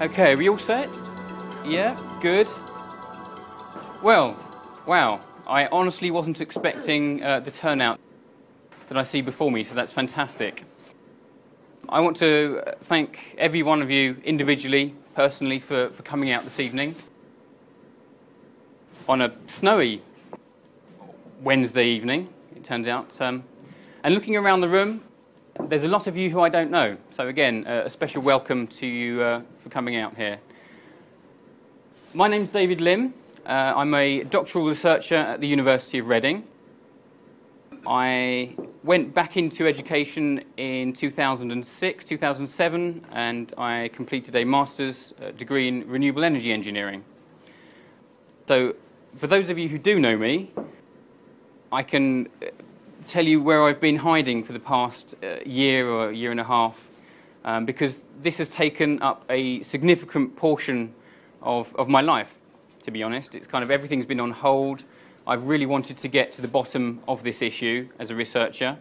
Okay, are we all set? Yeah, good. Well, wow, I honestly wasn't expecting the turnout that I see before me, so that's fantastic. I want to thank every one of you individually, personally, for coming out this evening on a snowy Wednesday evening, it turns out. And looking around the room, there's a lot of you who I don't know. So again, a special welcome to you for coming out here. My name's David Lim. I'm a doctoral researcher at the University of Reading. I went back into education in 2006, 2007, and I completed a master's degree in renewable energy engineering. So for those of you who do know me, I can tell you where I've been hiding for the past year or year and a half, because this has taken up a significant portion of my life, to be honest. It's kind of everything's been on hold. I've really wanted to get to the bottom of this issue as a researcher.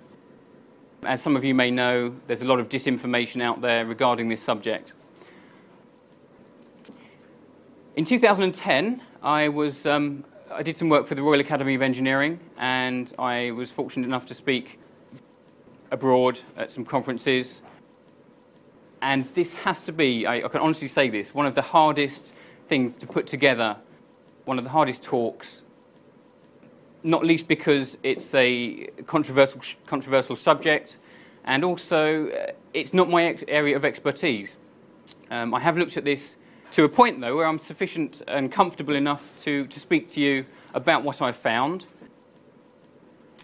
As some of you may know, there's a lot of disinformation out there regarding this subject. In 2010, I did some work for the Royal Academy of Engineering, and I was fortunate enough to speak abroad at some conferences. And this has to be, I can honestly say this, one of the hardest things to put together, one of the hardest talks, not least because it's a controversial subject, and also it's not my area of expertise. I have looked at this to a point, though, where I'm sufficient and comfortable enough to speak to you about what I've found.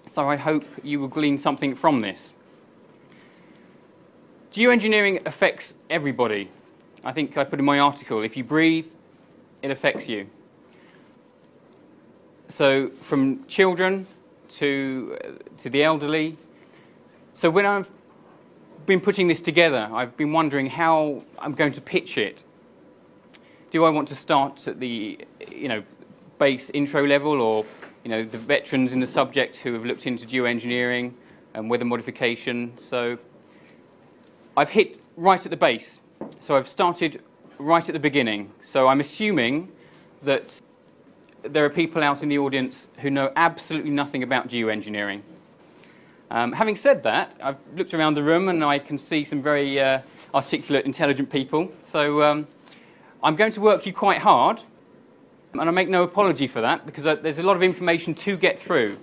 So I hope you will glean something from this. Geoengineering affects everybody. I think I put in my article, if you breathe, it affects you. So from children to the elderly. So when I've been putting this together, I've been wondering how I'm going to pitch it. Do I want to start at the base intro level, or the veterans in the subject who have looked into geoengineering and weather modification? So I've hit right at the base. So I've started right at the beginning. So I'm assuming that there are people out in the audience who know absolutely nothing about geoengineering. Having said that, I've looked around the room and I can see some very articulate, intelligent people. So I'm going to work you quite hard, and I make no apology for that, because there's a lot of information to get through.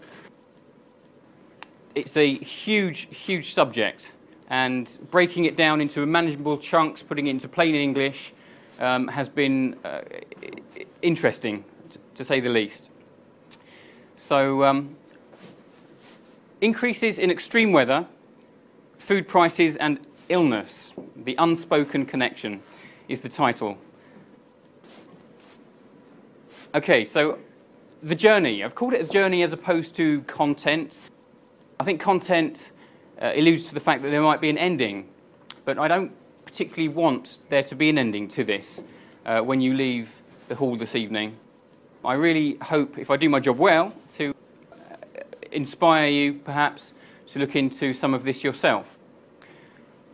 It's a huge, huge subject, and breaking it down into manageable chunks, putting it into plain English, has been interesting, to say the least. So, increases in extreme weather, food prices and illness. The unspoken connection is the title. Okay, so the journey. I've called it a journey as opposed to content. I think content alludes to the fact that there might be an ending, but I don't particularly want there to be an ending to this when you leave the hall this evening. I really hope, if I do my job well, to inspire you perhaps to look into some of this yourself.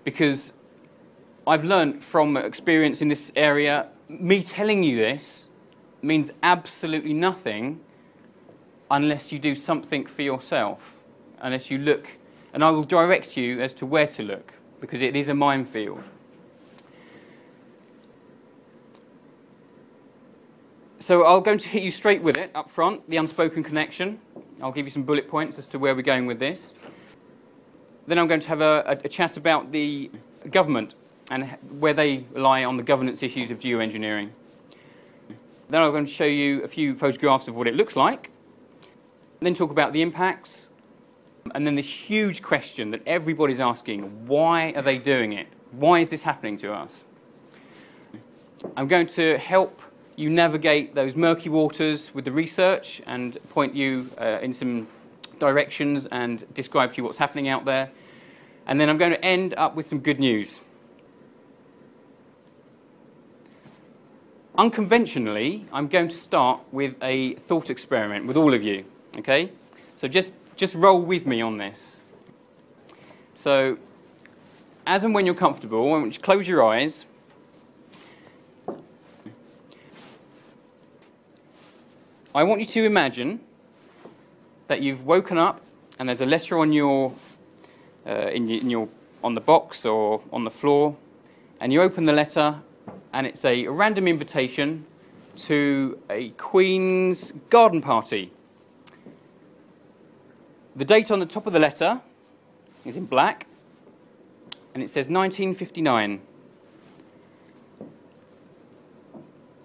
Because I've learned from experience in this area, me telling you this means absolutely nothing unless you do something for yourself, unless you look, and I will direct you as to where to look, because it is a minefield. So I'm going to hit you straight with it up front, the unspoken connection. I'll give you some bullet points as to where we're going with this. Then I'm going to have a chat about the government and where they lie on the governance issues of geoengineering. Then I'm going to show you a few photographs of what it looks like. Then talk about the impacts. And then this huge question that everybody's asking, why are they doing it? Why is this happening to us? I'm going to help you navigate those murky waters with the research and point you in some directions and describe to you what's happening out there. And then I'm going to end up with some good news. Unconventionally, I'm going to start with a thought experiment with all of you, okay? So just roll with me on this. So, as and when you're comfortable, I want you to close your eyes I want you to imagine that you've woken up and there's a letter on on the box or on the floor, and you open the letter and it's a random invitation to a Queen's garden party. The date on the top of the letter is in black, and it says 1959.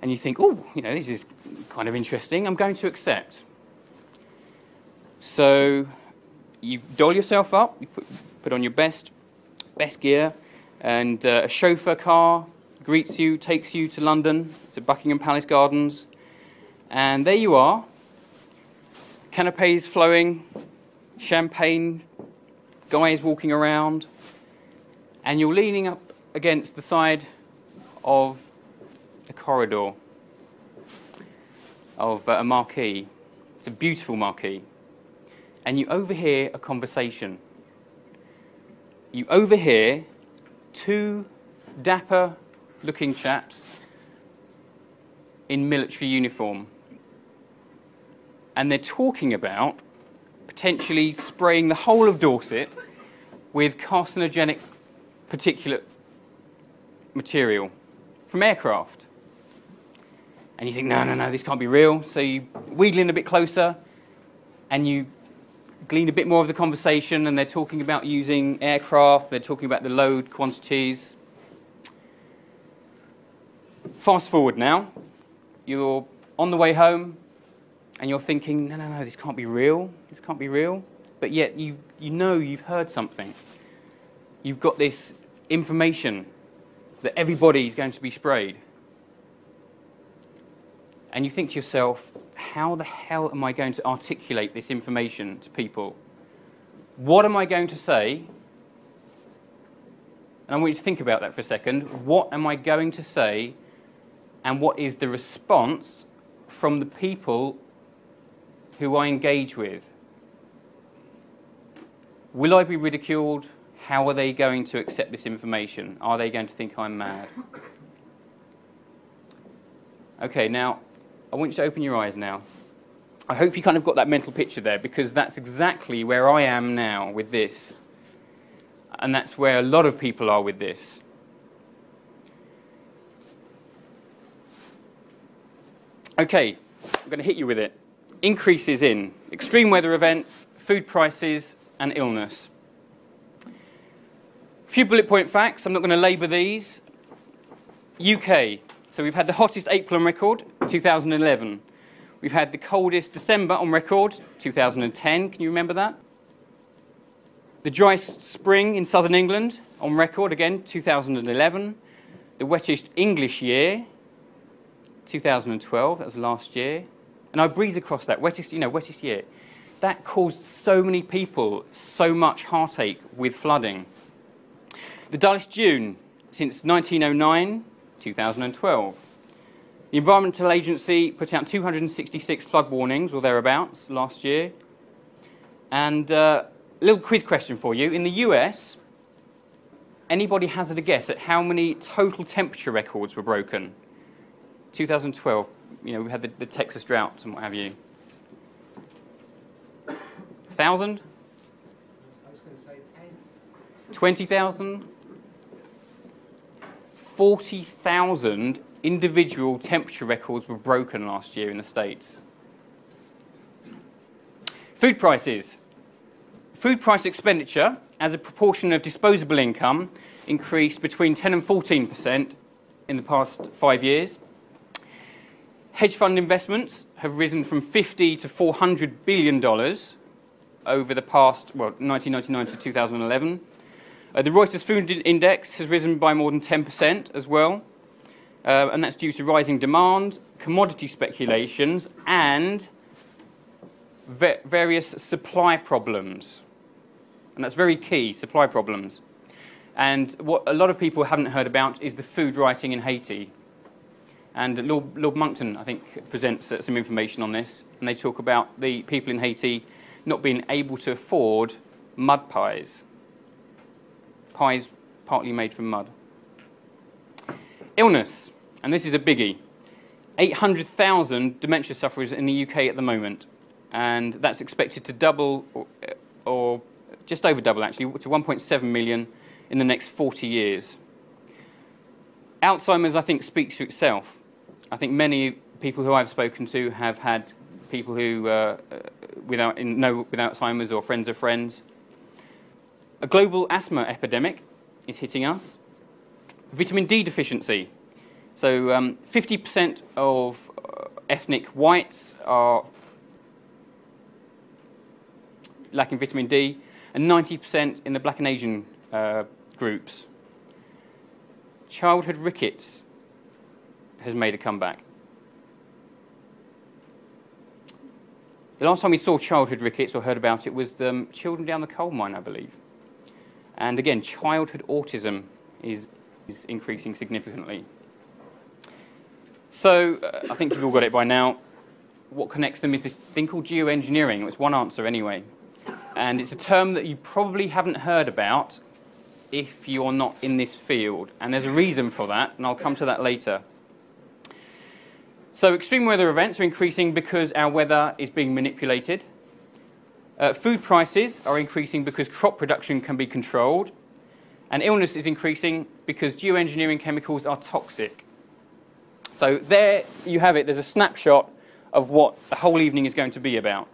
And you think, oh, this is kind of interesting, I'm going to accept. So you doll yourself up, you put on your best gear, and a chauffeur car greets you, takes you to London, to Buckingham Palace Gardens, and there you are, canapes flowing, champagne, guys walking around, and you're leaning up against the side of a corridor of a marquee. It's a beautiful marquee. And you overhear a conversation. You overhear two dapper-looking chaps in military uniform. And they're talking about potentially spraying the whole of Dorset with carcinogenic particulate material from aircraft. And you think, no, this can't be real. So you wheedle in a bit closer and you glean a bit more of the conversation, and they're talking about using aircraft, they're talking about the load quantities. Fast forward now, you're on the way home and you're thinking, no, this can't be real, this can't be real. But yet you know you've heard something. You've got this information that everybody's going to be sprayed. And you think to yourself, how the hell am I going to articulate this information to people? What am I going to say? And I want you to think about that for a second. What am I going to say, and what is the response from the people who I engage with? Will I be ridiculed? How are they going to accept this information? Are they going to think I'm mad? Okay, now, I want you to open your eyes now. I hope you kind of got that mental picture there, because that's exactly where I am now with this. And that's where a lot of people are with this. Okay, I'm going to hit you with it. Increases in extreme weather events, food prices, and illness. A few bullet point facts, I'm not going to labour these. UK. So we've had the hottest April on record, 2011. We've had the coldest December on record, 2010. Can you remember that? The driest spring in southern England on record, again, 2011. The wettest English year, 2012. That was last year. And I breeze across that, wettest year. That caused so many people so much heartache with flooding. The dullest June since 1909. 2012. The Environmental Agency put out 266 flood warnings or thereabouts last year. And a little quiz question for you. In the US, anybody hazard a guess at how many total temperature records were broken? 2012, we had the Texas droughts and what have you. 1,000? I was going to say 10. 20,000? 40,000 individual temperature records were broken last year in the States. Food prices. Food price expenditure as a proportion of disposable income increased between 10 and 14% in the past 5 years. Hedge fund investments have risen from $50 to $400 billion over the past, 1999 to 2011. The Reuters Food Index has risen by more than 10% as well, and that's due to rising demand, commodity speculations, and various supply problems. And that's very key, supply problems. And what a lot of people haven't heard about is the food rioting in Haiti. And Lord Monckton, I think, presents some information on this, and they talk about the people in Haiti not being able to afford mud pies. Pies partly made from mud. Illness, and this is a biggie. 800,000 dementia sufferers in the UK at the moment, and that's expected to double, or just over double actually, to 1.7 million in the next 40 years. Alzheimer's, I think, speaks for itself. I think many people who I've spoken to have had people who with Alzheimer's or friends of friends. A global asthma epidemic is hitting us. Vitamin D deficiency. So 50% of ethnic whites are lacking vitamin D, and 90% in the black and Asian groups. Childhood rickets has made a comeback. The last time we saw childhood rickets or heard about it was the children down the coal mine, I believe. And again, childhood autism is increasing significantly. So I think you've all got it by now. What connects them is this thing called geoengineering. It's one answer anyway. And it's a term that you probably haven't heard about if you're not in this field. And there's a reason for that, and I'll come to that later. So extreme weather events are increasing because our weather is being manipulated. Food prices are increasing because crop production can be controlled. And illness is increasing because geoengineering chemicals are toxic. So there you have it. There's a snapshot of what the whole evening is going to be about.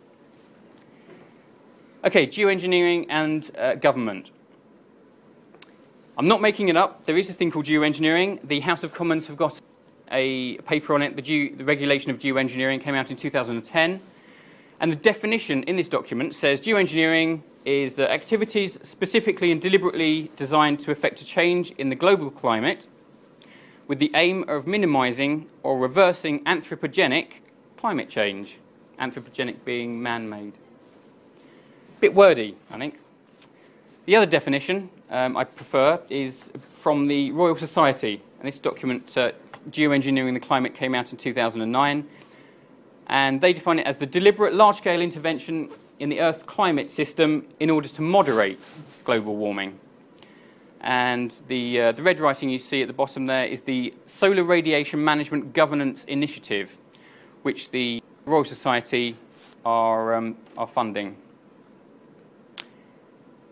Okay, geoengineering and government. I'm not making it up. There is a thing called geoengineering. The House of Commons have got a paper on it. The regulation of geoengineering came out in 2010. And the definition in this document says geoengineering is activities specifically and deliberately designed to effect a change in the global climate with the aim of minimizing or reversing anthropogenic climate change. Anthropogenic being man-made. Bit wordy, I think. The other definition I prefer is from the Royal Society. And this document, Geoengineering the Climate, came out in 2009. And they define it as the deliberate large-scale intervention in the Earth's climate system in order to moderate global warming. And the red writing you see at the bottom there is the Solar Radiation Management Governance Initiative, which the Royal Society are funding.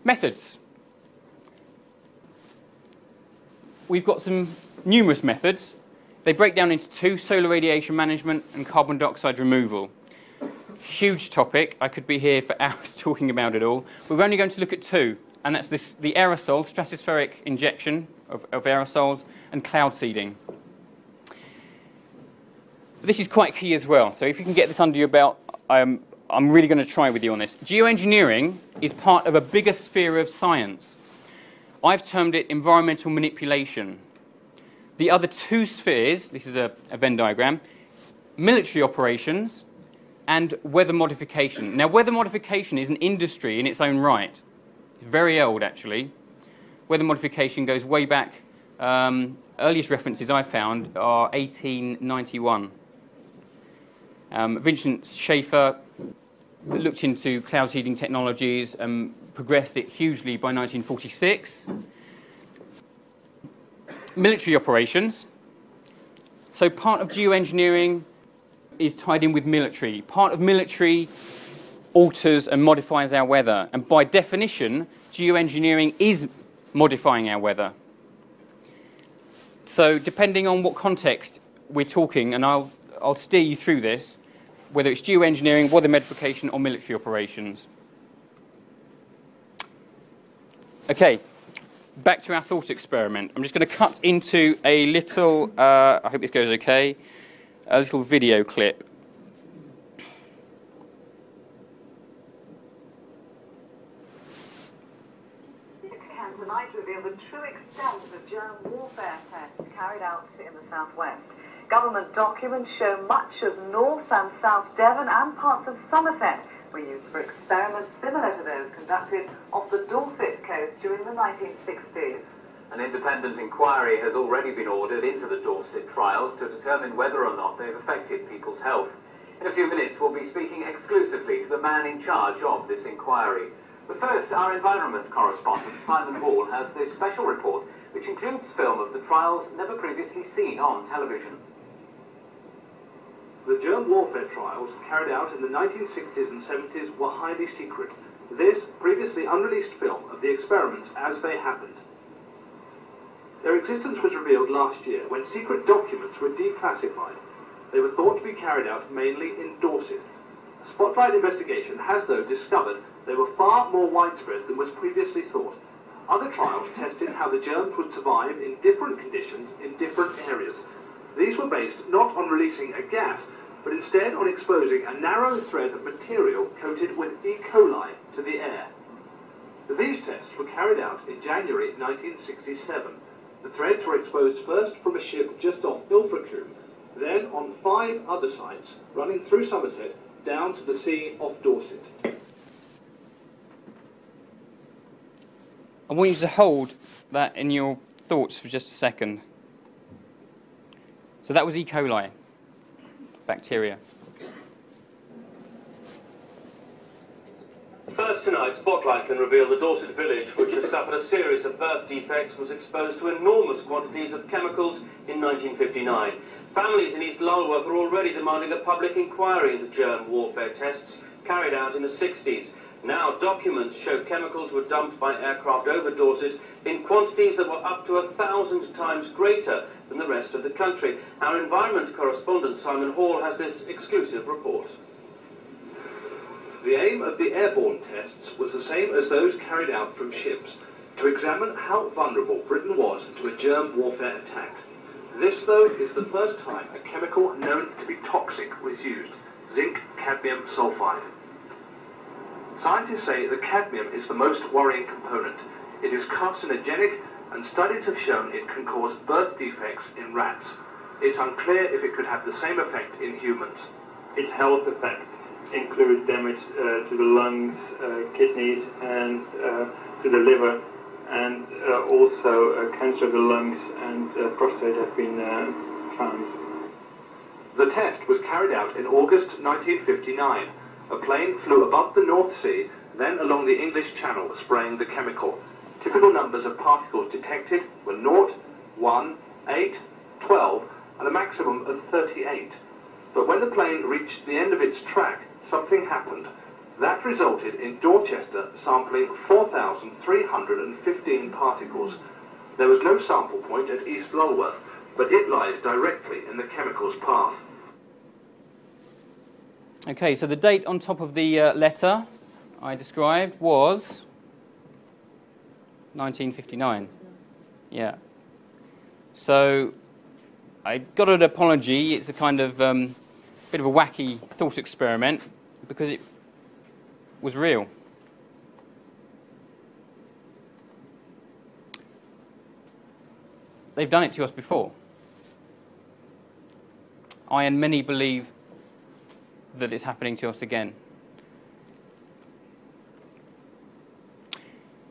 Methods. We've got some numerous methods. They break down into two: solar radiation management and carbon dioxide removal. Huge topic. I could be here for hours talking about it all. We're only going to look at two, and that's the aerosol, stratospheric injection of aerosols, and cloud seeding. This is quite key as well, so if you can get this under your belt, I'm really going to try with you on this. Geoengineering is part of a bigger sphere of science. I've termed it environmental manipulation. The other two spheres, this is a Venn diagram, military operations and weather modification. Now, weather modification is an industry in its own right. It's very old, actually. Weather modification goes way back. Earliest references I found are 1891. Vincent Schaefer looked into cloud seeding technologies and progressed it hugely by 1946. Military operations. So part of geoengineering is tied in with military. Part of military alters and modifies our weather. And by definition, geoengineering is modifying our weather. So depending on what context we're talking, and I'll steer you through this, whether it's geoengineering, weather modification, or military operations. Okay. Back to our thought experiment. I'm just going to cut into a little, I hope this goes okay, a little video clip. It can tonight reveal the true extent of the germ warfare tests carried out in the southwest. Government documents show much of North and South Devon and parts of Somerset were used for experiments similar to those conducted off the Dorset coast during the 1960s. An independent inquiry has already been ordered into the Dorset trials to determine whether or not they've affected people's health. In a few minutes, we'll be speaking exclusively to the man in charge of this inquiry. But first, our environment correspondent, Simon Hall, has this special report, which includes film of the trials never previously seen on television. the germ warfare trials carried out in the 1960s and 70s were highly secret. This previously unreleased film of the experiments as they happened. Their existence was revealed last year when secret documents were declassified. They were thought to be carried out mainly in Dorset. A spotlight investigation has, though, discovered they were far more widespread than was previously thought. Other trials tested how the germs would survive in different conditions in different areas. These were based not on releasing a gas, but instead on exposing a narrow thread of material coated with E. coli to the air. These tests were carried out in January 1967. The threads were exposed first from a ship just off Ilfracombe, then on 5 other sites running through Somerset down to the sea off Dorset. I want you to hold that in your thoughts for just a second. So that was E. coli, bacteria. First tonight, Spotlight can reveal the Dorset village, which has suffered a series of birth defects, was exposed to enormous quantities of chemicals in 1959. Families in East Lulworth are already demanding a public inquiry into germ warfare tests carried out in the 60s. Now documents show chemicals were dumped by aircraft over Dorset in quantities that were up to 1,000 times greater than the rest of the country. Our environment correspondent Simon Hall has this exclusive report. The aim of the airborne tests was the same as those carried out from ships, to examine how vulnerable Britain was to a germ warfare attack. This, though, is the first time a chemical known to be toxic was used, zinc cadmium sulfide. Scientists say that cadmium is the most worrying component. It is carcinogenic, and studies have shown it can cause birth defects in rats. It's unclear if it could have the same effect in humans. Its health effects include damage to the lungs, kidneys, and to the liver, and also cancer of the lungs and prostate have been found. The test was carried out in August 1959. A plane flew above the North Sea, then along the English Channel, spraying the chemical. Typical numbers of particles detected were 0, 1, 8, 12, and a maximum of 38. But when the plane reached the end of its track, something happened. That resulted in Dorchester sampling 4,315 particles. There was no sample point at East Lulworth, but it lies directly in the chemical's path. Okay, so the date on top of the letter I described was 1959. Yeah. So I got an apology. It's a kind of bit of a wacky thought experiment because it was real. They've done it to us before. I and many believe that it's happening to us again.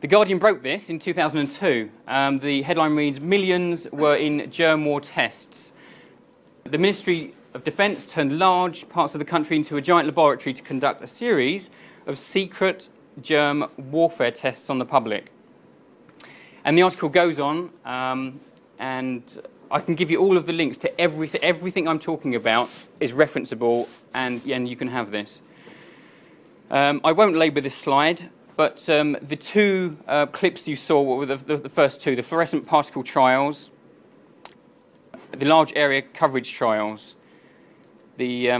The Guardian broke this in 2002. The headline reads, "Millions were in germ war tests." The Ministry of Defence turned large parts of the country into a giant laboratory to conduct a series of secret germ warfare tests on the public. And the article goes on, and I can give you all of the links to everything I'm talking about is referenceable, and you can have this. I won't labour this slide, but the two clips you saw were the first two, the fluorescent particle trials, the large area coverage trials, the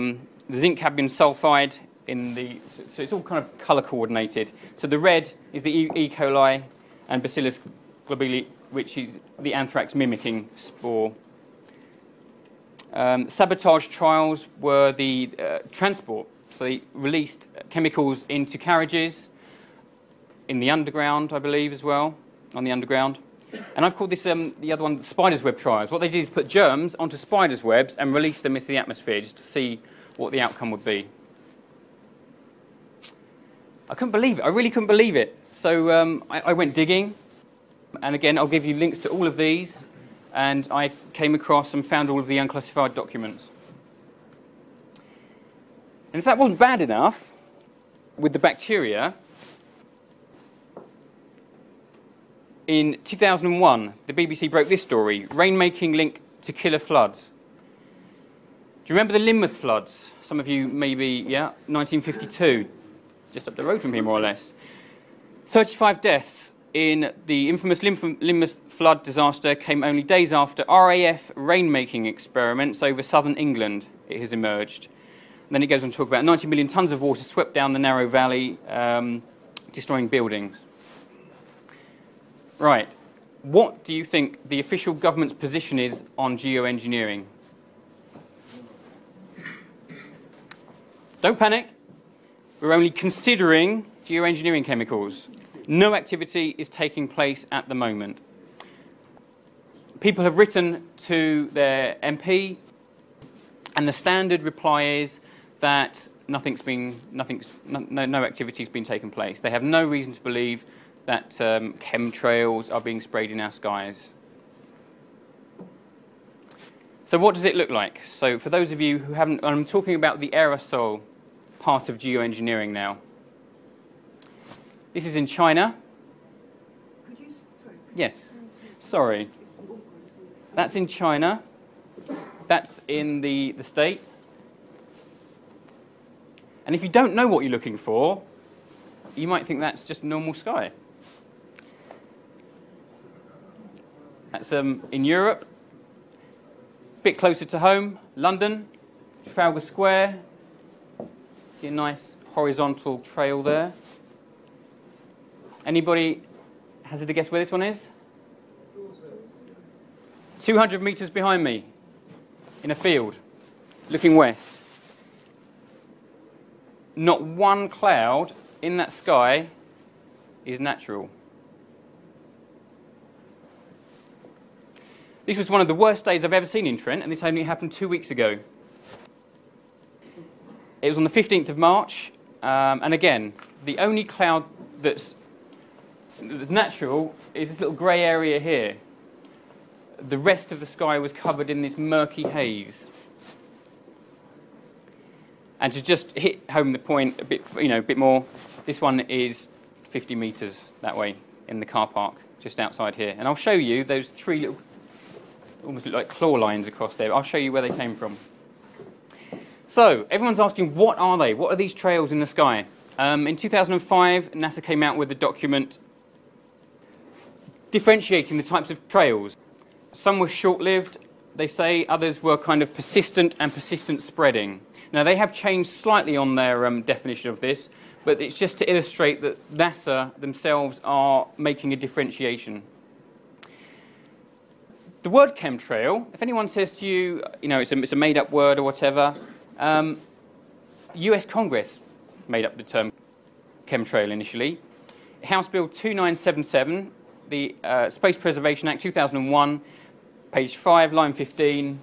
zinc cadmium sulfide so it's all kind of colour coordinated. So the red is the E. coli and Bacillus globuli, which is the anthrax mimicking spore. Sabotage trials were the transport. So they released chemicals into carriages, in the underground, I believe, as well, on the underground. And I've called this, the other one, the spider's web trials. What they did is put germs onto spiders' webs and release them into the atmosphere just to see what the outcome would be. I couldn't believe it. I really couldn't believe it. So I went digging. And again, I'll give you links to all of these. And I came across and found all of the unclassified documents. And if that wasn't bad enough, with the bacteria, in 2001, the BBC broke this story, rainmaking link to killer floods. you remember the Lynmouth floods? Some of you maybe, yeah, 1952, just up the road from here more or less. 35 deaths in the infamous Lynmouth flood disaster came only days after RAF rainmaking experiments over southern England, it has emerged. And then it goes on to talk about 90 million tonnes of water swept down the narrow valley, destroying buildings. Right, what do you think the official government's position is on geoengineering? Don't panic, we're only considering geoengineering chemicals. No activity is taking place at the moment. People have written to their MP, and the standard reply is that no activity has been taking place. They have no reason to believe that chemtrails are being sprayed in our skies. So what does it look like? So for those of you who haven't, I'm talking about the aerosol part of geoengineering now. This is in China. Could you, sorry. Yes, sorry. That's in China. That's in the States. And if you don't know what you're looking for, you might think that's just normal sky. That's in Europe, a bit closer to home, London, Trafalgar Square. See a nice horizontal trail there. Anybody hazard a guess where this one is? 200 metres behind me, in a field, looking west. Not one cloud in that sky is natural. This was one of the worst days I've ever seen in Trent, and this only happened 2 weeks ago. It was on the 15th of March, and again, the only cloud that's natural is this little grey area here. The rest of the sky was covered in this murky haze. And to just hit home the point a bit, a bit more, this one is 50 metres that way in the car park, just outside here. And I'll show you those three little, almost look like claw lines across there. I'll show you where they came from. So, everyone's asking, what are they? What are these trails in the sky? In 2005, NASA came out with a document differentiating the types of trails. Some were short-lived, they say, others were kind of persistent and persistent spreading. Now, they have changed slightly on their definition of this, but it's just to illustrate that NASA themselves are making a differentiation. The word chemtrail, if anyone says to you, it's a made-up word or whatever, US Congress made up the term chemtrail initially. House Bill 2977, the Space Preservation Act 2001, page 5, line 15,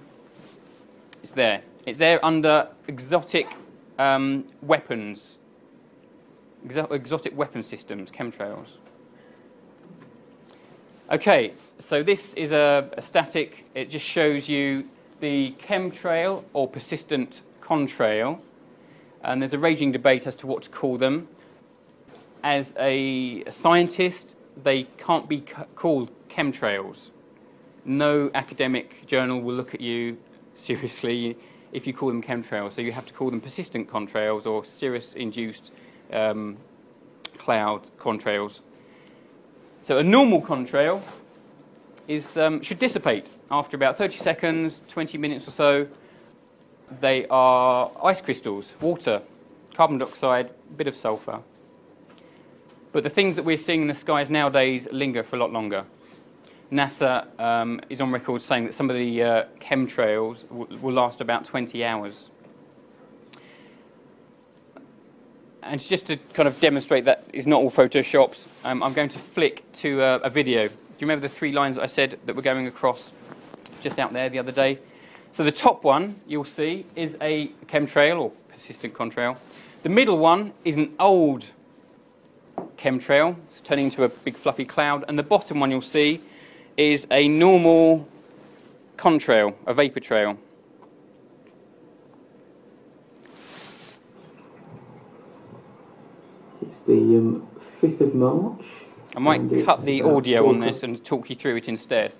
it's there. It's there under exotic weapons, exotic weapon systems, chemtrails. Okay, so this is a static. It just shows you the chemtrail or persistent contrail, and there's a raging debate as to what to call them. As a scientist, they can't be called chemtrails. No academic journal will look at you seriously if you call them chemtrails, so you have to call them persistent contrails or cirrus-induced cloud contrails. So a normal contrail should dissipate after about 30 seconds, 20 minutes or so. They are ice crystals, water, carbon dioxide, a bit of sulfur. But the things that we're seeing in the skies nowadays linger for a lot longer. NASA is on record saying that some of the chemtrails will last about 20 hours. And just to kind of demonstrate that it's not all photoshops, I'm going to flick to a video. Do you remember the 3 lines that I said that were going across just out there the other day? So the top one, you'll see, is a chemtrail or persistent contrail. The middle one is an old chemtrail. It's turning into a big fluffy cloud. And the bottom one you'll see is a normal contrail, a vapor trail. It's the 5th of March. I might cut the audio on this and talk you through it instead.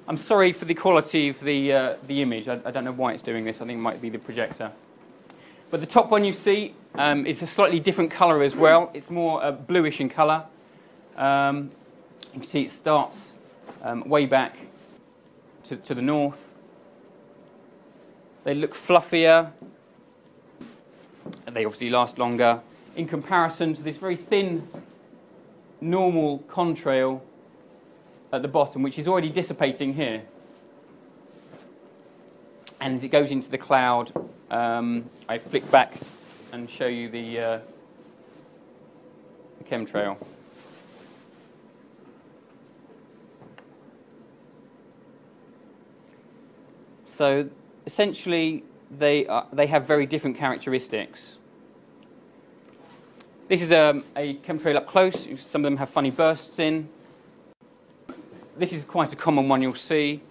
I'm sorry for the quality of the image. I don't know why it's doing this. I think it might be the projector. But the top one you see is a slightly different colour as well. It's more bluish in colour. You can see it starts way back to the north. They look fluffier. They obviously last longer in comparison to this very thin normal contrail at the bottom, which is already dissipating here. And as it goes into the cloud, I flick back and show you the chemtrail. So essentially, they have very different characteristics. This is a chemtrail up close. Some of them have funny bursts in. This is quite a common one you'll see.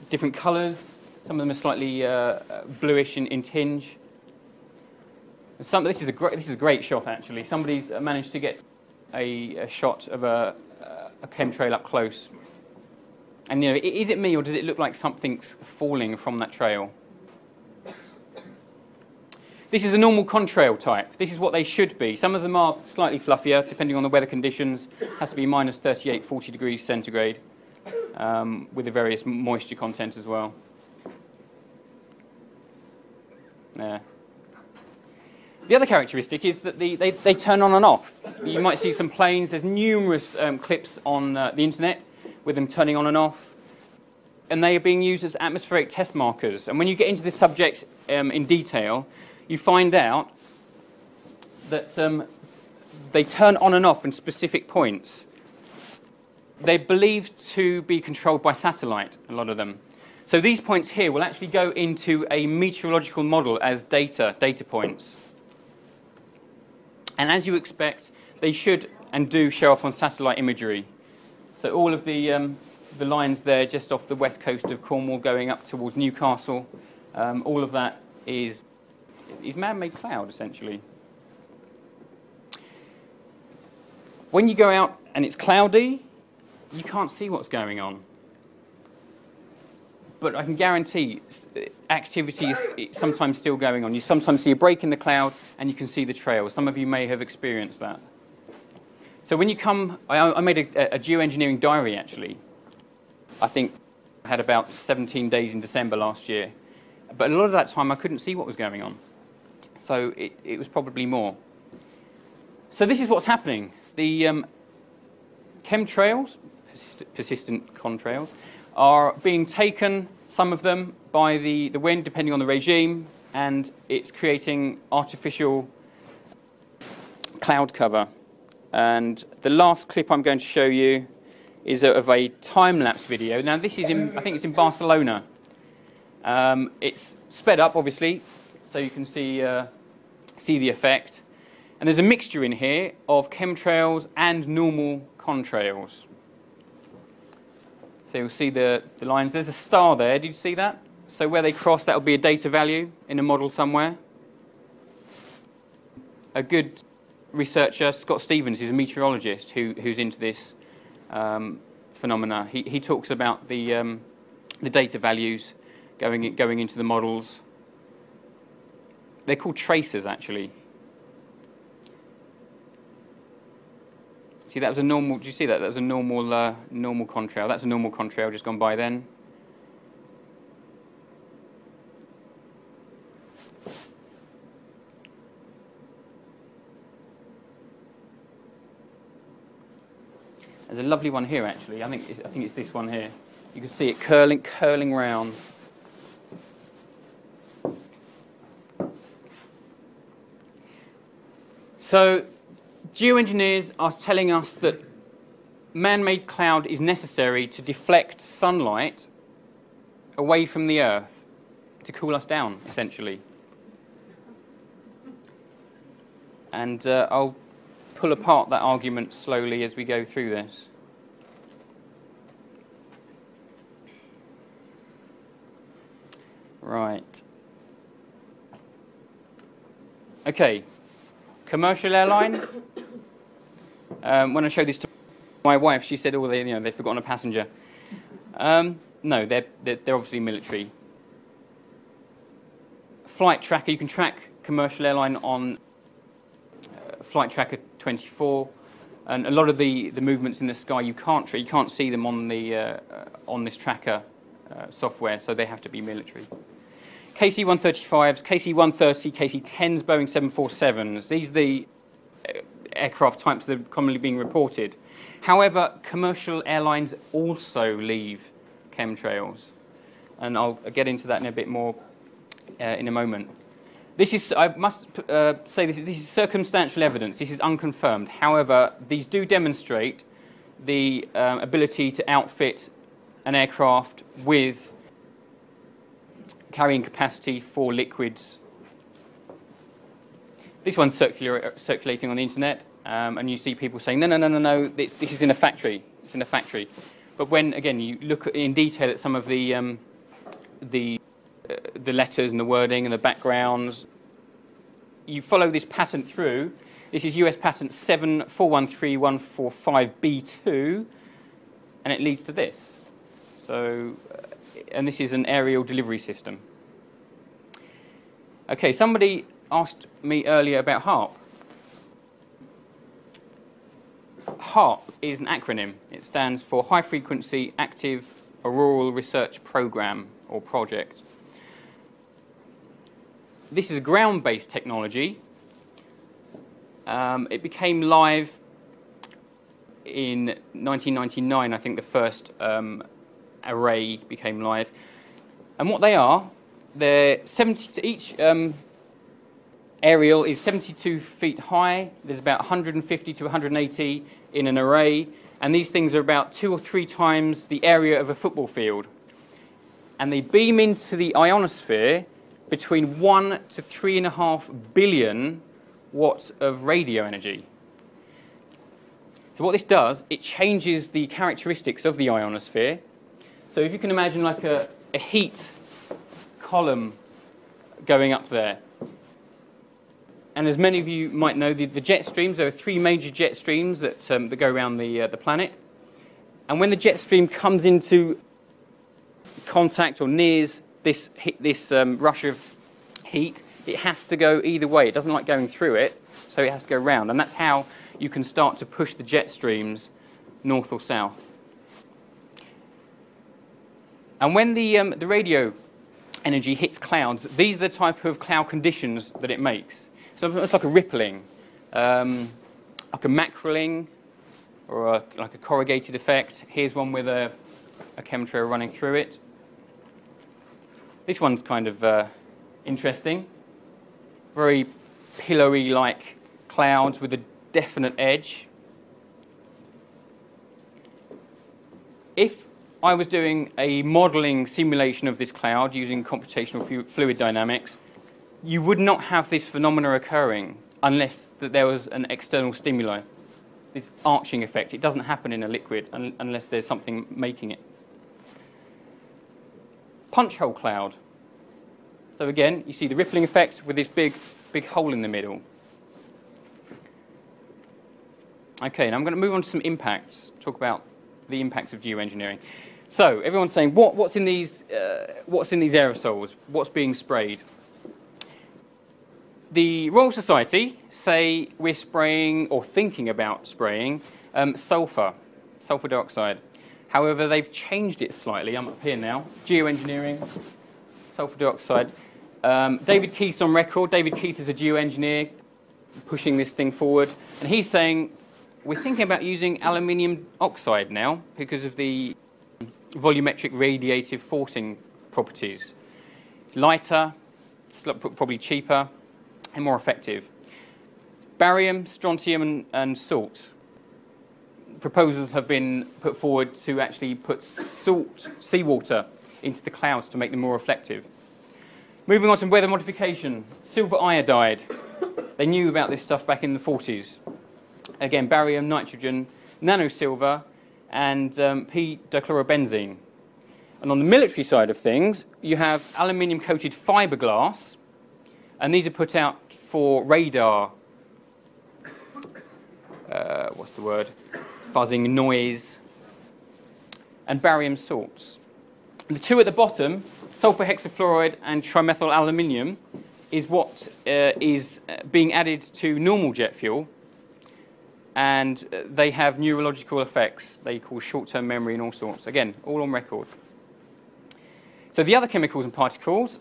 Different colours. Some of them are slightly bluish in tinge. This is a great shot actually. Somebody's managed to get a shot of a chemtrail up close. And you know, is it me or does it look like something's falling from that trail? This is a normal contrail type. This is what they should be. Some of them are slightly fluffier, depending on the weather conditions. It has to be minus 38, 40 degrees centigrade, with the various moisture content as well. There. The other characteristic is that they turn on and off. You might see some planes. There's numerous clips on the internet with them turning on and off. And they are being used as atmospheric test markers. And when you get into this subject in detail, you find out that they turn on and off in specific points. They're believed to be controlled by satellite, a lot of them. So these points here will actually go into a meteorological model as data points. And as you expect, they should and do show up on satellite imagery. So all of the lines there just off the west coast of Cornwall going up towards Newcastle, all of that is man-made cloud, essentially. When you go out and it's cloudy, you can't see what's going on. But I can guarantee activity is sometimes still going on. You sometimes see a break in the cloud and you can see the trail. Some of you may have experienced that. So when you come, I made a geoengineering diary actually. I think I had about 17 days in December last year. But a lot of that time I couldn't see what was going on. So it was probably more. So this is what's happening. The chemtrails, persistent contrails, are being taken, some of them, by the wind, depending on the regime, and it's creating artificial cloud cover. And the last clip I'm going to show you is of a time-lapse video. Now this is I think it's in Barcelona. It's sped up, obviously, so you can see the effect. And there's a mixture in here of chemtrails and normal contrails. So you'll see the lines. There's a star there. Did you see that? So where they cross, that will be a data value in a model somewhere. A good researcher, Scott Stevens, who's a meteorologist who's into this phenomena. He talks about the data values going into the models. They're called tracers, actually. See, that was a normal. Did you see that? That was a normal contrail. That's a normal contrail just gone by then. There's a lovely one here, actually. I think it's this one here. You can see it curling round. So, geoengineers are telling us that man-made cloud is necessary to deflect sunlight away from the Earth, to cool us down, essentially. And I'll pull apart that argument slowly as we go through this. Right. Okay. Commercial airline. When I showed this to my wife, she said, "Oh, they've forgotten a passenger." No, they're obviously military. Flight tracker, you can track commercial airline on Flight Tracker 24, and a lot of the movements in the sky you can't see them on the on this tracker software, so they have to be military. KC-135s, KC-130, KC-10s, Boeing 747s. These are the aircraft types that are commonly being reported. However, commercial airlines also leave chemtrails, and I'll get into that in a bit more in a moment. This is, I must say, this is circumstantial evidence. This is unconfirmed. However, these do demonstrate the ability to outfit an aircraft with carrying capacity for liquids. This one's circulating on the internet, and you see people saying, no, this is in a factory. It's in a factory. But when, again, you look in detail at some of the letters and the wording and the backgrounds, you follow this patent through. This is US patent 7413145B2, and it leads to this. So, and this is an aerial delivery system. Okay, somebody asked me earlier about HARP. HARP is an acronym. It stands for High Frequency Active Auroral Research Program or Project. This is a ground-based technology. It became live in 1999. I think the first array became live. And what they are, they're 70 to each aerial is 72 feet high. There's about 150 to 180 in an array, and these things are about 2 or 3 times the area of a football field. And they beam into the ionosphere between 1 to 3.5 billion watts of radio energy. So what this does, it changes the characteristics of the ionosphere. So if you can imagine like a heat column going up there. And as many of you might know, the jet streams, there are 3 major jet streams that go around the planet. And when the jet stream comes into contact or nears this rush of heat, it has to go either way. It doesn't like going through it, so it has to go round. And that's how you can start to push the jet streams north or south. And when the radio energy hits clouds, these are the type of cloud conditions that it makes. So it's like a rippling, like a mackerelling, or like a corrugated effect. Here's one with a chemtrail running through it. This one's kind of interesting. Very pillory-like clouds with a definite edge. If I was doing a modeling simulation of this cloud using computational fluid dynamics, you would not have this phenomena occurring unless that there was an external stimuli. This arching effect, it doesn't happen in a liquid unless there's something making it. Punch hole cloud. So again, you see the rippling effects with this big hole in the middle. Okay, now I'm going to move on to some impacts, talk about the impacts of geoengineering. So everyone's saying, what's in these aerosols? What's being sprayed? The Royal Society say we're spraying, or thinking about spraying, sulfur dioxide. However, they've changed it slightly. I'm up here now. Geoengineering, sulfur dioxide. David Keith's on record. David Keith is a geoengineer pushing this thing forward. And he's saying, we're thinking about using aluminium oxide now because of the volumetric radiative forcing properties. Lighter, probably cheaper, and more effective. Barium, strontium, and salt. Proposals have been put forward to actually put seawater into the clouds to make them more reflective. Moving on to weather modification. Silver iodide. They knew about this stuff back in the 40s. Again, barium, nitrogen, nanosilver, and p-dichlorobenzene. And on the military side of things, you have aluminium-coated fiberglass, and these are put out for radar, fuzzing noise. and barium salts. The two at the bottom, sulfur hexafluoride and trimethylaluminium, is what is being added to normal jet fuel, and they have neurological effects. They cause short-term memory and all sorts. Again, all on record. So the other chemicals and particles,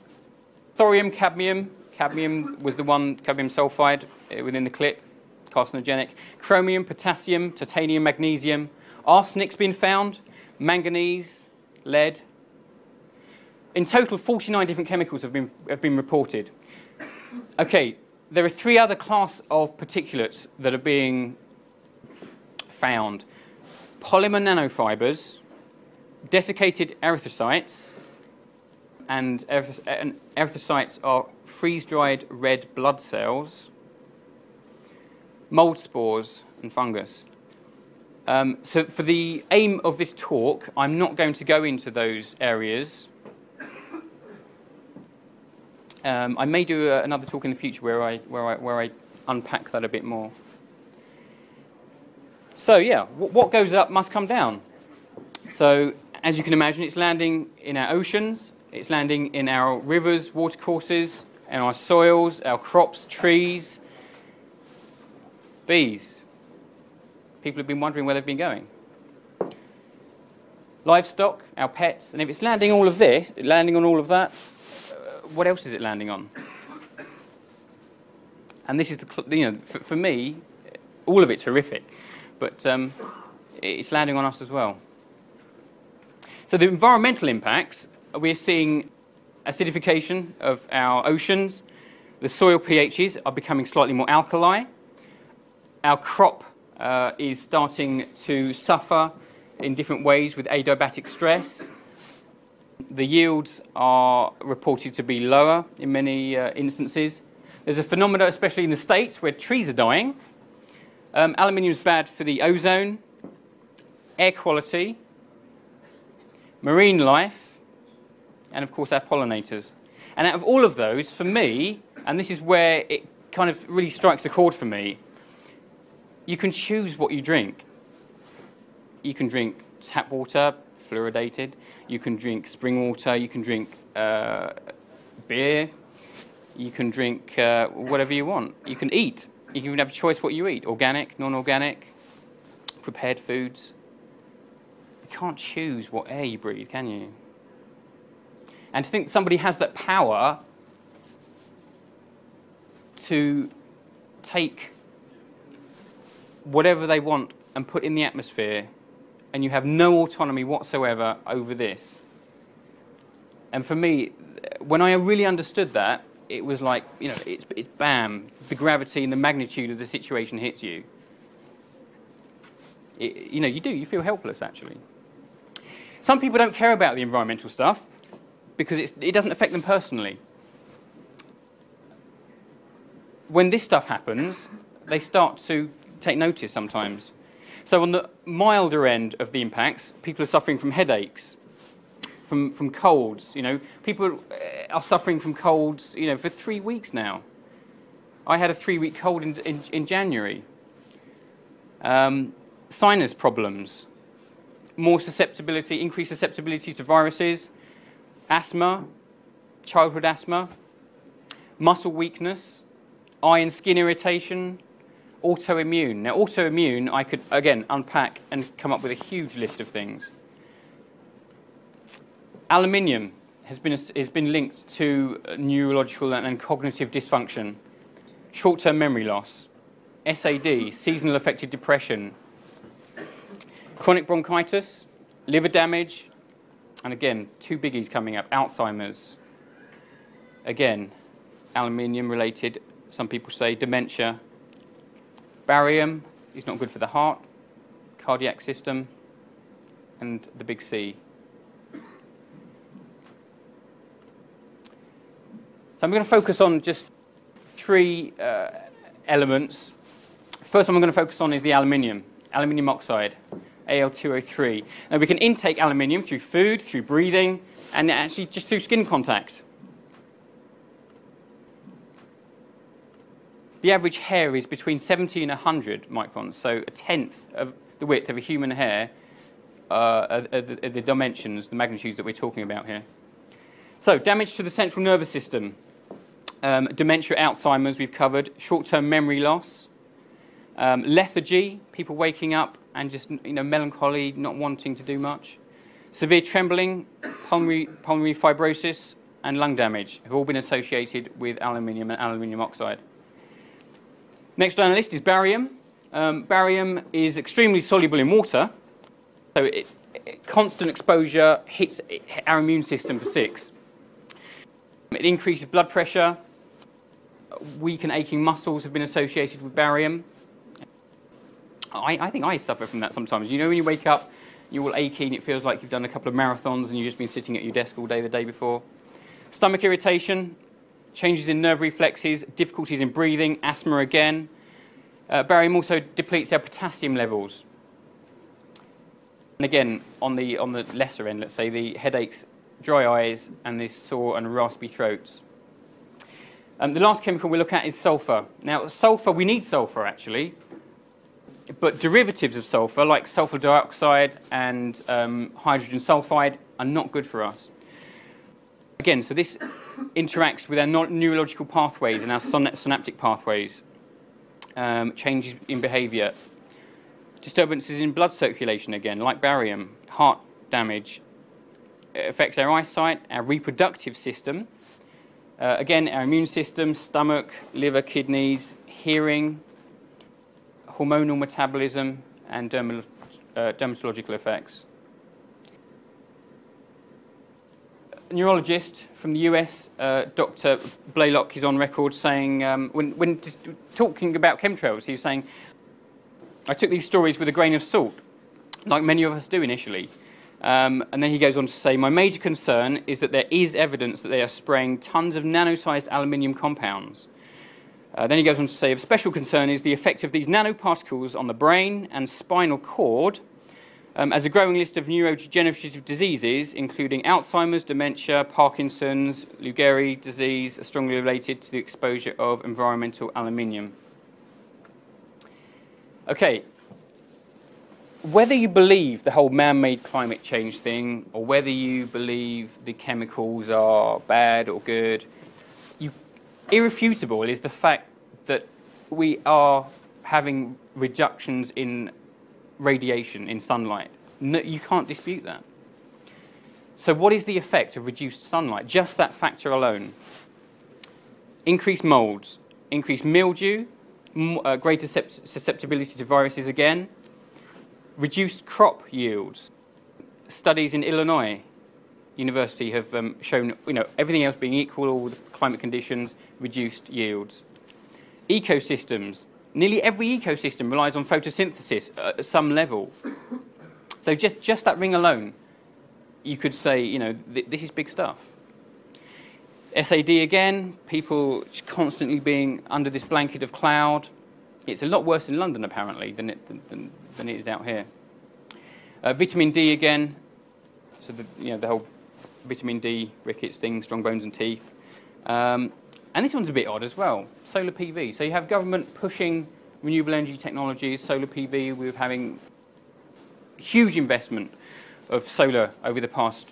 thorium, cadmium. Cadmium was the one, cadmium sulfide within the clip, carcinogenic. Chromium, potassium, titanium, magnesium. Arsenic's been found, manganese, lead. In total, 49 different chemicals have been reported. Okay, there are 3 other class of particulates that are being found. Polymer nanofibers, desiccated erythrocytes, and erythrocytes are freeze-dried red blood cells, mold spores, and fungus. So for the aim of this talk, I'm not going to go into those areas. I may do another talk in the future where I unpack that a bit more. So yeah, what goes up must come down. So as you can imagine, it's landing in our oceans, it's landing in our rivers, watercourses, and our soils, our crops, trees, bees. People have been wondering where they've been going. Livestock, our pets, and if it's landing all of this, landing on all of that, what else is it landing on? And this is for me, all of it's horrific, but it's landing on us as well. So the environmental impacts, we're seeing acidification of our oceans. The soil pHs are becoming slightly more alkali. Our crop is starting to suffer in different ways with adiabatic stress. The yields are reported to be lower in many instances. There's a phenomenon, especially in the States, where trees are dying. Aluminium is bad for the ozone, air quality, marine life, and of course our pollinators. And out of all of those, for me, and this is where it kind of really strikes a chord for me, you can choose what you drink. You can drink tap water, fluoridated. You can drink spring water. You can drink beer. You can drink whatever you want. You can eat. You can have a choice what you eat. Organic, non-organic, prepared foods. You can't choose what air you breathe, can you? And to think somebody has that power to take whatever they want and put in the atmosphere, and you have no autonomy whatsoever over this. And for me, when I really understood that, it was like, it's bam, the gravity and the magnitude of the situation hits you. You feel helpless, actually. Some people don't care about the environmental stuff because it doesn't affect them personally. When this stuff happens, they start to take notice sometimes. So on the milder end of the impacts, people are suffering from headaches, from colds. People are suffering from colds, for 3 weeks now. I had a 3-week cold in January. Sinus problems, increased susceptibility to viruses, asthma, childhood asthma, muscle weakness, eye and skin irritation, autoimmune. Now, autoimmune, I could, again, unpack and come up with a huge list of things. Aluminium has been linked to neurological and cognitive dysfunction, short-term memory loss, SAD, seasonal affective depression, chronic bronchitis, liver damage, and again, 2 biggies coming up, Alzheimer's. Again, aluminium-related, some people say dementia. Barium is not good for the heart, cardiac system, and the big C. So I'm going to focus on just 3 elements. First one I'm going to focus on is the aluminium oxide, Al2O3. Now we can intake aluminium through food, through breathing, and actually just through skin contact. The average hair is between 70 and 100 microns, so a tenth of the width of a human hair are the dimensions, the magnitudes that we're talking about here. So, damage to the central nervous system. Dementia, Alzheimer's, we've covered. Short-term memory loss. Lethargy, people waking up and just, melancholy, not wanting to do much. Severe trembling, pulmonary fibrosis, and lung damage have all been associated with aluminium and aluminium oxide. Next on the list is barium. Barium is extremely soluble in water, so constant exposure hits our immune system for 6. It increases blood pressure. Weak and aching muscles have been associated with barium. I think I suffer from that sometimes. When you wake up, you're all achy and it feels like you've done a couple of marathons and you've just been sitting at your desk all day the day before. Stomach irritation, changes in nerve reflexes, difficulties in breathing, asthma again. Barium also depletes our potassium levels. And again, on the lesser end, let's say, the headaches, dry eyes, and the sore and raspy throats. The last chemical we'll look at is sulfur. Now, sulfur, we need sulfur actually, but derivatives of sulfur, like sulfur dioxide and hydrogen sulfide, are not good for us. Again, so this interacts with our neurological pathways and our synaptic pathways, changes in behaviour, disturbances in blood circulation again, like barium, heart damage. It affects our eyesight, our reproductive system, again, our immune system, stomach, liver, kidneys, hearing, hormonal metabolism, and dermatological effects. A neurologist from the US, Dr. Blaylock, is on record saying, when talking about chemtrails, he was saying, I took these stories with a grain of salt, like many of us do initially. And then he goes on to say, my major concern is that there is evidence that they are spraying tons of nano-sized aluminium compounds. Then he goes on to say, of special concern is the effect of these nanoparticles on the brain and spinal cord, as a growing list of neurodegenerative diseases, including Alzheimer's, dementia, Parkinson's, Lou Gehrig disease, are strongly related to the exposure of environmental aluminium. Okay, whether you believe the whole man-made climate change thing, or whether you believe the chemicals are bad or good, irrefutable is the fact that we are having reductions in radiation in sunlight. No, you can't dispute that. So what is the effect of reduced sunlight? Just that factor alone. Increased molds, increased mildew, greater susceptibility to viruses again, reduced crop yields. Studies in Illinois University have shown, everything else being equal, all the climate conditions, reduced yields. Ecosystems. Nearly every ecosystem relies on photosynthesis at some level. So just that ring alone, you could say, this is big stuff. SAD again, people constantly being under this blanket of cloud. It's a lot worse in London, apparently, than it is out here. Vitamin D again, so the whole vitamin D, rickets thing, strong bones and teeth. And this one's a bit odd as well, solar PV. So you have government pushing renewable energy technologies, solar PV. We're having huge investment of solar over the past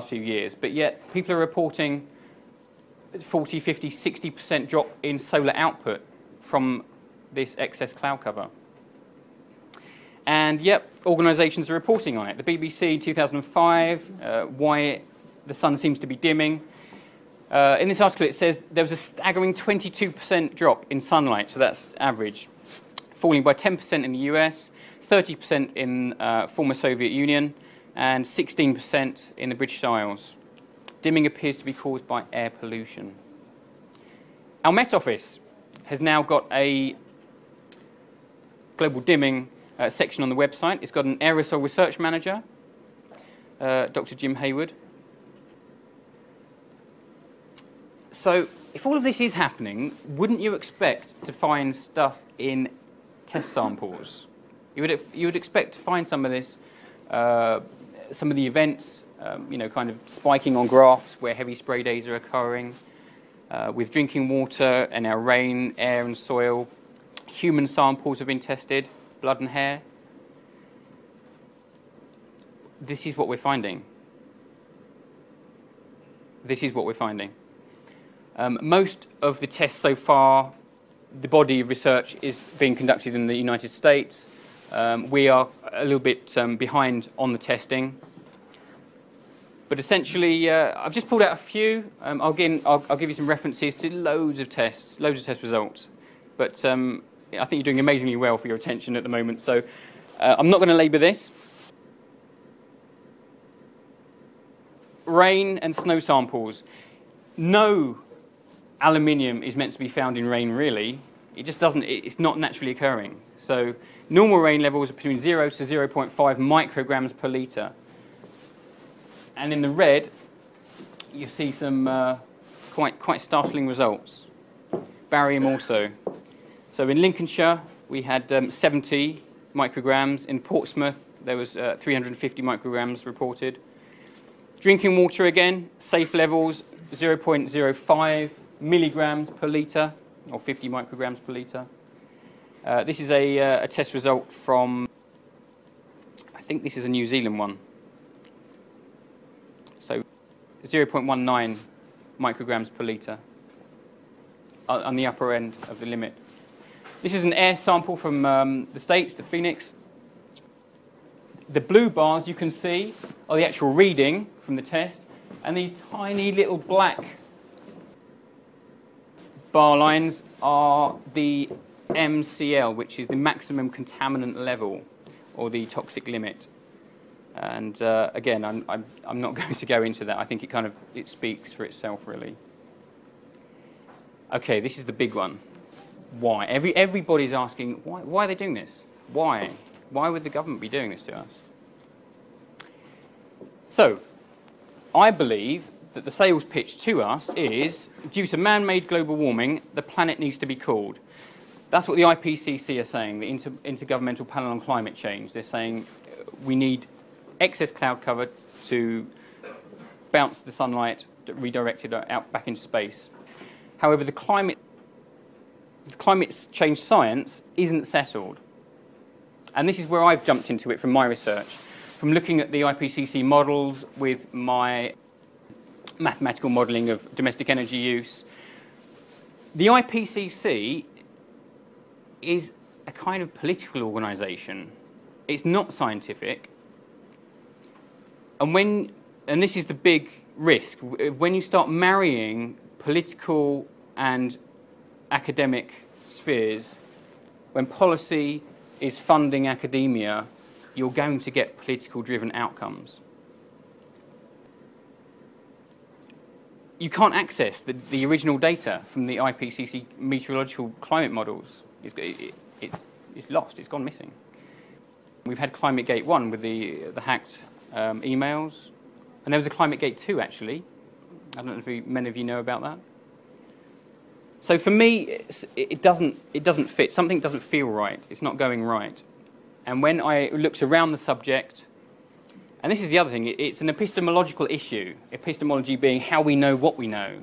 few years, but yet people are reporting 40, 50, 60% drop in solar output from this excess cloud cover. And yep, organisations are reporting on it. The BBC in 2005, why the sun seems to be dimming. In this article it says there was a staggering 22% drop in sunlight, so that's average, falling by 10% in the US, 30% in former Soviet Union, and 16% in the British Isles. Dimming appears to be caused by air pollution. Our Met Office has now got a global dimming section on the website. It's got an aerosol research manager, Dr. Jim Hayward. So if all of this is happening, wouldn't you expect to find stuff in test samples? You would expect to find some of this, some of the events, kind of spiking on graphs where heavy spray days are occurring, with drinking water and our rain, air and soil. Human samples have been tested, blood and hair. this is what we're finding. This is what we're finding. Most of the tests so far, the body of research is being conducted in the United States. We are a little bit behind on the testing. But essentially, I've just pulled out a few. I'll give you some references to loads of test results. But I think you're doing amazingly well for your attention at the moment, so I'm not going to labour this. Rain and snow samples. No aluminium is meant to be found in rain, really. It just doesn't, it's not naturally occurring. So normal rain levels are between 0 to 0.5 micrograms per litre. And in the red, you see some quite startling results. Barium also. So in Lincolnshire, we had 70 micrograms. In Portsmouth, there was 350 micrograms reported. Drinking water again, safe levels, 0.05 milligrams per litre, or 50 micrograms per litre. This is a test result from, I think this is a New Zealand one. So 0.19 micrograms per litre on the upper end of the limit. This is an air sample from the States, the Phoenix. The blue bars you can see are the actual reading from the test, and these tiny little black bar lines are the MCL, which is the maximum contaminant level, or the toxic limit. And again, I'm not going to go into that. I think it speaks for itself, really. Okay, this is the big one. Why? Everybody's asking, why are they doing this? Why? Why would the government be doing this to us? So, I believe that the sales pitch to us is, due to man-made global warming, the planet needs to be cooled. That's what the IPCC are saying, the Intergovernmental Panel on Climate Change. They're saying we need excess cloud cover to bounce the sunlight, redirect it out back into space. However, the climate change science isn't settled. And this is where I've jumped into it from my research. From looking at the IPCC models with my mathematical modelling of domestic energy use, the IPCC is a kind of political organisation. It's not scientific. And this is the big risk, when you start marrying political and academic spheres, when policy is funding academia, you're going to get political-driven outcomes. You can't access the original data from the IPCC meteorological climate models. It's lost, it's gone missing. We've had ClimateGate 1 with the hacked emails, and there was a ClimateGate 2 actually. I don't know if many of you know about that. So for me, it doesn't fit. Something doesn't feel right. It's not going right. And when I looked around the subject, and this is the other thing, it's an epistemological issue. Epistemology being how we know what we know.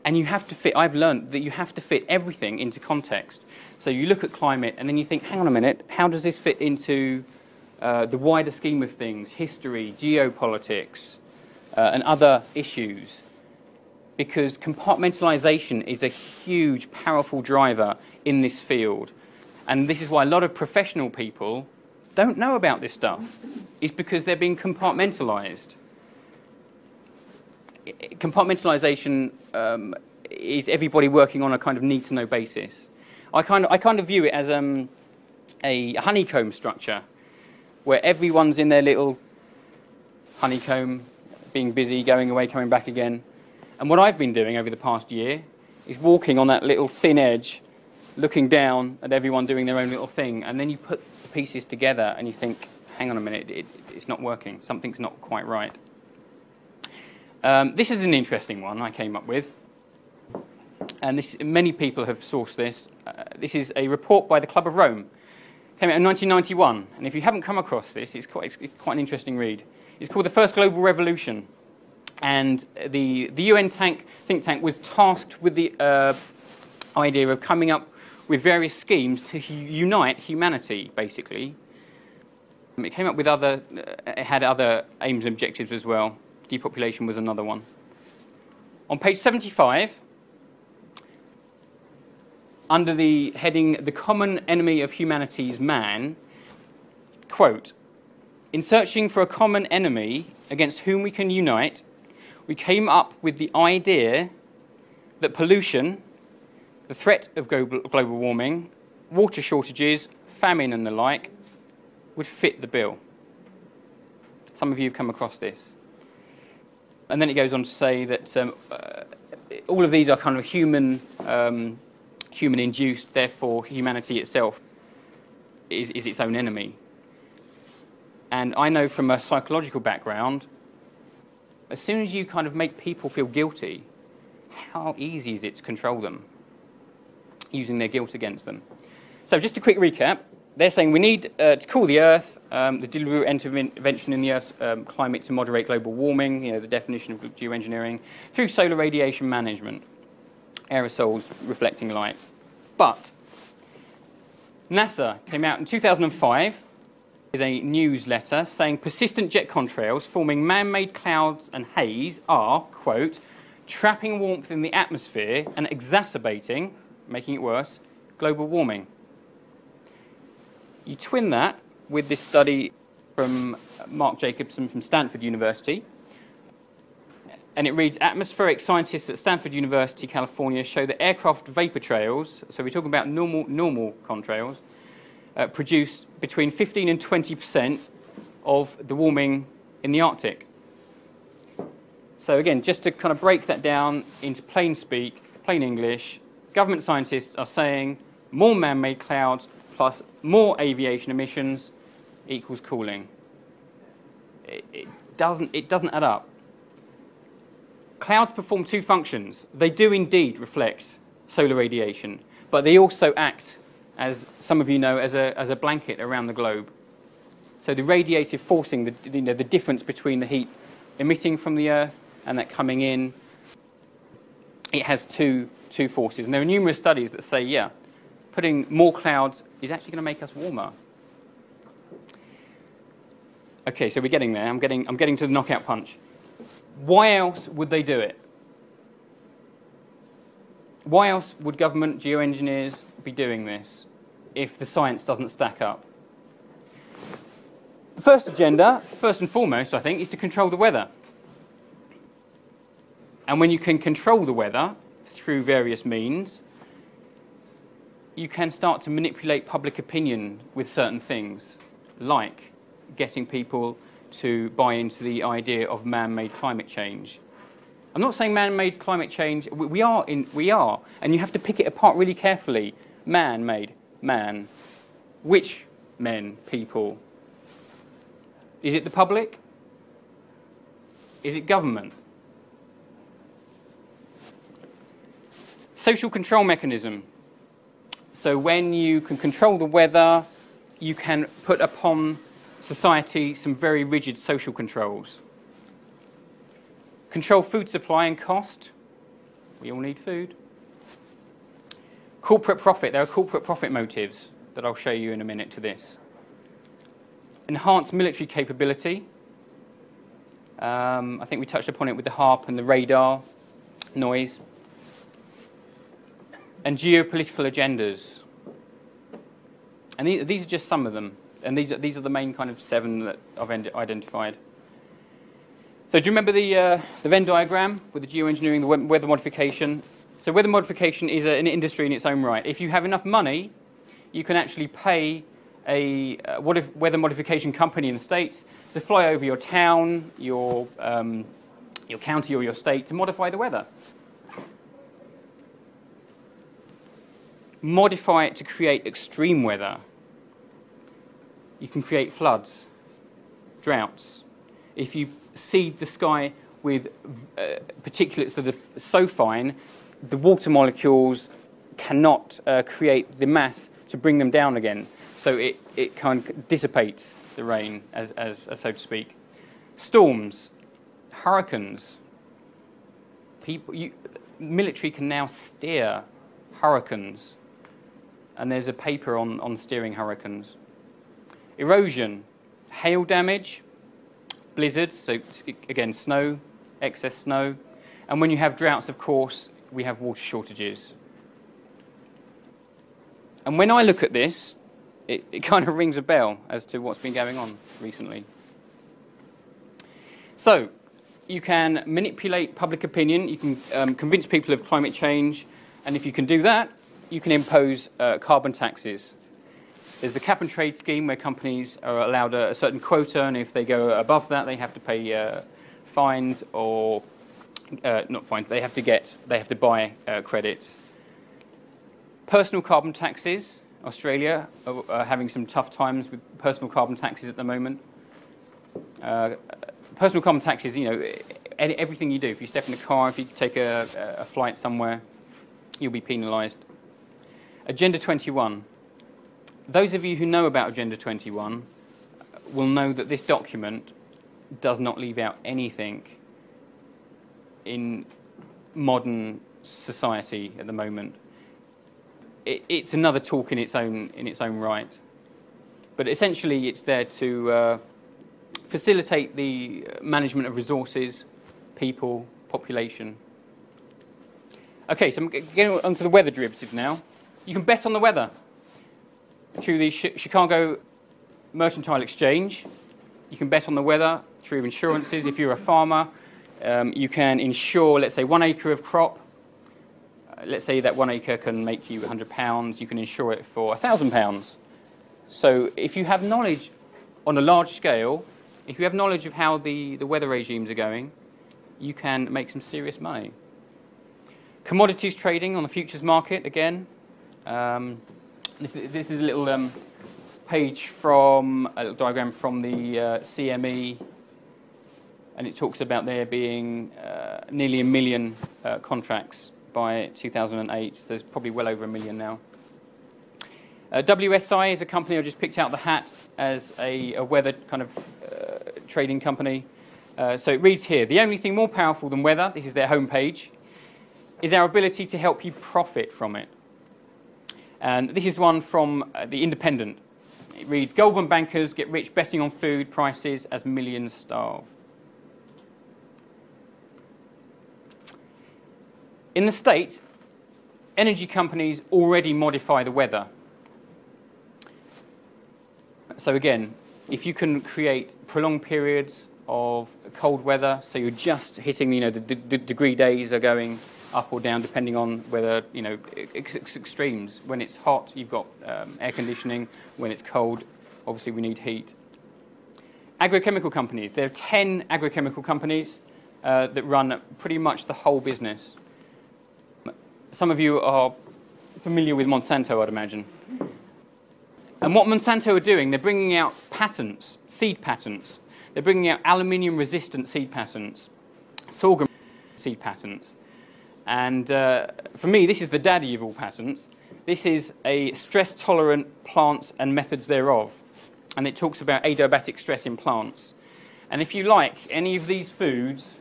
And you have to fit, I've learned that you have to fit everything into context. So you look at climate and then you think, hang on a minute, how does this fit into the wider scheme of things, history, geopolitics, and other issues? Because compartmentalization is a huge, powerful driver in this field. And this is why a lot of professional people don't know about this stuff. It's because they're being compartmentalized. Compartmentalization is everybody working on a kind of need-to-know basis. I kind of view it as a honeycomb structure, where everyone's in their little honeycomb, being busy, going away, coming back again. And what I've been doing over the past year is walking on that little thin edge, looking down at everyone doing their own little thing, and then you put the pieces together and you think, hang on a minute, it's not working, something's not quite right. This is an interesting one I came up with, and many people have sourced this. This is a report by the Club of Rome. Came out in 1991, and if you haven't come across this, it's quite an interesting read. It's called The First Global Revolution, and the UN think tank was tasked with the idea of coming up with various schemes to unite humanity, basically. It came up with it had other aims and objectives as well. Depopulation was another one. On page 75, under the heading, "The Common Enemy of Humanity is Man," quote, "In searching for a common enemy against whom we can unite, we came up with the idea that pollution, the threat of global warming, water shortages, famine and the like, would fit the bill." Some of you have come across this. And then it goes on to say that all of these are kind of human-induced, therefore humanity itself is its own enemy. And I know from a psychological background, as soon as you kind of make people feel guilty, how easy is it to control them, using their guilt against them? So just a quick recap. They're saying we need to cool the Earth, the deliberate intervention in the Earth's climate to moderate global warming, the definition of geoengineering, through solar radiation management, aerosols reflecting light. But NASA came out in 2005 with a newsletter saying persistent jet contrails forming man-made clouds and haze are, quote, "trapping warmth in the atmosphere and exacerbating, making it worse, global warming." You twin that with this study from Mark Jacobson from Stanford University, and it reads, "Atmospheric scientists at Stanford University, California, show that aircraft vapor trails," so we're talking about normal contrails, produce between 15 and 20% of the warming in the Arctic. So again, just to kind of break that down into plain speak, plain English, government scientists are saying more man-made clouds plus more aviation emissions equals cooling. It doesn't add up. Clouds perform two functions. They do indeed reflect solar radiation, but they also act, as some of you know, as a blanket around the globe. So the radiative forcing, the difference between the heat emitting from the Earth and that coming in, it has two forces. And there are numerous studies that say, yeah, putting more clouds is actually going to make us warmer. Okay, so we're getting there. I'm getting to the knockout punch. Why else would they do it? Why else would government geoengineers be doing this if the science doesn't stack up? The first agenda, first and foremost, I think, is to control the weather. And when you can control the weather through various means, you can start to manipulate public opinion with certain things, like getting people to buy into the idea of man-made climate change. I'm not saying man-made climate change, we are, and you have to pick it apart really carefully. Man-made, man. Which men, people? Is it the public? Is it government? Social control mechanism. So when you can control the weather, you can put upon society some very rigid social controls. Control food supply and cost. We all need food. Corporate profit. There are corporate profit motives that I'll show you in a minute to this. Enhance military capability. I think we touched upon it with the HARP and the radar noise. And geopolitical agendas. And these are just some of them. And these are the main kind of 7 that I've identified. So do you remember the Venn diagram with the geoengineering, the weather modification? So weather modification is an industry in its own right. If you have enough money, you can actually pay a weather modification company in the States to fly over your town, your county or your state to modify the weather. Modify it to create extreme weather. You can create floods, droughts. If you seed the sky with particulates that are so fine, the water molecules cannot create the mass to bring them down again. So it kind of dissipates the rain, as so to speak. Storms, hurricanes. Military can now steer hurricanes. And there's a paper on steering hurricanes. Erosion. hail damage, blizzards, so again snow, excess snow, and when you have droughts, of course, we have water shortages. And when I look at this, it kind of rings a bell as to what's been going on recently. So, you can manipulate public opinion, you can convince people of climate change, and if you can do that, you can impose carbon taxes. There's the cap and trade scheme where companies are allowed a certain quota, and if they go above that, they have to pay fines or not fines. They have to buy credits. Personal carbon taxes. Australia are having some tough times with personal carbon taxes at the moment. Personal carbon taxes, you know, everything you do. If you step in a car, if you take a flight somewhere, you'll be penalised. Agenda 21. Those of you who know about Agenda 21 will know that this document does not leave out anything in modern society at the moment. It's another talk in its own right, but essentially it's there to facilitate the management of resources, people, population. Okay, so I'm getting onto the weather derivative now. You can bet on the weather through the Chicago Mercantile Exchange. You can bet on the weather through insurances. If you're a farmer, you can insure, let's say, 1 acre of crop. Let's say that 1 acre can make you £100. You can insure it for £1,000. So if you have knowledge on a large scale, if you have knowledge of how the weather regimes are going, you can make some serious money. Commodities trading on the futures market, again. This is a little page from, a little diagram from the CME, and it talks about there being nearly 1 million contracts by 2008, so there's probably well over 1 million now. WSI is a company I just picked out the hat as a weather kind of trading company. So it reads here, the only thing more powerful than weather, this is their homepage, is our ability to help you profit from it. And this is one from The Independent. It reads, Goldman bankers get rich betting on food prices as millions starve. In the States, energy companies already modify the weather. So again, if you can create prolonged periods of cold weather, so you're just hitting, you know, the degree days are going up or down depending on whether, you know, extremes. When it's hot, you've got air conditioning. When it's cold, obviously we need heat. Agrochemical companies. There are 10 agrochemical companies that run pretty much the whole business. Some of you are familiar with Monsanto, I'd imagine. And what Monsanto are doing, they're bringing out patents, seed patents. They're bringing out aluminium-resistant seed patents, sorghum seed patents. And for me, this is the daddy of all patents. This is a stress-tolerant plants and methods thereof. And it talks about adiabatic stress in plants. And if you like any of these foods,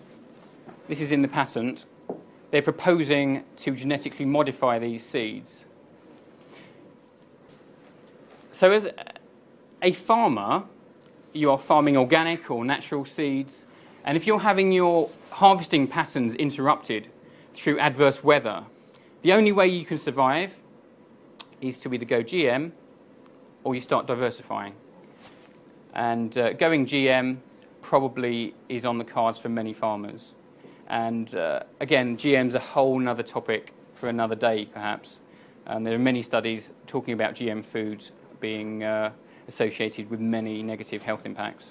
this is in the patent, they're proposing to genetically modify these seeds. So as a farmer, you are farming organic or natural seeds, and if you're having your harvesting patterns interrupted through adverse weather, the only way you can survive is to either go GM or you start diversifying. And going GM probably is on the cards for many farmers. And again, GM's a whole other topic for another day, perhaps. There are many studies talking about GM foods being associated with many negative health impacts.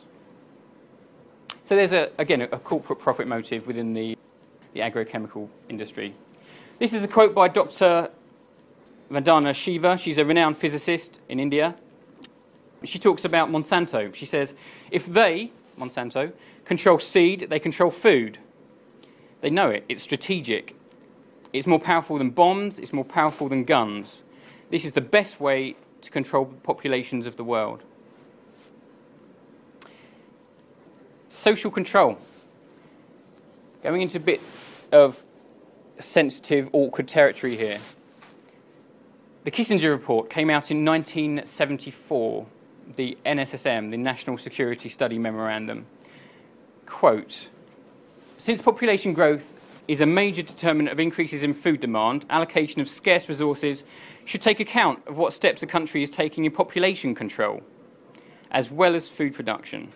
So there's, again, a corporate profit motive within the agrochemical industry. This is a quote by Dr. Vandana Shiva. She's a renowned physicist in India. She talks about Monsanto. She says, if they, Monsanto, control seed, they control food. They know it. It's strategic. It's more powerful than bombs. It's more powerful than guns. This is the best way to control populations of the world. Social control. Going into a bit of sensitive, awkward territory here. The Kissinger report came out in 1974. the NSSM, the National Security Study Memorandum. Quote, since population growth is a major determinant of increases in food demand, allocation of scarce resources should take account of what steps the country is taking in population control, as well as food production.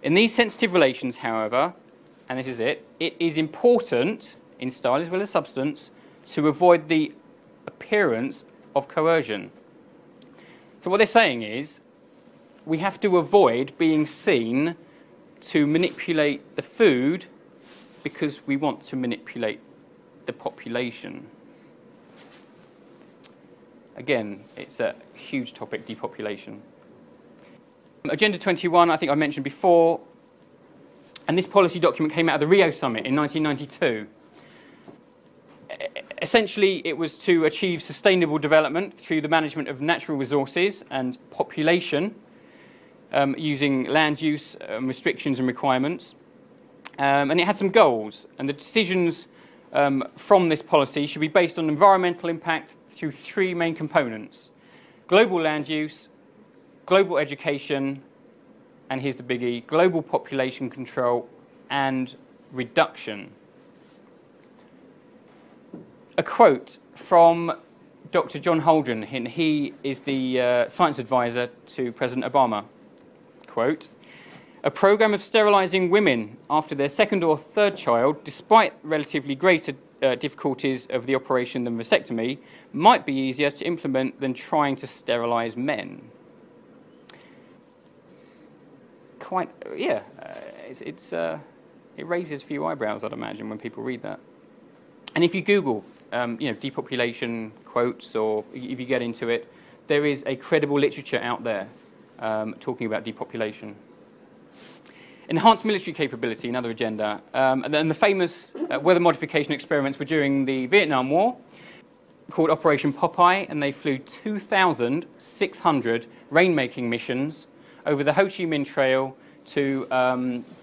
In these sensitive relations, however, and this is it is important, in style as well as substance, to avoid the appearance of coercion. So what they're saying is, we have to avoid being seen to manipulate the food because we want to manipulate the population. Again, it's a huge topic, depopulation. Agenda 21, I think I mentioned before, and this policy document came out of the Rio Summit in 1992. Essentially, it was to achieve sustainable development through the management of natural resources and population, using land use restrictions and requirements. And it had some goals, and the decisions from this policy should be based on environmental impact through three main components: global land use, global education, and here's the biggie, global population control and reduction. A quote from Dr. John Holdren, and he is the science advisor to President Obama. Quote, a program of sterilizing women after their second or third child, despite relatively greater difficulties of the operation than vasectomy, might be easier to implement than trying to sterilize men. Quite, yeah, it raises a few eyebrows, I'd imagine, when people read that. And if you Google, depopulation quotes, or if you get into it, there is a credible literature out there talking about depopulation. Enhanced military capability, another agenda. And then the famous weather modification experiments were during the Vietnam War, called Operation Popeye, and they flew 2,600 rainmaking missions over the Ho Chi Minh Trail to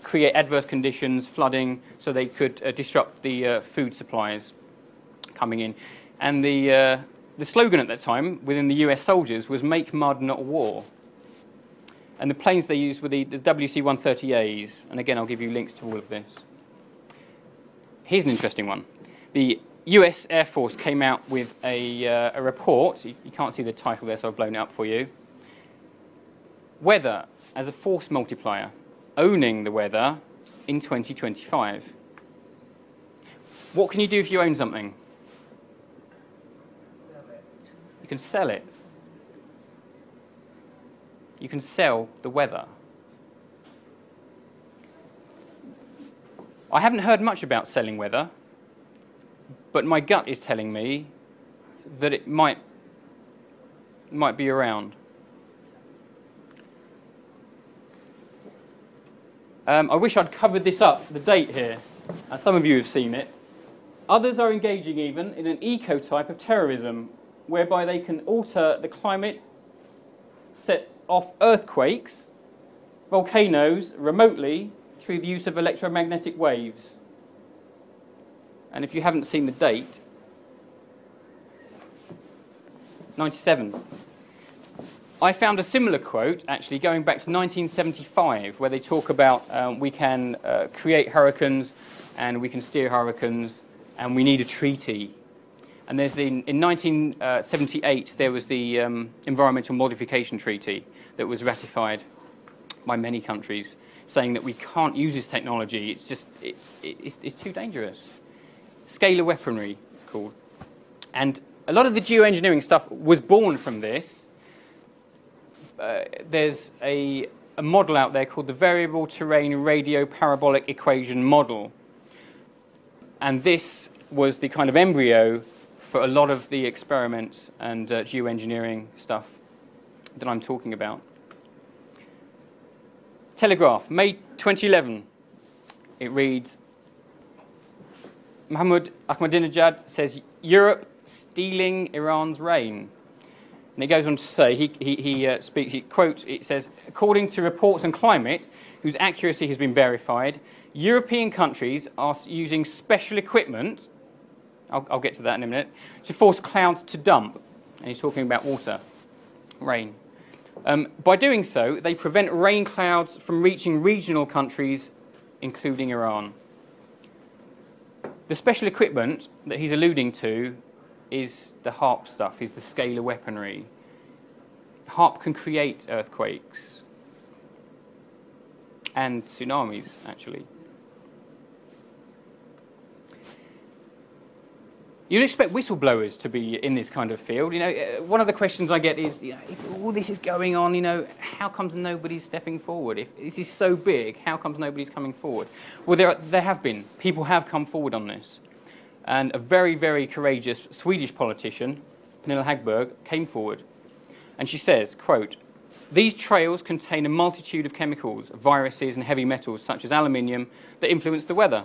create adverse conditions, flooding, so they could disrupt the food supplies coming in. And the slogan at that time within the US soldiers was "Make mud, not war." And the planes they used were the WC-130As. And again, I'll give you links to all of this. Here's an interesting one. The US Air Force came out with a report. You can't see the title there, so I've blown it up for you. Weather as a force multiplier, owning the weather in 2025. What can you do if you own something? You can sell it. You can sell the weather. I haven't heard much about selling weather, but my gut is telling me that it might be around. I wish I'd covered this up, the date here. Some of you have seen it. Others are engaging even in an eco-type of terrorism, whereby they can alter the climate, set off earthquakes, volcanoes remotely through the use of electromagnetic waves. And if you haven't seen the date, 97. I found a similar quote, actually, going back to 1975, where they talk about we can create hurricanes and we can steer hurricanes and we need a treaty. And there's in 1978, there was the Environmental Modification Treaty that was ratified by many countries, saying that we can't use this technology. It's just, it's too dangerous. Scalar weaponry, it's called. And a lot of the geoengineering stuff was born from this. There's a model out there called the Variable Terrain Radio Parabolic Equation Model. And this was the kind of embryo for a lot of the experiments and geoengineering stuff that I'm talking about. Telegraph, May 2011. It reads, Mohammed Ahmadinejad says, Europe stealing Iran's rain. And it goes on to say, he quotes, it says, according to reports on climate, whose accuracy has been verified, European countries are using special equipment, I'll get to that in a minute, to force clouds to dump. And he's talking about water, rain. By doing so, they prevent rain clouds from reaching regional countries, including Iran. The special equipment that he's alluding to is the HARP stuff, is the scalar weaponry. HARP can create earthquakes and tsunamis, actually. You'd expect whistleblowers to be in this kind of field. One of the questions I get is, if all this is going on, how comes nobody's stepping forward? If this is so big, how comes nobody's coming forward? Well, there have been. People have come forward on this. And a very, very courageous Swedish politician, Pernilla Hagberg, came forward. And she says, quote, "These trails contain a multitude of chemicals, viruses and heavy metals such as aluminium that influence the weather.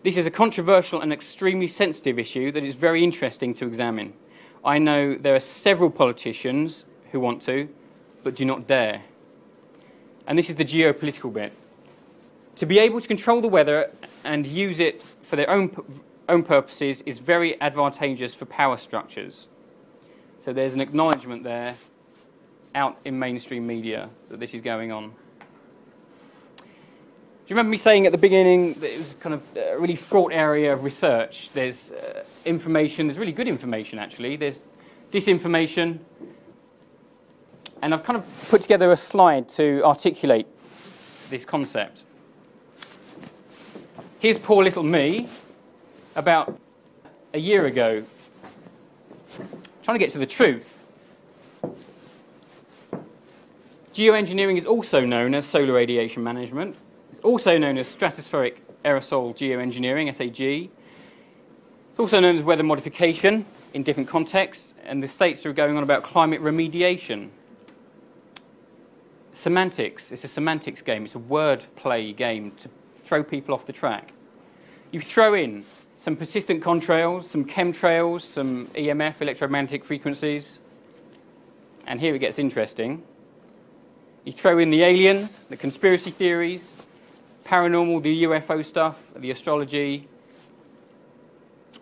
This is a controversial and extremely sensitive issue that is very interesting to examine. I know there are several politicians who want to, but do not dare." And this is the geopolitical bit. To be able to control the weather and use it for their own purposes is very advantageous for power structures. So there's an acknowledgement there out in mainstream media that this is going on. Do you remember me saying at the beginning that it was kind of a really fraught area of research? There's information, there's really good information actually, there's disinformation, and I've kind of put together a slide to articulate this concept. Here's poor little me, about a year ago, trying to get to the truth. Geoengineering is also known as solar radiation management. It's also known as stratospheric aerosol geoengineering, SAG. It's also known as weather modification in different contexts, and the states are going on about climate remediation. Semantics, it's a semantics game, it's a word play game to throw people off the track. You throw in some persistent contrails, some chemtrails, some EMF, electromagnetic frequencies, and here it gets interesting. You throw in the aliens, the conspiracy theories, paranormal, the UFO stuff, the astrology.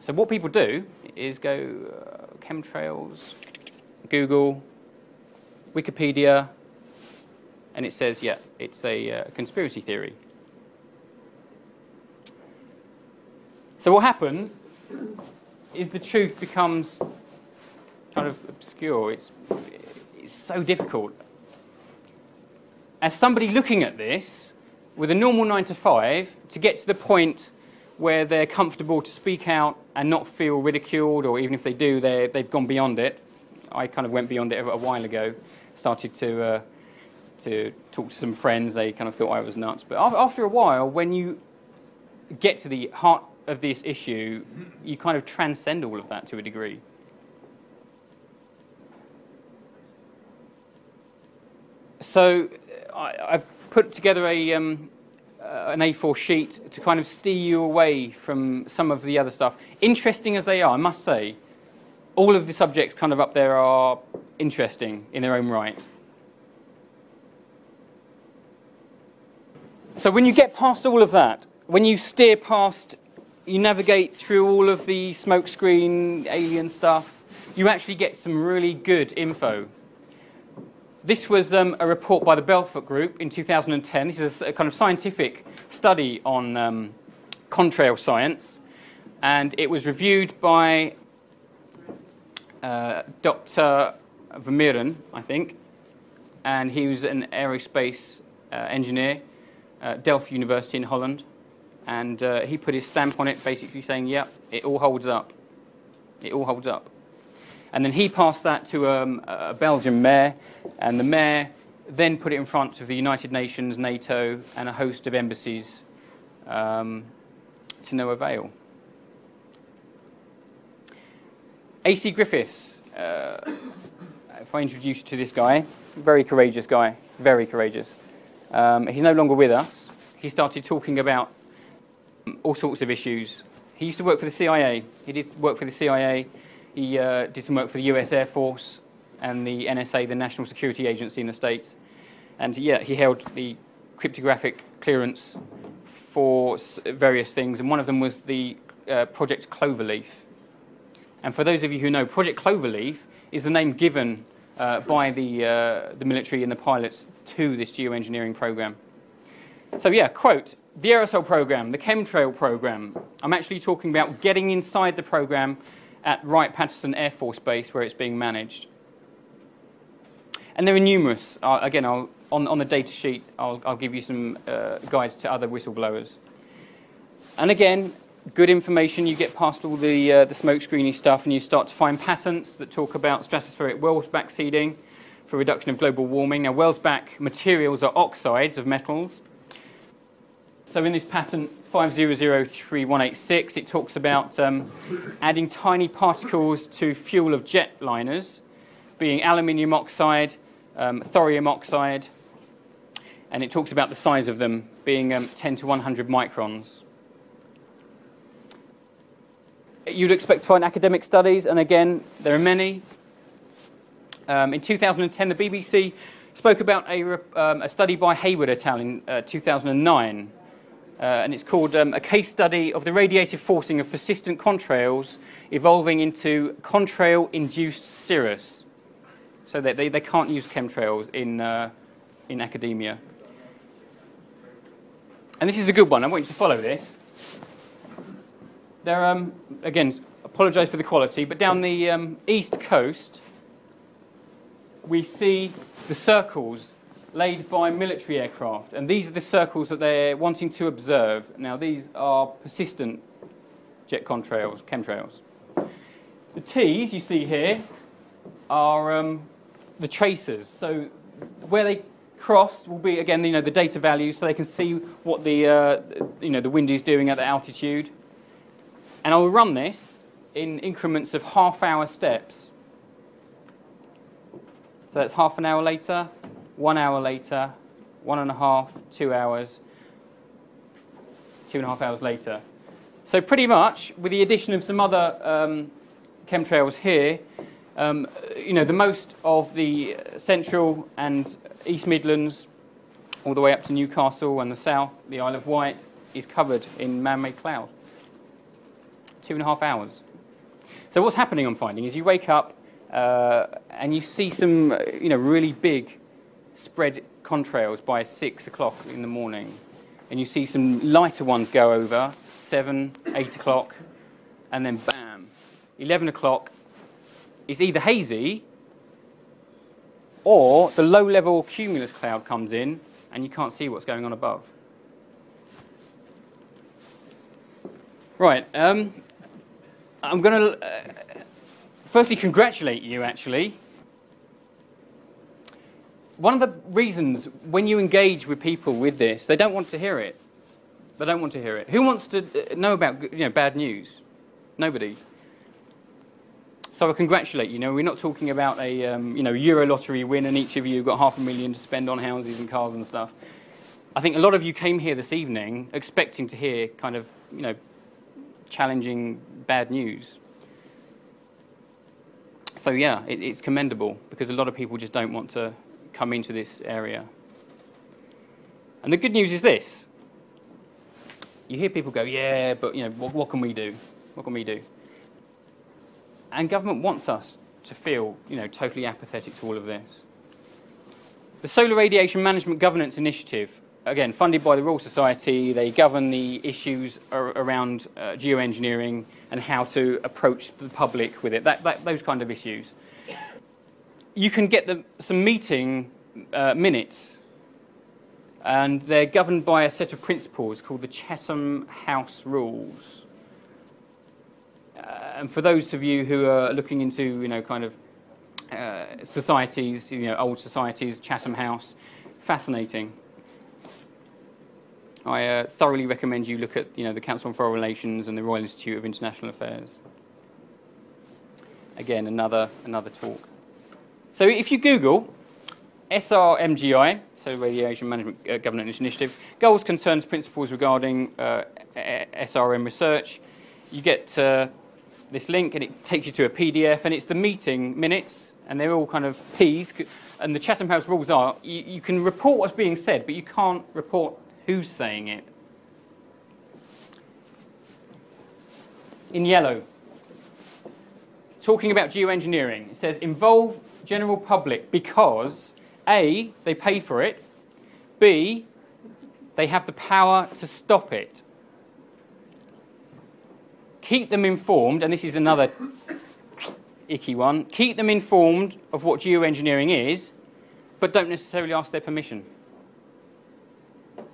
So what people do is go chemtrails, Google, Wikipedia, and it says, yeah, it's a conspiracy theory. So what happens is the truth becomes kind of obscure. It's so difficult. As somebody looking at this, with a normal 9 to 5, to get to the point where they're comfortable to speak out and not feel ridiculed, or even if they do, they've gone beyond it. I kind of went beyond it a while ago, started to talk to some friends. They kind of thought I was nuts. But after a while, when you get to the heart of this issue, you kind of transcend all of that to a degree. So I've put together an A4 sheet to kind of steer you away from some of the other stuff. Interesting as they are, I must say, all of the subjects kind of up there are interesting in their own right. So when you get past all of that, when you steer past, you navigate through all of the smokescreen, alien stuff, you actually get some really good info. This was a report by the Belfoot Group in 2010. This is a kind of scientific study on contrail science, and it was reviewed by Dr. Vermeeren, I think, and he was an aerospace engineer at Delft University in Holland, and he put his stamp on it, basically saying, yeah, it all holds up. It all holds up. And then he passed that to a Belgian mayor, and the mayor then put it in front of the United Nations, NATO, and a host of embassies to no avail. A.C. Griffiths, if I introduce you to this guy, very courageous guy, very courageous. He's no longer with us. He started talking about all sorts of issues. He used to work for the CIA. He did work for the CIA. He did some work for the US Air Force and the NSA, the National Security Agency in the States. And yeah, he held the cryptographic clearance for various things, and one of them was the Project Cloverleaf. And for those of you who know, Project Cloverleaf is the name given by the military and the pilots to this geoengineering program. So yeah, quote, the aerosol program, the chemtrail program. I'm actually talking about getting inside the program at Wright-Patterson Air Force Base where it's being managed. And there are numerous. Again, on the data sheet, I'll give you some guides to other whistleblowers. And again, good information. You get past all the smoke screening stuff and you start to find patents that talk about stratospheric Welsbach seeding for reduction of global warming. Now, Welsbach materials are oxides of metals. So in this patent 5003186, it talks about adding tiny particles to fuel of jetliners, being aluminium oxide, thorium oxide, and it talks about the size of them being 10 to 100 microns. You'd expect to find academic studies, and again, there are many. In 2010, the BBC spoke about a study by Hayward et al. In 2009, and it's called A Case Study of the Radiative Forcing of Persistent Contrails Evolving into Contrail-Induced Cirrus. So that they can't use chemtrails in academia. And this is a good one. I want you to follow this. There, again, apologise for the quality, but down the east coast, we see the circles laid by military aircraft, and these are the circles that they're wanting to observe. Now, these are persistent jet contrails, chemtrails. The T's you see here are the tracers. So where they cross will be, again, the data values, so they can see what the the wind is doing at the altitude. And I'll run this in increments of half-hour steps. So that's half an hour later, 1 hour later, 1.5, 2 hours, 2.5 hours later. So pretty much, with the addition of some other chemtrails here, the most of the central and East Midlands, all the way up to Newcastle and the south, the Isle of Wight, is covered in man-made cloud. 2.5 hours. So what's happening, I'm finding, is you wake up and you see some, really big spread contrails by 6 o'clock in the morning, and you see some lighter ones go over 7, 8 o'clock, and then bam, 11 o'clock. It's either hazy or the low-level cumulus cloud comes in and you can't see what's going on above. Right, I'm going to firstly congratulate you, actually. One of the reasons when you engage with people with this, they don't want to hear it. They don't want to hear it. Who wants to know about bad news? Nobody. So I congratulate you. We're not talking about a Euro lottery win and each of you got $500,000 to spend on houses and cars and stuff. I think a lot of you came here this evening expecting to hear kind of challenging bad news. So yeah, it's commendable because a lot of people just don't want to come into this area. And the good news is this. You hear people go, yeah, but what can we do? What can we do? And government wants us to feel, totally apathetic to all of this. The Solar Radiation Management Governance Initiative, again, funded by the Royal Society, they govern the issues around geoengineering and how to approach the public with it, those kind of issues. You can get some meeting minutes, and they're governed by a set of principles called the Chatham House Rules. And for those of you who are looking into, societies, old societies, Chatham House, fascinating. I thoroughly recommend you look at, the Council on Foreign Relations and the Royal Institute of International Affairs. Again, another talk. So if you Google SRMGI, so Radiation Management Governance Initiative, goals, concerns, principles regarding SRM research, you get this link and it takes you to a PDF, and it's the meeting minutes, and they're all kind of P's. And the Chatham House rules are, you can report what's being said, but you can't report who's saying it. In yellow, talking about geoengineering, it says, general public because A, they pay for it, B, they have the power to stop it. Keep them informed, and this is another icky one, keep them informed of what geoengineering is, but don't necessarily ask their permission.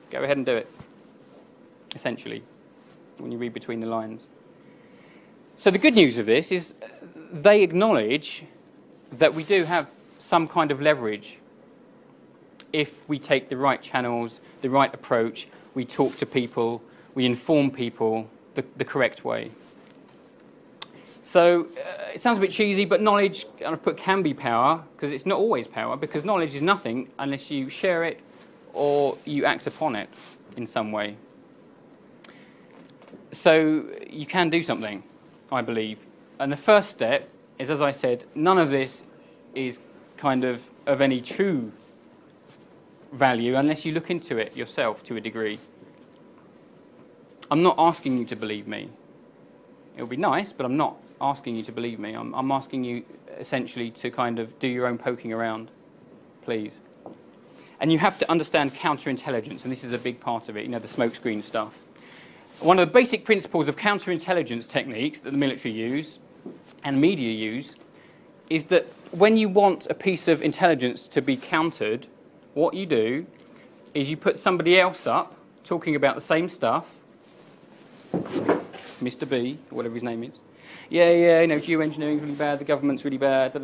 Go ahead and do it, essentially, when you read between the lines. So the good news of this is they acknowledge that we do have some kind of leverage if we take the right channels, the right approach, we talk to people, we inform people the correct way. So it sounds a bit cheesy, but knowledge, I've put can be power, because it's not always power, because knowledge is nothing unless you share it or you act upon it in some way. So you can do something, I believe. And the first step is, as I said, none of this is kind of any true value unless you look into it yourself to a degree. I'm not asking you to believe me. It would be nice, but I'm not asking you to believe me. I'm asking you essentially to kind of do your own poking around, please. And you have to understand counterintelligence, and this is a big part of it, you know, the smokescreen stuff. One of the basic principles of counterintelligence techniques that the military use and media use is that when you want a piece of intelligence to be countered, what you do is you put somebody else up talking about the same stuff, Mr. B, or whatever his name is. Yeah, you know, geoengineering's really bad, the government's really bad,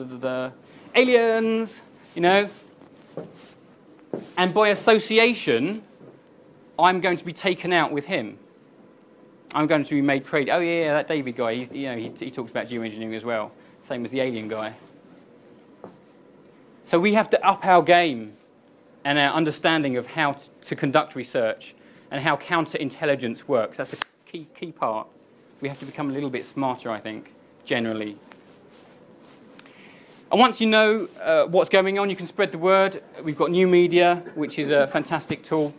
aliens, you know. And by association, I'm going to be taken out with him. I'm going to be made crazy. Oh yeah, that David guy, he talks about geoengineering as well. Same as the alien guy. So we have to up our game and our understanding of how to conduct research and how counterintelligence works. That's a key part. We have to become a little bit smarter, I think, generally. And once you know what's going on, you can spread the word. We've got new media, which is a fantastic tool.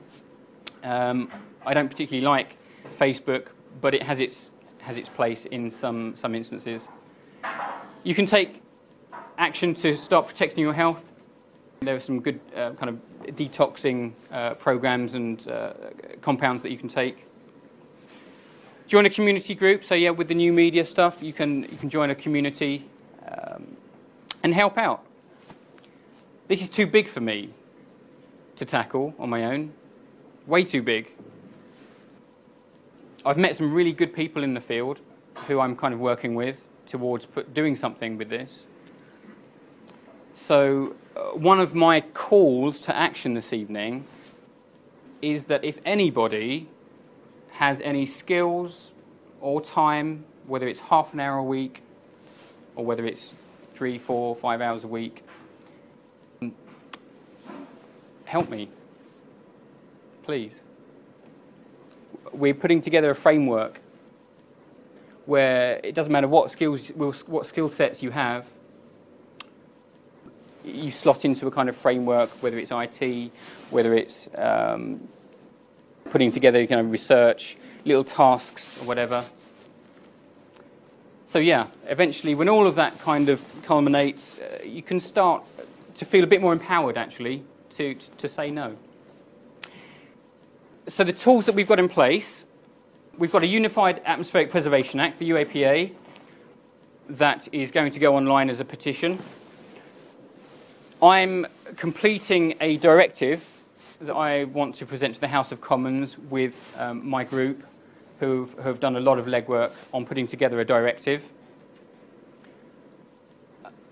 I don't particularly like Facebook, but it has its place in some instances. You can take action to start protecting your health. There are some good kind of detoxing programs and compounds that you can take. Join a community group. So yeah, with the new media stuff, you can join a community and help out. This is too big for me to tackle on my own. Way too big. I've met some really good people in the field who I'm kind of working with towards doing something with this. So one of my calls to action this evening is that if anybody has any skills or time, whether it's half an hour a week or whether it's 3, 4, 5 hours a week, help me, please. We're putting together a framework where it doesn't matter what skill sets you have, you slot into a kind of framework, whether it's IT, whether it's putting together kind of research, little tasks or whatever. So yeah, eventually when all of that kind of culminates, you can start to feel a bit more empowered actually to say no. So the tools that we've got in place, we've got a Unified Atmospheric Preservation Act, the UAPA, that is going to go online as a petition. I'm completing a directive that I want to present to the House of Commons with my group who have done a lot of legwork on putting together a directive.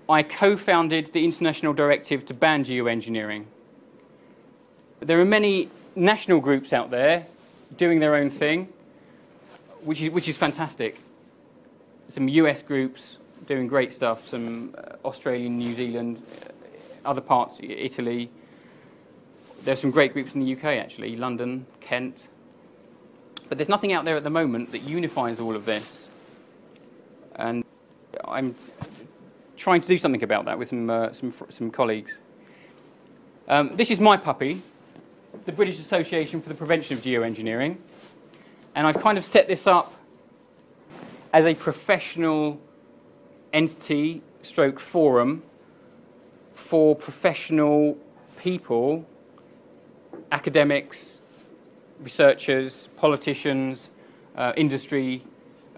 I co-founded the International Directive to ban geoengineering. There are many national groups out there doing their own thing, which is fantastic. Some US groups doing great stuff, some Australian, New Zealand, other parts, Italy. There's some great groups in the UK actually, London, Kent. But there's nothing out there at the moment that unifies all of this. And I'm trying to do something about that with some colleagues. This is my puppy, the British Association for the Prevention of Geoengineering. And I've kind of set this up as a professional entity stroke forum for professional people, academics, researchers, politicians, industry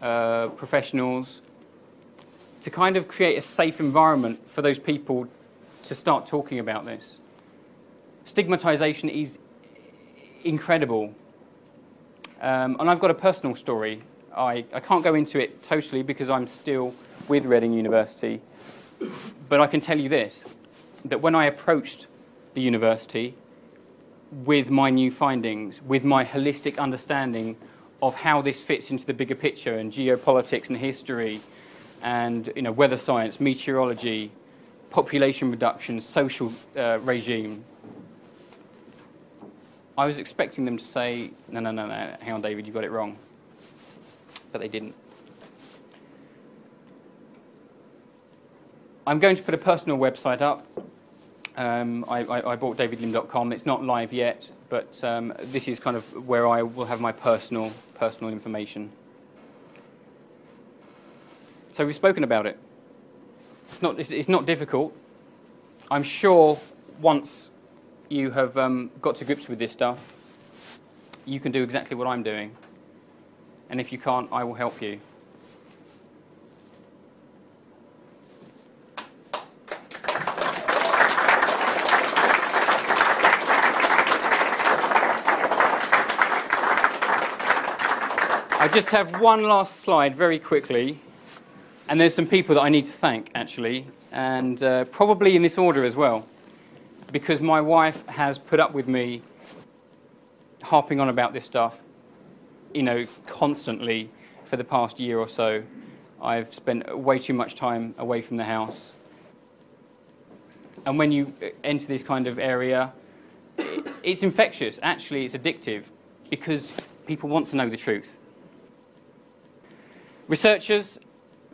professionals, to kind of create a safe environment for those people to start talking about this. Stigmatization is incredible. And I've got a personal story. I can't go into it totally because I'm still with Reading University, but I can tell you this, that when I approached the university with my new findings, with my holistic understanding of how this fits into the bigger picture and geopolitics and history and weather science, meteorology, population reduction, social regime, I was expecting them to say, no, hang on, David, you got it wrong. But they didn't. I'm going to put a personal website up. I bought davidlim.com. It's not live yet, but this is kind of where I will have my personal information. So we've spoken about it. It's not difficult. I'm sure once you have got to grips with this stuff, you can do exactly what I'm doing. And if you can't, I will help you. I just have one last slide very quickly, and there's some people that I need to thank, actually, and probably in this order as well, because my wife has put up with me harping on about this stuff, constantly for the past year or so. I've spent way too much time away from the house. And when you enter this kind of area, it's infectious. Actually, it's addictive because people want to know the truth. Researchers,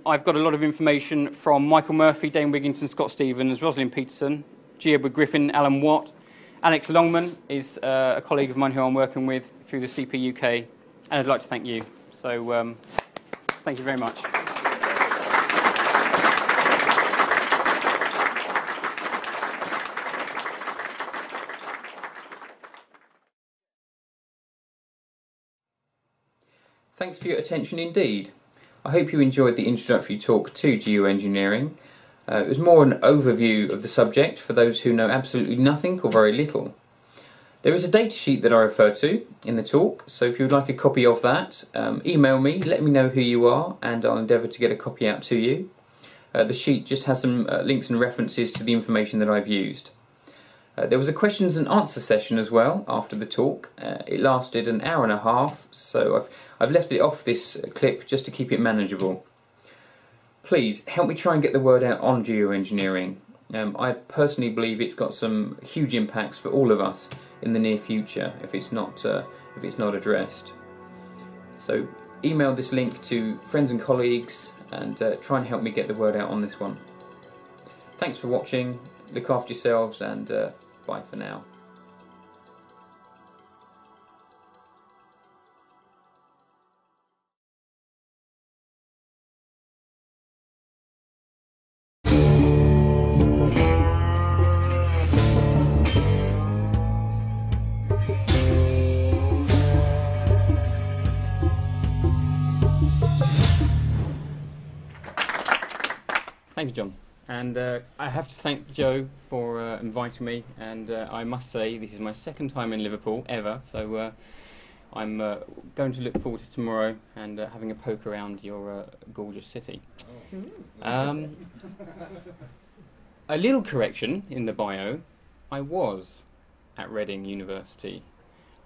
I've got a lot of information from Michael Murphy, Dane Wigginton, Scott Stevens, Rosalind Peterson, G. Edward Griffin, Alan Watt. Alex Longman is a colleague of mine who I'm working with through the CP UK, and I'd like to thank you. So thank you very much. Thanks for your attention indeed. I hope you enjoyed the introductory talk to geoengineering. It was more an overview of the subject for those who know absolutely nothing or very little. There is a datasheet that I refer to in the talk, so if you would like a copy of that, email me, let me know who you are, and I'll endeavour to get a copy out to you. The sheet just has some links and references to the information that I've used. There was a questions and answer session as well after the talk. It lasted an hour and a half, so I've left it off this clip just to keep it manageable. Please help me try and get the word out on geoengineering. I personally believe it's got some huge impacts for all of us in the near future if it's not addressed. So email this link to friends and colleagues and try and help me get the word out on this one. Thanks for watching. Look after yourselves, and bye for now. Thank you, John. And I have to thank Joe for inviting me, and I must say this is my second time in Liverpool ever, so I'm going to look forward to tomorrow and having a poke around your gorgeous city. A little correction in the bio: I was at Reading University.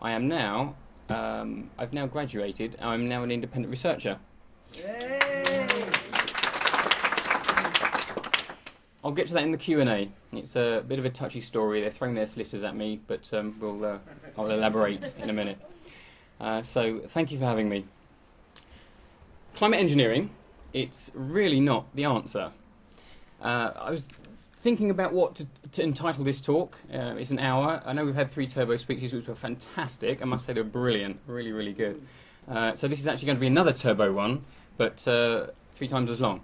I am now, I've now graduated, I'm now an independent researcher. Yay! I'll get to that in the Q&A. It's a bit of a touchy story. They're throwing their solicitors at me, but I'll elaborate in a minute. So thank you for having me. Climate engineering, it's really not the answer. I was thinking about what to entitle this talk. It's an hour. I know we've had 3 turbo speeches, which were fantastic. I must say they were brilliant, really, really good. So this is actually going to be another turbo one, but 3 times as long.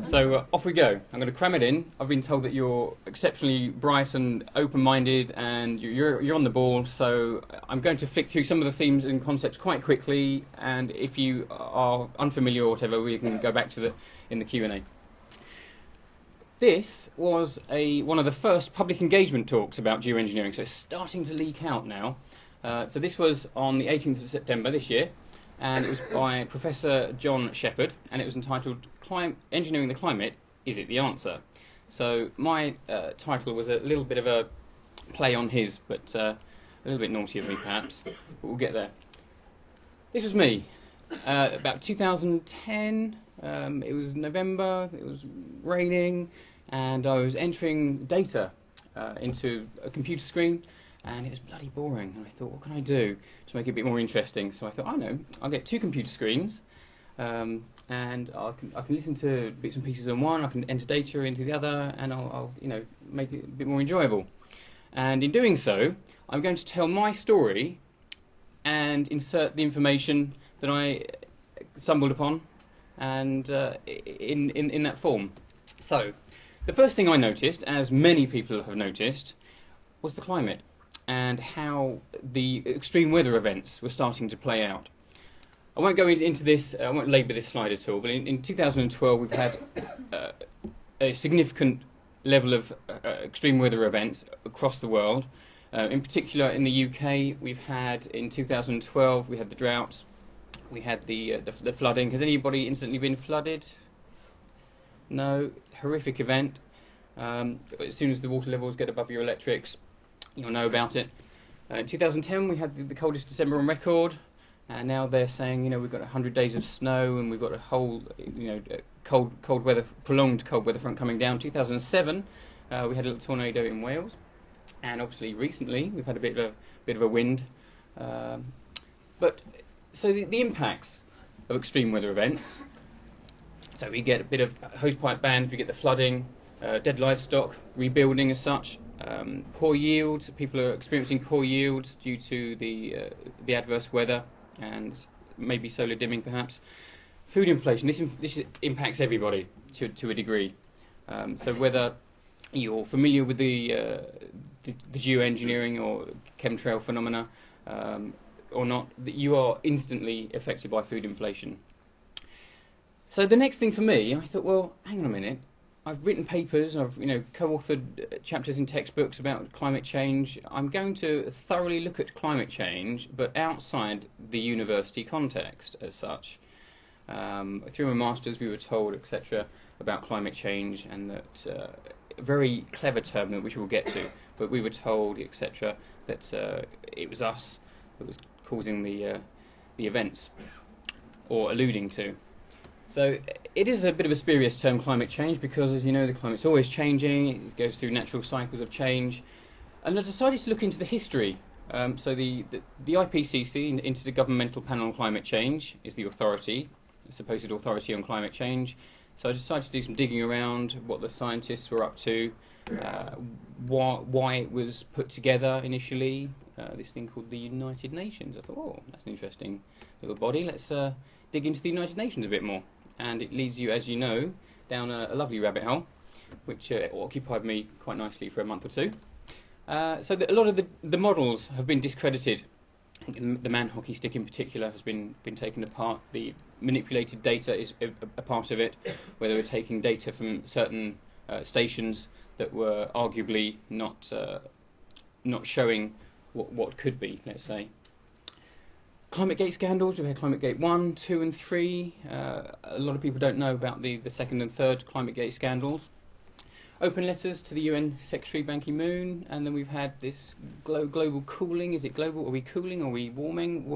So off we go. I'm going to cram it in. I've been told that you're exceptionally bright and open-minded and you're on the ball, so I'm going to flick through some of the themes and concepts quite quickly, and if you are unfamiliar or whatever, we can go back to in the Q&A. This was one of the first public engagement talks about geoengineering, so it's starting to leak out now. So this was on the 18th of September this year, and it was by Professor John Shepherd, and it was entitled Engineering the Climate, Is It the Answer? So my title was a little bit of a play on his, but a little bit naughty of me perhaps, but we'll get there. This was me, about 2010, it was November, it was raining, and I was entering data into a computer screen, and it was bloody boring, and I thought, what can I do to make it a bit more interesting? So I thought, I know, I'll get two computer screens, and I can listen to bits and pieces on one, I can enter data into the other, and I'll make it a bit more enjoyable. And in doing so, I'm going to tell my story and insert the information that I stumbled upon, and in that form. So, the first thing I noticed, as many people have noticed, was the climate and how the extreme weather events were starting to play out. I won't go into this, I won't labour this slide at all, but in 2012 we've had a significant level of extreme weather events across the world. In particular in the UK, we've had, in 2012, we had the droughts, we had the flooding. Has anybody instantly been flooded? No, horrific event. As soon as the water levels get above your electrics, you'll know about it. In 2010 we had the coldest December on record, and now they're saying, we've got 100 days of snow and we've got a whole, cold weather, prolonged cold weather front coming down. 2007 we had a little tornado in Wales, and obviously recently we've had a bit of a wind. But so the impacts of extreme weather events. So we get a bit of hosepipe band, we get the flooding, dead livestock, rebuilding as such, poor yields. People are experiencing poor yields due to the adverse weather and maybe solar dimming perhaps. Food inflation, this impacts everybody to a degree. So whether you're familiar with the geoengineering or chemtrail phenomena or not, you are instantly affected by food inflation. So the next thing for me, I thought, well, hang on a minute. I've written papers, I've co-authored chapters in textbooks about climate change. I'm going to thoroughly look at climate change, but outside the university context as such. Through my masters, we were told, etc., about climate change, and that a very clever term which we'll get to, but we were told, etc., that it was us that was causing the events, or alluding to. So it is a bit of a spurious term, climate change, because as you know, the climate's always changing, it goes through natural cycles of change. And I decided to look into the history. So the IPCC, Intergovernmental Panel on Climate Change, is the authority, the supposed authority on climate change. So I decided to do some digging around, what the scientists were up to, why it was put together initially, this thing called the United Nations. I thought, oh, that's an interesting little body, let's dig into the United Nations a bit more. And it leads you, as you know, down a lovely rabbit hole, which occupied me quite nicely for a month or two. So a lot of the models have been discredited. I think the man hockey stick in particular has been taken apart. The manipulated data is a part of it, where they were taking data from certain stations that were arguably not showing what could be, let's say. ClimateGate scandals, we've had ClimateGate 1, 2 and 3. A lot of people don't know about the second and third ClimateGate scandals. Open letters to the UN Secretary Ban Ki-moon, and then we've had this global cooling. Is it global? Are we cooling? Are we warming?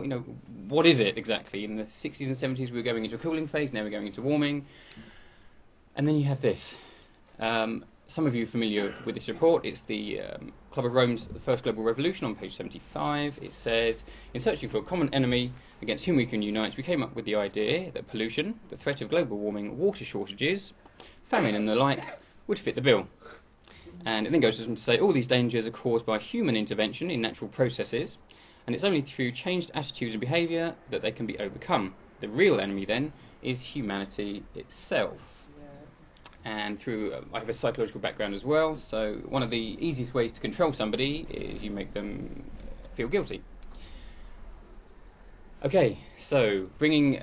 What is it exactly? In the 60s and 70s we were going into a cooling phase, now we're going into warming. And then you have this. Some of you are familiar with this report. It's the Club of Rome's The First Global Revolution on page 75. It says, in searching for a common enemy against whom we can unite, we came up with the idea that pollution, the threat of global warming, water shortages, famine and the like would fit the bill. And it then goes on to say all these dangers are caused by human intervention in natural processes, and it's only through changed attitudes and behaviour that they can be overcome. The real enemy then is humanity itself. and through I have a psychological background as well. So one of the easiest ways to control somebody is you make them feel guilty. Okay, so bringing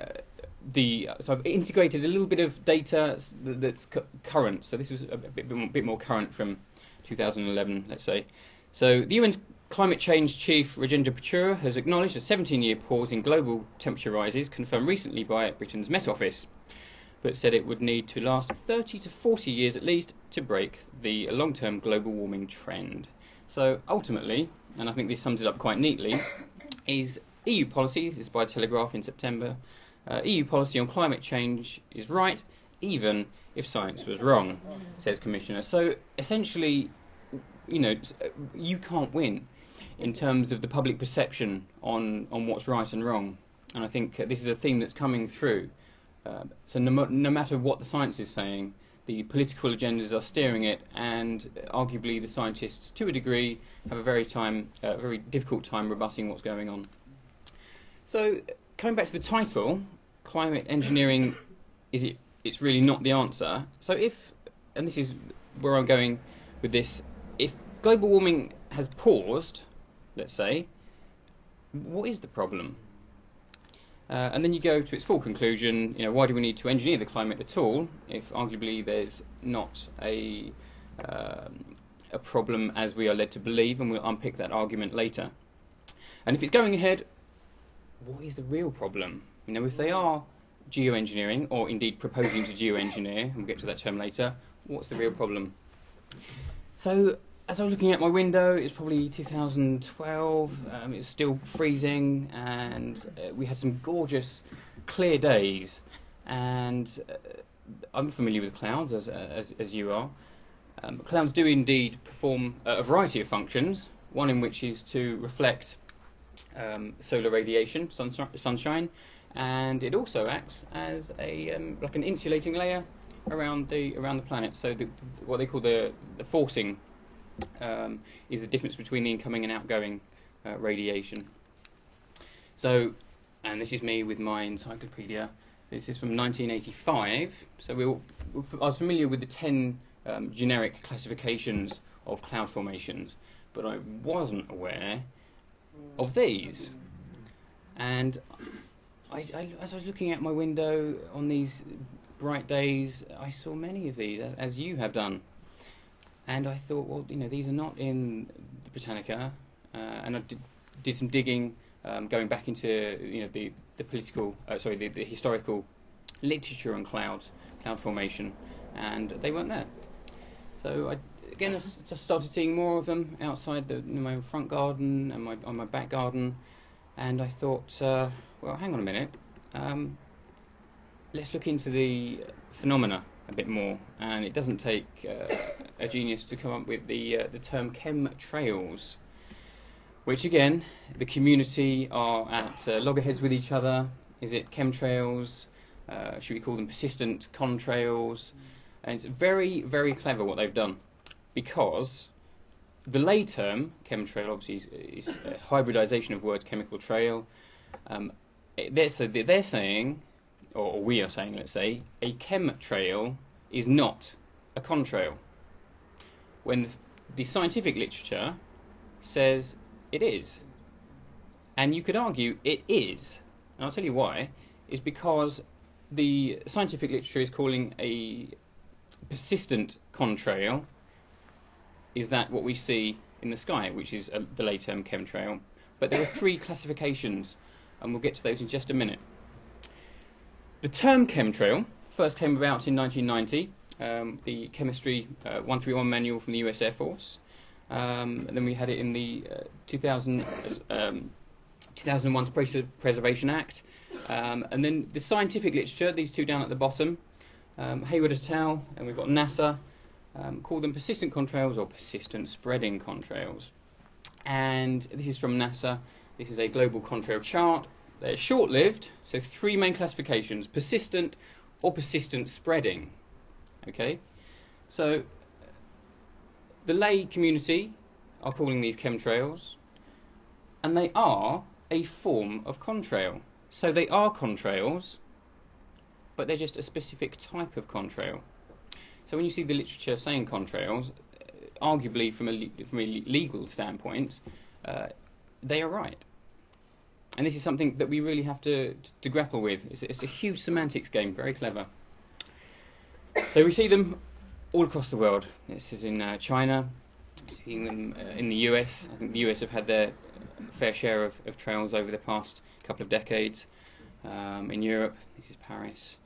so I've integrated a little bit of data that's current. So this was a bit more current from 2011, let's say. So the UN's climate change chief Rajendra Pachauri has acknowledged a 17-year pause in global temperature rises, confirmed recently by Britain's Met Office, but said it would need to last 30 to 40 years at least to break the long-term global warming trend. So ultimately, and I think this sums it up quite neatly, is EU policies, this is by Telegraph in September, EU policy on climate change is right, even if science was wrong, says Commissioner. So essentially, you know, you can't win in terms of the public perception on what's right and wrong. And I think this is a theme that's coming through. So no matter what the science is saying, the political agendas are steering it, and arguably the scientists, to a degree, have a very difficult time rebutting what's going on. So coming back to the title, climate engineering, it's really not the answer. So and this is where I'm going with this, if global warming has paused, let's say, what is the problem? And then you go to its full conclusion, you know, why do we need to engineer the climate at all if arguably there's not a problem as we are led to believe, and we'll unpick that argument later. And if it's going ahead, what is the real problem? You know, if they are geoengineering, or indeed proposing to geoengineer, and we'll get to that term later, what's the real problem? So, as I was looking out my window, it's probably 2012, it was still freezing, and we had some gorgeous, clear days, and I'm familiar with clouds, as you are. Clouds do indeed perform a variety of functions, one in which is to reflect solar radiation, sunshine, and it also acts as like an insulating layer around the planet. So what they call the forcing is the difference between the incoming and outgoing radiation. So, and this is me with my encyclopedia. This is from 1985. So I was familiar with the 10 generic classifications of cloud formations, but I wasn't aware of these. And as I was looking out my window on these bright days, I saw many of these, as you have done. And I thought, well, you know, these are not in the Britannica, and I did some digging, going back into, you know, the political, the historical literature on cloud formation, and they weren't there. So I just started seeing more of them outside my front garden and on my back garden, and I thought, well, hang on a minute, let's look into the phenomena a bit more. And it doesn't take a genius to come up with the term chemtrails, which again, the community are at loggerheads with each other. Is it chemtrails? Should we call them persistent contrails? And it's very, very clever what they've done, because the lay term, chemtrail, obviously is a hybridization of words, chemical trail. They're saying, or we are saying, let's say, a chemtrail is not a contrail, when the scientific literature says it is. And you could argue it is, and I'll tell you why, is because the scientific literature is calling a persistent contrail is that what we see in the sky, which is the lay term chemtrail. But there are 3 classifications, and we'll get to those in just a minute. The term chemtrail first came about in 1990, the Chemistry 131 manual from the US Air Force. And then we had it in the 2001 Space Preservation Act. And then the scientific literature, these 2 down at the bottom, Hayward et al., and we've got NASA, call them persistent contrails or persistent spreading contrails. And this is from NASA. This is a global contrail chart. They're short-lived, so 3 main classifications: persistent or persistent spreading. Okay, so the lay community are calling these chemtrails, and they are a form of contrail. So they are contrails, but they're just a specific type of contrail. So when you see the literature saying contrails, arguably from a legal standpoint, they are right. And this is something that we really have to grapple with. It's a huge semantics game, very clever. So we see them all across the world. This is in China, seeing them in the US. I think the US have had their fair share of trails over the past couple of decades. In Europe, this is Paris,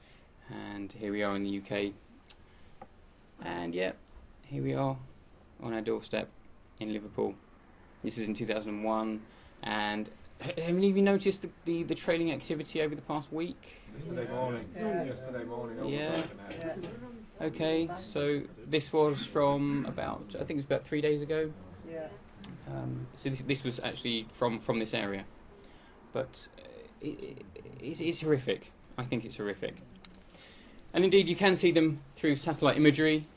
and here we are in the UK. And yeah, here we are on our doorstep in Liverpool. This was in 2001, and have you noticed the trailing activity over the past week? Yesterday morning. Yesterday morning. Yeah. Okay, so this was from about, I think it's about 3 days ago. Yeah. So this was actually from this area, but it's horrific. I think it's horrific. And indeed, you can see them through satellite imagery.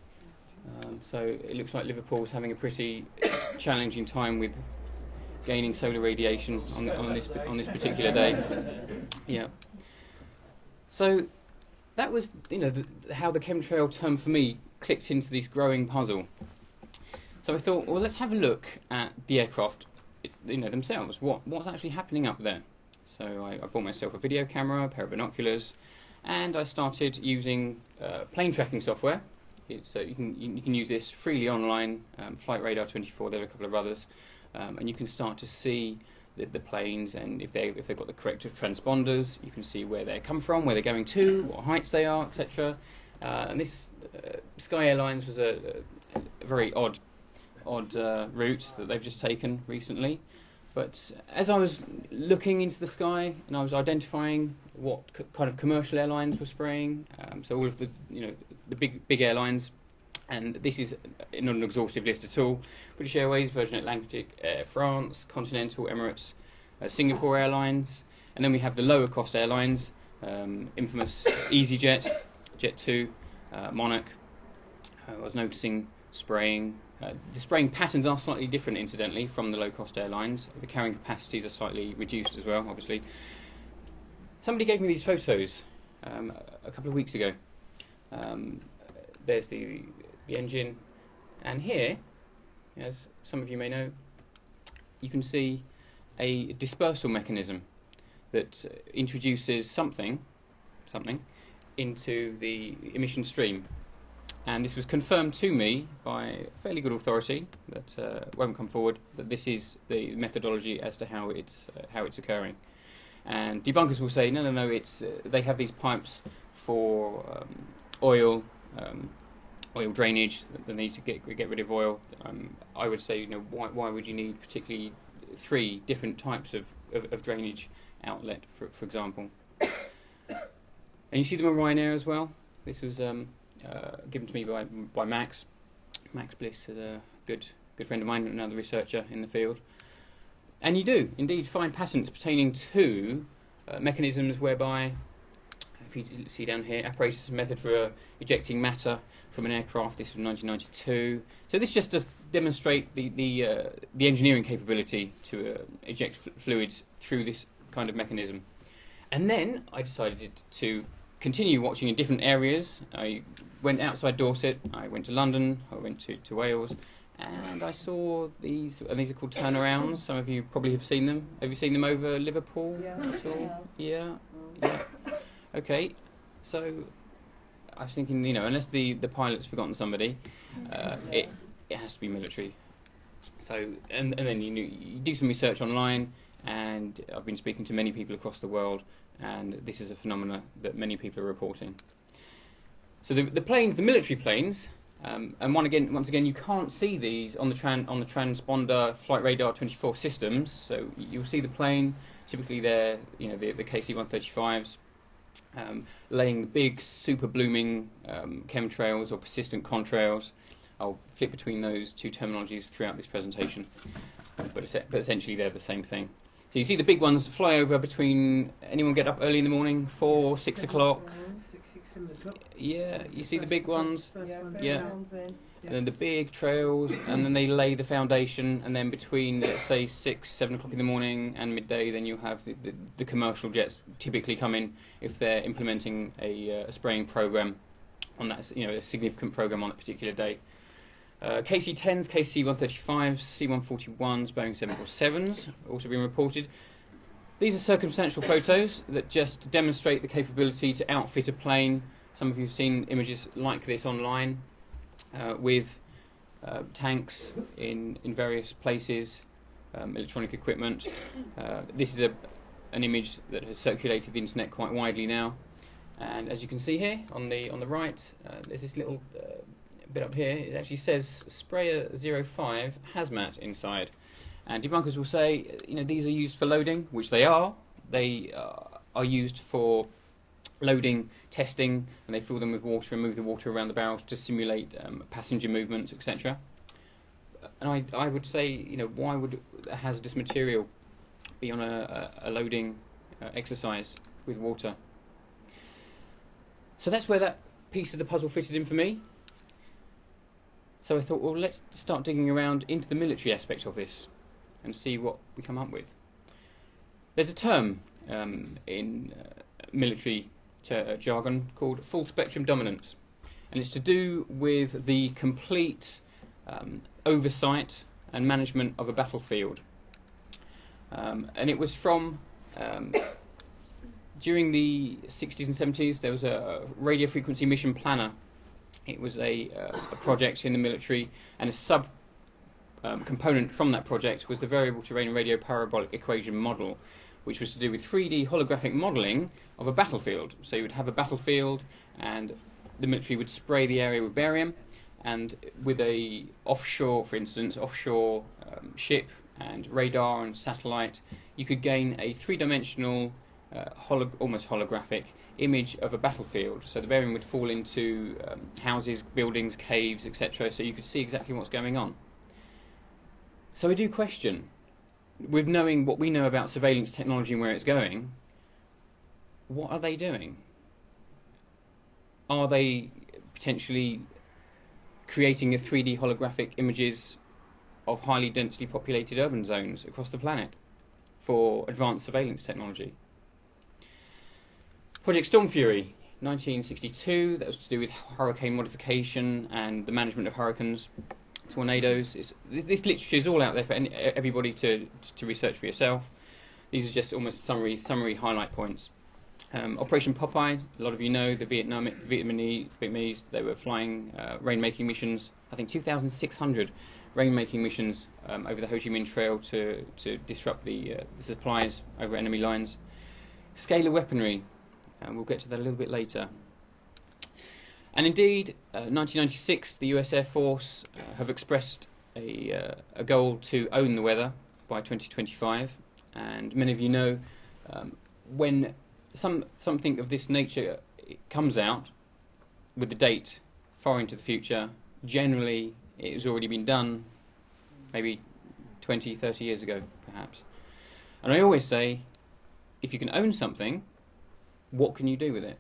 So it looks like Liverpool's having a pretty challenging time with gaining solar radiation on this particular day. Yeah. So that was, how the chemtrail term for me clicked into this growing puzzle. So I thought, well, let's have a look at the aircraft, themselves. What's actually happening up there? So I bought myself a video camera, a pair of binoculars, and I started using plane tracking software. You can use this freely online. Flight Radar 24. There are a couple of others. And you can start to see the planes, and if they've got the correct transponders, you can see where they come from, where they're going to, what heights they are, etc. And this Sky Airlines was a very odd route that they've just taken recently. But as I was looking into the sky and I was identifying what kind of commercial airlines were spraying, so all of the big airlines. And this is not an exhaustive list at all. British Airways, Virgin Atlantic, Air France, Continental, Emirates, Singapore Airlines. And then we have the lower cost airlines, infamous EasyJet, Jet2, Monarch. I was noticing spraying. The spraying patterns are slightly different, incidentally, from the low cost airlines. The carrying capacities are slightly reduced as well, obviously. Somebody gave me these photos a couple of weeks ago. There's the engine, and here, as some of you may know, you can see a dispersal mechanism that introduces something into the emission stream. And this was confirmed to me by a fairly good authority that won't come forward, that this is the methodology as to how it's occurring. And debunkers will say, no, it's they have these pipes for oil drainage. They need to get rid of oil. I would say, why would you need particularly 3 different types of drainage outlet, for example? And you see them on Ryanair as well. This was given to me by Max. Max Bliss is a good friend of mine, another researcher in the field. And you do indeed find patents pertaining to mechanisms whereby, if you see down here, apparatus method for ejecting matter from an aircraft. This was 1992. So this just does demonstrate the engineering capability to eject fluids through this kind of mechanism. And then I decided to continue watching in different areas. I went outside Dorset, I went to London, I went to Wales, and I saw these, and these are called turnarounds. Some of you probably have seen them. Have you seen them over Liverpool? Yeah. Okay, so I was thinking, unless the pilot's forgotten somebody, it has to be military. So, and then you do some research online, and I've been speaking to many people across the world, and this is a phenomena that many people are reporting. So the planes, the military planes, and once again, you can't see these on the transponder Flight Radar 24 systems. So you'll see the plane. Typically, they're the KC-135s, laying big, super blooming chemtrails or persistent contrails. I'll flip between those 2 terminologies throughout this presentation, but essentially they're the same thing. So you see the big ones fly over between, anyone get up early in the morning, 4, 6 o'clock? 7 o'clock. Yeah, you see the big ones? Yeah. Yeah. And then the big trails, and then they lay the foundation, and then between, let's say, 6, 7 o'clock in the morning and midday, then you'll have the commercial jets typically come in if they're implementing a spraying program on that, a significant program on that particular day. KC-10s, KC-135s, C-141s, Boeing 747s also been reported. These are circumstantial photos that just demonstrate the capability to outfit a plane. Some of you have seen images like this online with tanks in various places, electronic equipment. This is an image that has circulated the internet quite widely now, and as you can see here on the right, there's this little bit up here. It actually says Sprayer 05 hazmat inside, and debunkers will say, these are used for loading, which they are. They are used for loading, testing, and they fill them with water and move the water around the barrels to simulate passenger movements, etc. And I would say, why would a hazardous material be on a loading exercise with water? So that's where that piece of the puzzle fitted in for me. So I thought, well, let's start digging around into the military aspect of this and see what we come up with. There's a term in military jargon called full spectrum dominance, and it's to do with the complete oversight and management of a battlefield. And it was from during the 60s and 70s, there was a radio frequency mission planner. It was a project in the military, and a sub component from that project was the variable terrain radio parabolic equation model, which was to do with 3D holographic modelling of a battlefield. So you would have a battlefield, and the military would spray the area with barium, and with a offshore, for instance, ship and radar and satellite, you could gain a three-dimensional, almost holographic image of a battlefield. So the barium would fall into houses, buildings, caves, etc., so you could see exactly what's going on. So I do question, with knowing what we know about surveillance technology and where it's going, what are they doing? Are they potentially creating a 3D holographic images of highly densely populated urban zones across the planet for advanced surveillance technology? Project Storm Fury, 1962, that was to do with hurricane modification and the management of hurricanes, tornadoes. This literature is all out there for everybody to research for yourself. These are just almost summary highlight points. Operation Popeye, a lot of you know, the Vietnamese, they were flying rainmaking missions, I think 2,600 rainmaking missions over the Ho Chi Minh Trail to disrupt the supplies over enemy lines. Scalar weaponry, we'll get to that a little bit later. And indeed, 1996, the US Air Force have expressed a goal to own the weather by 2025. And many of you know, when something of this nature comes out with the date far into the future, generally it has already been done maybe 20, 30 years ago, perhaps. And I always say, if you can own something, what can you do with it?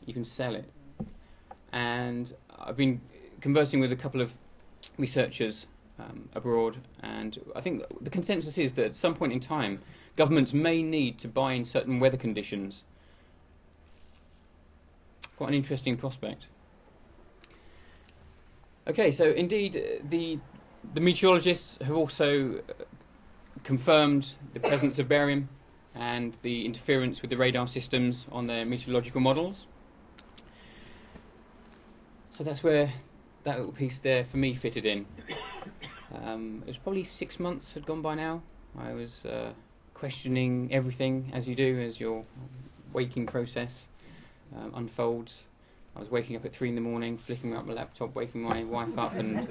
You can sell it. And I've been conversing with a couple of researchers abroad, and I think the consensus is that at some point in time, governments may need to buy in certain weather conditions. Quite an interesting prospect. Okay, so indeed, the meteorologists have also confirmed the presence of barium and the interference with the radar systems on their meteorological models. So that's where that little piece there for me fitted in. It was probably 6 months had gone by now. I was questioning everything, as you do, as your waking process unfolds. I was waking up at 3 in the morning, flicking up my laptop, waking my wife up, and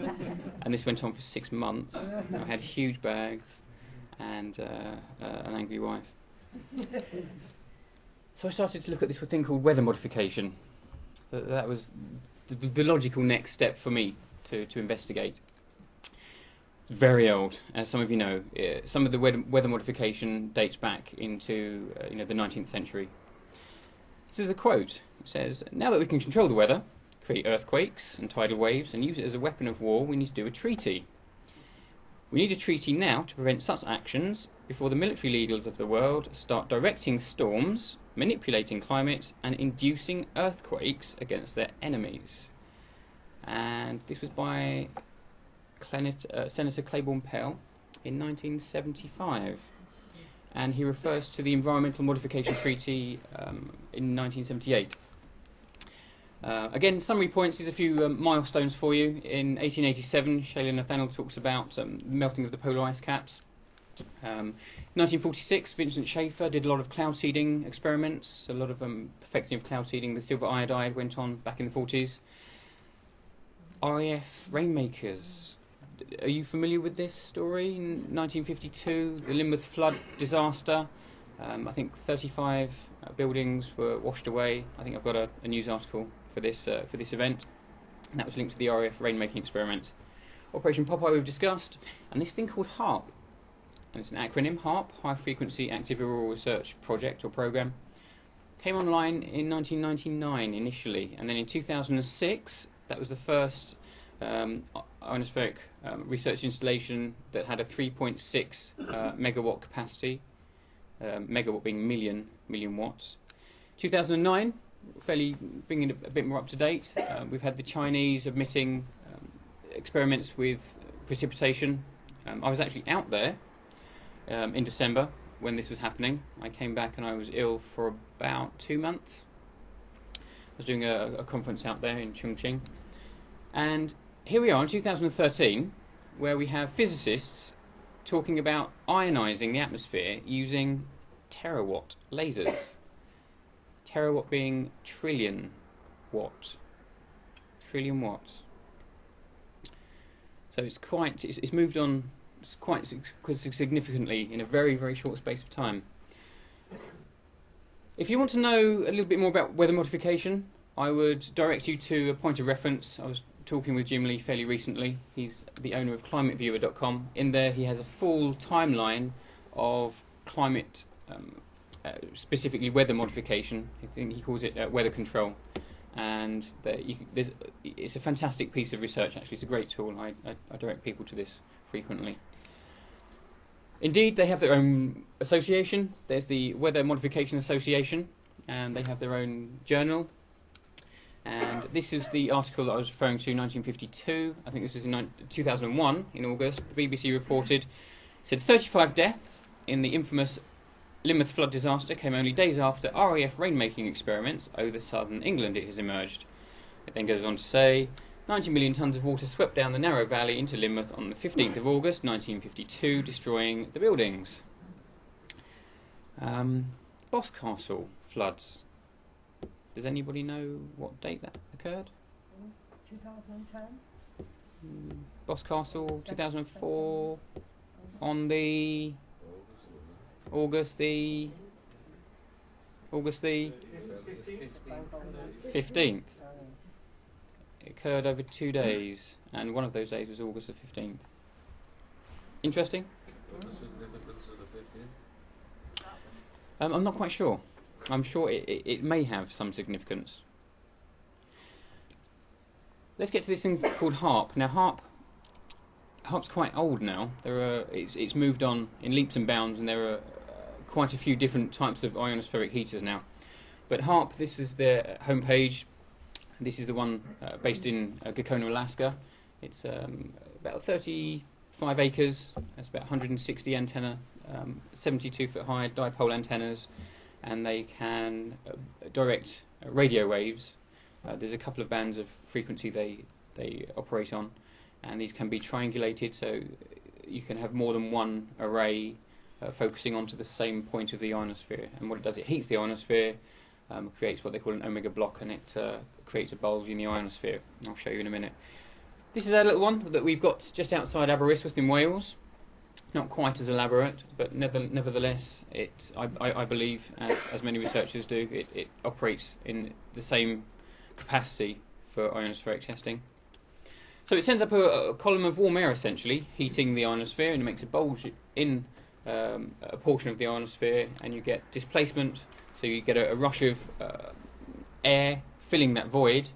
this went on for 6 months. I had huge bags and an angry wife. So I started to look at this thing called weather modification. So that was the logical next step for me to investigate. It's very old, as some of you know. Some of the weather modification dates back into the 19th century. This is a quote. It says, "Now that we can control the weather, create earthquakes and tidal waves, and use it as a weapon of war, we need to do a treaty. We need a treaty now to prevent such actions before the military leaders of the world start directing storms, manipulating climate and inducing earthquakes against their enemies. And this was by Senator Claiborne Pell in 1975. And he refers to the Environmental Modification Treaty in 1978. Again, summary points, there's a few milestones for you. In 1887, Shelley Nathaniel talks about melting of the polar ice caps. 1946, Vincent Schaefer did a lot of cloud seeding experiments. A lot of perfecting of cloud seeding with silver iodide went on back in the 40s. RAF rainmakers. Are you familiar with this story? In 1952, the Lynmouth flood disaster. I think 35 buildings were washed away. I think I've got a news article for this event, and that was linked to the RAF rainmaking experiment. Operation Popeye we've discussed, and this thing called HARP, and it's an acronym, HARP, High Frequency Active Auroral Research Project or Program, came online in 1999 initially, and then in 2006 that was the first ionospheric research installation that had a 3.6 megawatt capacity, megawatt being million watts. 2009, fairly bringing it a bit more up to date, we've had the Chinese admitting experiments with precipitation. I was actually out there in December when this was happening. I came back and I was ill for about 2 months. I was doing a conference out there in Chongqing. And here we are in 2013, where we have physicists talking about ionising the atmosphere using terawatt lasers. Terawatt being trillion watt. Trillion watts. So it's moved on quite significantly in a very, very short space of time. If you want to know a little bit more about weather modification, I would direct you to a point of reference. I was talking with Jim Lee fairly recently. He's the owner of climateviewer.com. In there he has a full timeline of climate, specifically weather modification. I think he calls it weather control. And it's a fantastic piece of research actually. It's a great tool. I direct people to this frequently. Indeed, they have their own association. There's the Weather Modification Association, and they have their own journal. And this is the article that I was referring to, 1952. I think this was in 2001, in August. The BBC reported, said 35 deaths in the infamous Lynmouth flood disaster came only days after RAF rainmaking experiments over southern England, it has emerged. It then goes on to say, 90 million tonnes of water swept down the narrow valley into Lynmouth on the 15th of August 1952, destroying the buildings. Boscastle floods. Does anybody know what date that occurred? 2010. Boscastle, 2004, on the August the 15th. It occurred over 2 days, and one of those days was August the 15th. Interesting? What's the significance of the 15th? I'm not quite sure. I'm sure it may have some significance. Let's get to this thing called HARP. Now HARP's quite old now. It's moved on in leaps and bounds, and there are quite a few different types of ionospheric heaters now. But HARP, this is their homepage. This is the one based in Gakona, Alaska. It's about 35 acres. That's about 160 antenna, 72 foot high dipole antennas, and they can direct radio waves. There's a couple of bands of frequency they operate on, and these can be triangulated, so you can have more than one array focusing onto the same point of the ionosphere. And what it does, it heats the ionosphere, creates what they call an omega block, and it creates a bulge in the ionosphere. I'll show you in a minute. This is our little one that we've got just outside Aberystwyth in Wales. Not quite as elaborate, but nevertheless, I believe, as many researchers do, it operates in the same capacity for ionospheric testing. So it sends up a column of warm air, essentially, heating the ionosphere, and it makes a bulge in a portion of the ionosphere, and you get displacement, so you get a rush of air filling that void.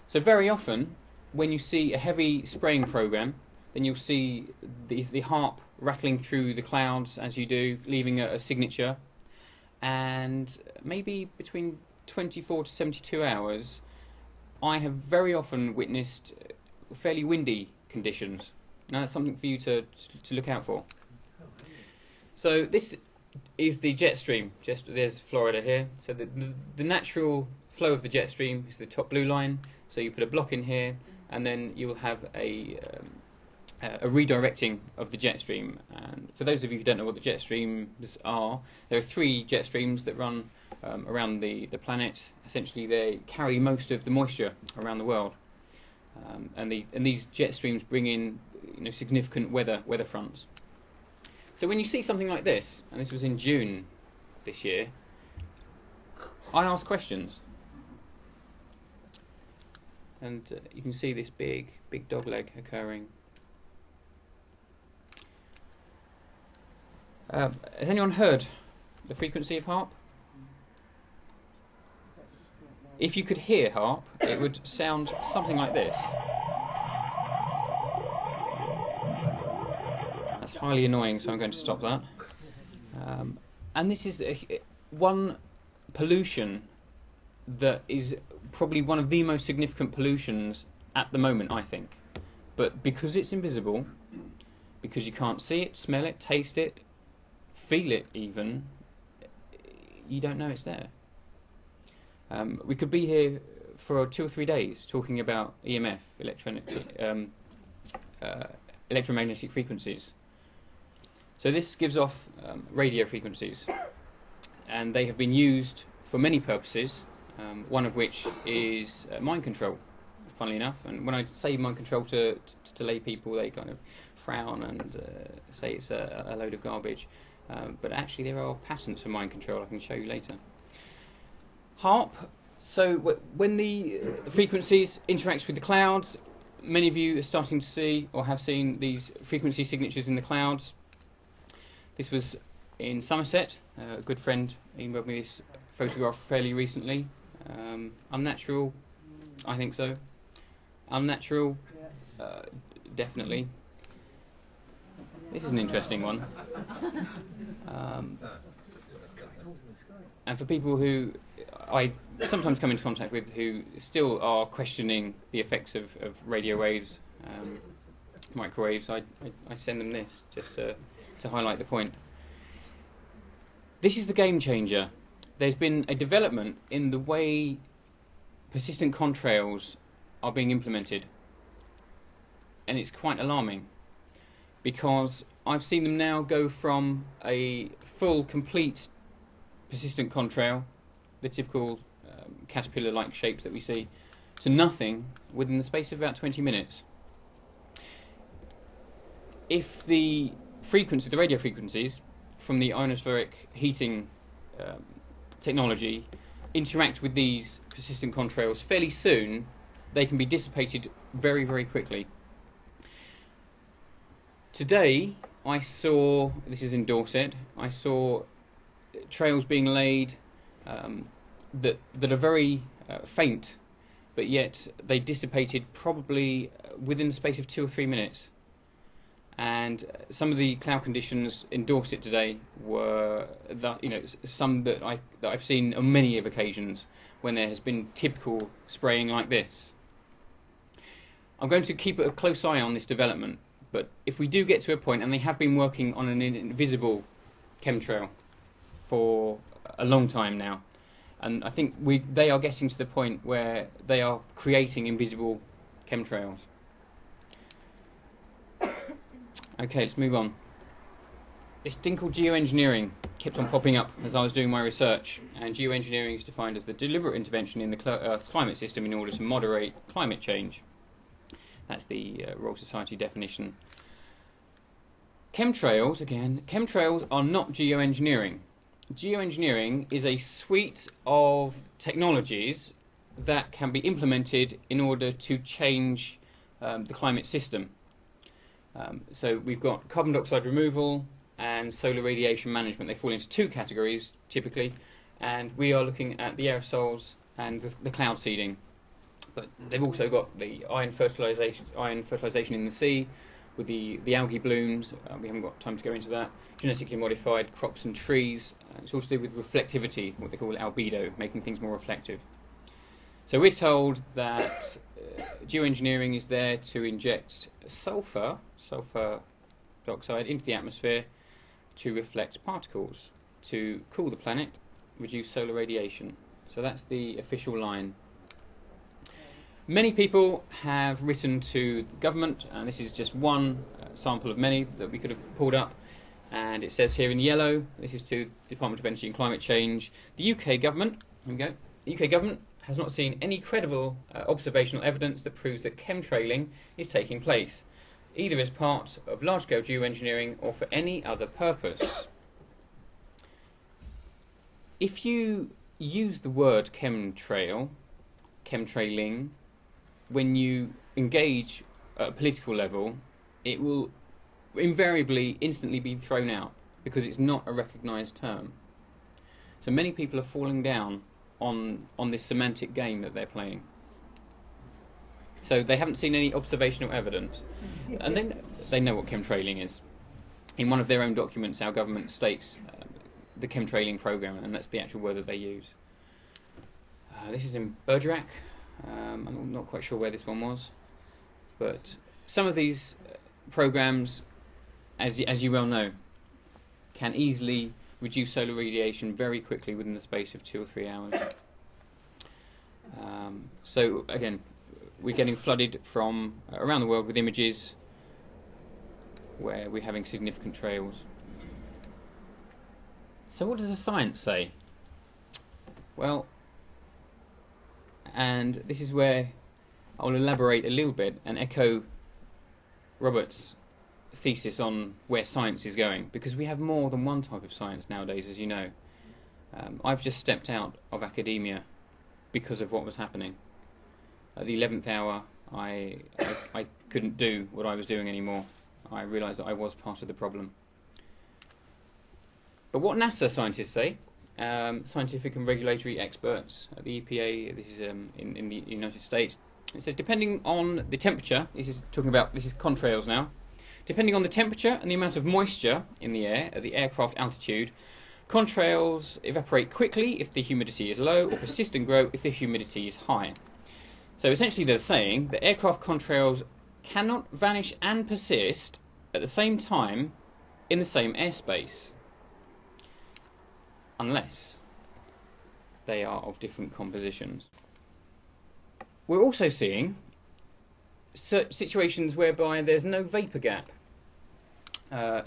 So very often, when you see a heavy spraying program, then you'll see the harp rattling through the clouds as you do, leaving a signature. And maybe between 24 to 72 hours, I have very often witnessed fairly windy conditions. Now that's something for you to look out for. So this is the jet stream. There's Florida here. So the natural flow of the jet stream is the top blue line. So you put a block in here, and then you'll have a redirecting of the jet stream. And for those of you who don't know what the jet streams are, there are 3 jet streams that run around the planet. Essentially, they carry most of the moisture around the world, and these jet streams bring in significant weather fronts. So when you see something like this, and this was in June this year, I ask questions. And you can see this big dogleg occurring. Has anyone heard the frequency of HAARP? If you could hear HAARP, it would sound something like this. That's highly annoying, so I'm going to stop that. And this is one pollution that is probably one of the most significant pollutions at the moment, I think. But because it's invisible, because you can't see it, smell it, taste it, feel it even, you don't know it's there. We could be here for 2 or 3 days talking about EMF, electromagnetic frequencies. So this gives off radio frequencies, and they have been used for many purposes, one of which is mind control, funnily enough. And when I say mind control to lay people, they kind of frown and say it's a load of garbage. But actually there are patents for mind control I can show you later. HAARP, so when the frequencies interact with the clouds, many of you are starting to see or have seen these frequency signatures in the clouds. This was in Somerset. A good friend emailed me this photograph fairly recently. Unnatural, I think so. Unnatural, definitely. This is an interesting one. And for people who I sometimes come into contact with who still are questioning the effects of radio waves, microwaves, I send them this just to highlight the point. This is the game changer. There's been a development in the way persistent contrails are being implemented, and it's quite alarming, because I've seen them now go from a full, complete persistent contrail, the typical caterpillar-like shapes that we see, to nothing within the space of about 20 minutes. If the frequency, the radio frequencies from the ionospheric heating technology interact with these persistent contrails fairly soon, they can be dissipated very, very quickly. Today I saw, this is in Dorset, I saw trails being laid that are very faint, but yet they dissipated probably within the space of 2 or 3 minutes. And some of the cloud conditions in Dorset today were some that I've seen on many of occasions when there has been typical spraying like this. I'm going to keep a close eye on this development, but if we do get to a point, and they have been working on an invisible chemtrail for a long time now, and I think they are getting to the point where they are creating invisible chemtrails. Okay, let's move on. This thing called geoengineering kept on popping up as I was doing my research, and geoengineering is defined as the deliberate intervention in the Earth's climate system in order to moderate climate change. That's the Royal Society definition. Chemtrails, again, chemtrails are not geoengineering. Geoengineering is a suite of technologies that can be implemented in order to change the climate system. So we've got carbon dioxide removal and solar radiation management. They fall into 2 categories typically, and we are looking at the aerosols and the cloud seeding. But they've also got the iron fertilization in the sea, with the algae blooms. We haven't got time to go into that. Genetically modified crops and trees. It's also to do with reflectivity, what they call albedo, making things more reflective. So we're told that geoengineering is there to inject sulfur dioxide, into the atmosphere to reflect particles, to cool the planet, reduce solar radiation. So that's the official line. Many people have written to the government, and this is just one sample of many that we could have pulled up. And it says here in yellow, this is to the Department of Energy and Climate Change. The UK government, here we go, the UK government has not seen any credible observational evidence that proves that chemtrailing is taking place, either as part of large-scale geoengineering or for any other purpose. If you use the word chemtrailing, when you engage at a political level, it will invariably instantly be thrown out because it's not a recognised term. So many people are falling down on this semantic game that they're playing. So they haven't seen any observational evidence, and then they know what chemtrailing is. In one of their own documents, our government states the chemtrailing program, and that's the actual word that they use. This is in Bergerac. I'm not quite sure where this one was, but some of these programs, as you well know, can easily reduce solar radiation very quickly within the space of 2 or 3 hours. So again, we're getting flooded from around the world with images where we're having significant trails. So what does the science say? Well, and this is where I'll elaborate a little bit and echo Robert's thesis on where science is going, because we have more than one type of science nowadays, as you know. I've just stepped out of academia because of what was happening. At the 11th hour, I couldn't do what I was doing anymore. I realised that I was part of the problem. But what NASA scientists say, scientific and regulatory experts at the EPA, this is in the United States, it says depending on the temperature, this is contrails now, depending on the temperature and the amount of moisture in the air at the aircraft altitude, contrails evaporate quickly if the humidity is low or persist and grow if the humidity is high. So essentially they're saying that aircraft contrails cannot vanish and persist at the same time in the same airspace, unless they are of different compositions. We're also seeing situations whereby there's no vapour gap.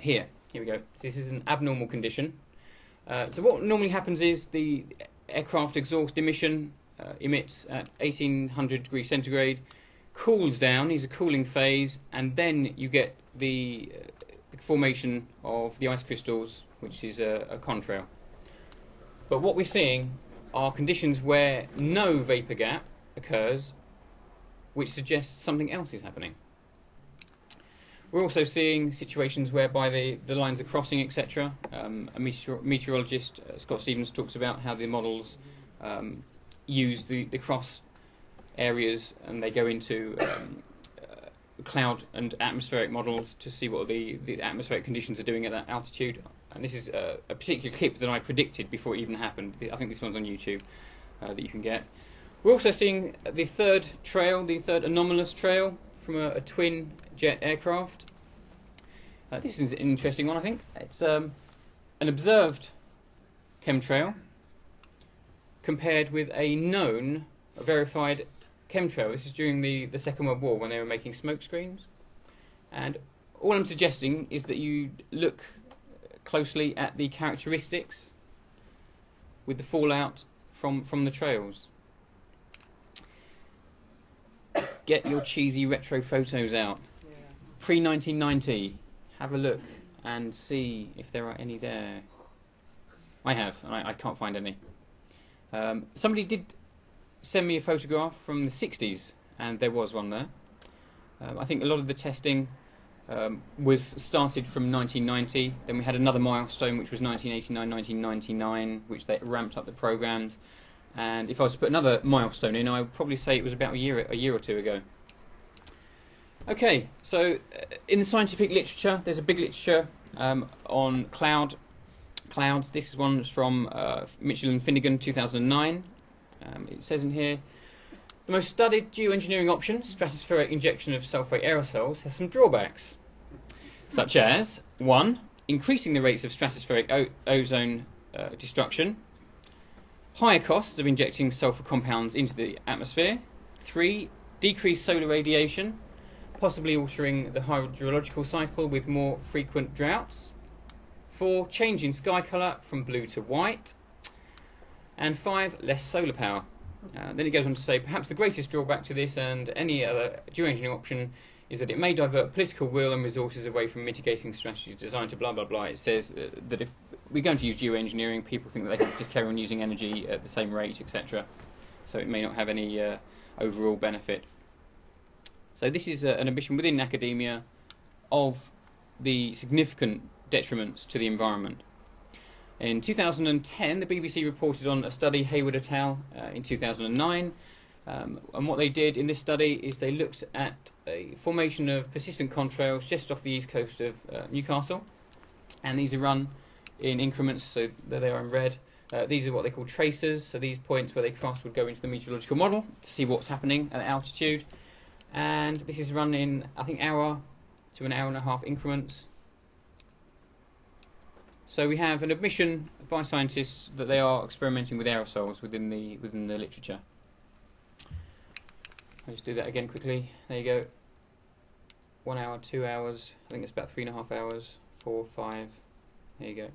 Here we go. This is an abnormal condition. So what normally happens is the aircraft exhaust emission emits at 1800 degrees centigrade, cools down, is a cooling phase, and then you get the formation of the ice crystals, which is a contrail. But what we're seeing are conditions where no vapour gap occurs, which suggests something else is happening. We're also seeing situations whereby the lines are crossing, etc. A meteorologist, Scott Stevens, talks about how the models use the cross areas, and they go into cloud and atmospheric models to see what the atmospheric conditions are doing at that altitude. And this is a particular clip that I predicted before it even happened. I think this one's on YouTube that you can get. We're also seeing the third trail, the third anomalous trail from a twin jet aircraft. This is an interesting one, I think. It's an observed chemtrail compared with a known, verified chemtrail. This is during the Second World War when they were making smoke screens. And all I'm suggesting is that you look closely at the characteristics with the fallout from the trails. Get your cheesy retro photos out. Yeah. Pre-1990, have a look and see if there are any there. I have, and I can't find any. Somebody did send me a photograph from the 60s, and there was one there. I think a lot of the testing was started from 1990. Then we had another milestone, which was 1989, 1999, which they ramped up the programs. And if I was to put another milestone in, I would probably say it was about a year or two ago. Okay, so in the scientific literature, there's a big literature on clouds. This is one from Mitchell and Finnegan, 2009. It says in here, the most studied geoengineering option, stratospheric injection of sulfate aerosols, has some drawbacks, such as 1. Increasing the rates of stratospheric ozone destruction, higher costs of injecting sulfur compounds into the atmosphere, 3. Decreased solar radiation, possibly altering the hydrological cycle with more frequent droughts, 4. Change in sky colour from blue to white, and 5. Less solar power. Then it goes on to say, perhaps the greatest drawback to this and any other geoengineering option is that it may divert political will and resources away from mitigating strategies designed to blah blah blah. It says that if we're going to use geoengineering, people think that they can just carry on using energy at the same rate, etc. So it may not have any overall benefit. So this is an ambition within academia of the significant detriments to the environment. In 2010, the BBC reported on a study, Hayward et al. In 2009, and what they did in this study is they looked at a formation of persistent contrails just off the east coast of Newcastle, and these are run in increments, so there they are in red. These are what they call tracers, so these points where they cross would go into the meteorological model to see what's happening at altitude, and this is run in, I think, hour to an hour and a half increments. So we have an admission by scientists that they are experimenting with aerosols within the literature. I'll just do that again quickly. There you go. 1 hour, 2 hours. I think it's about 3.5 hours. 4, 5. There you go.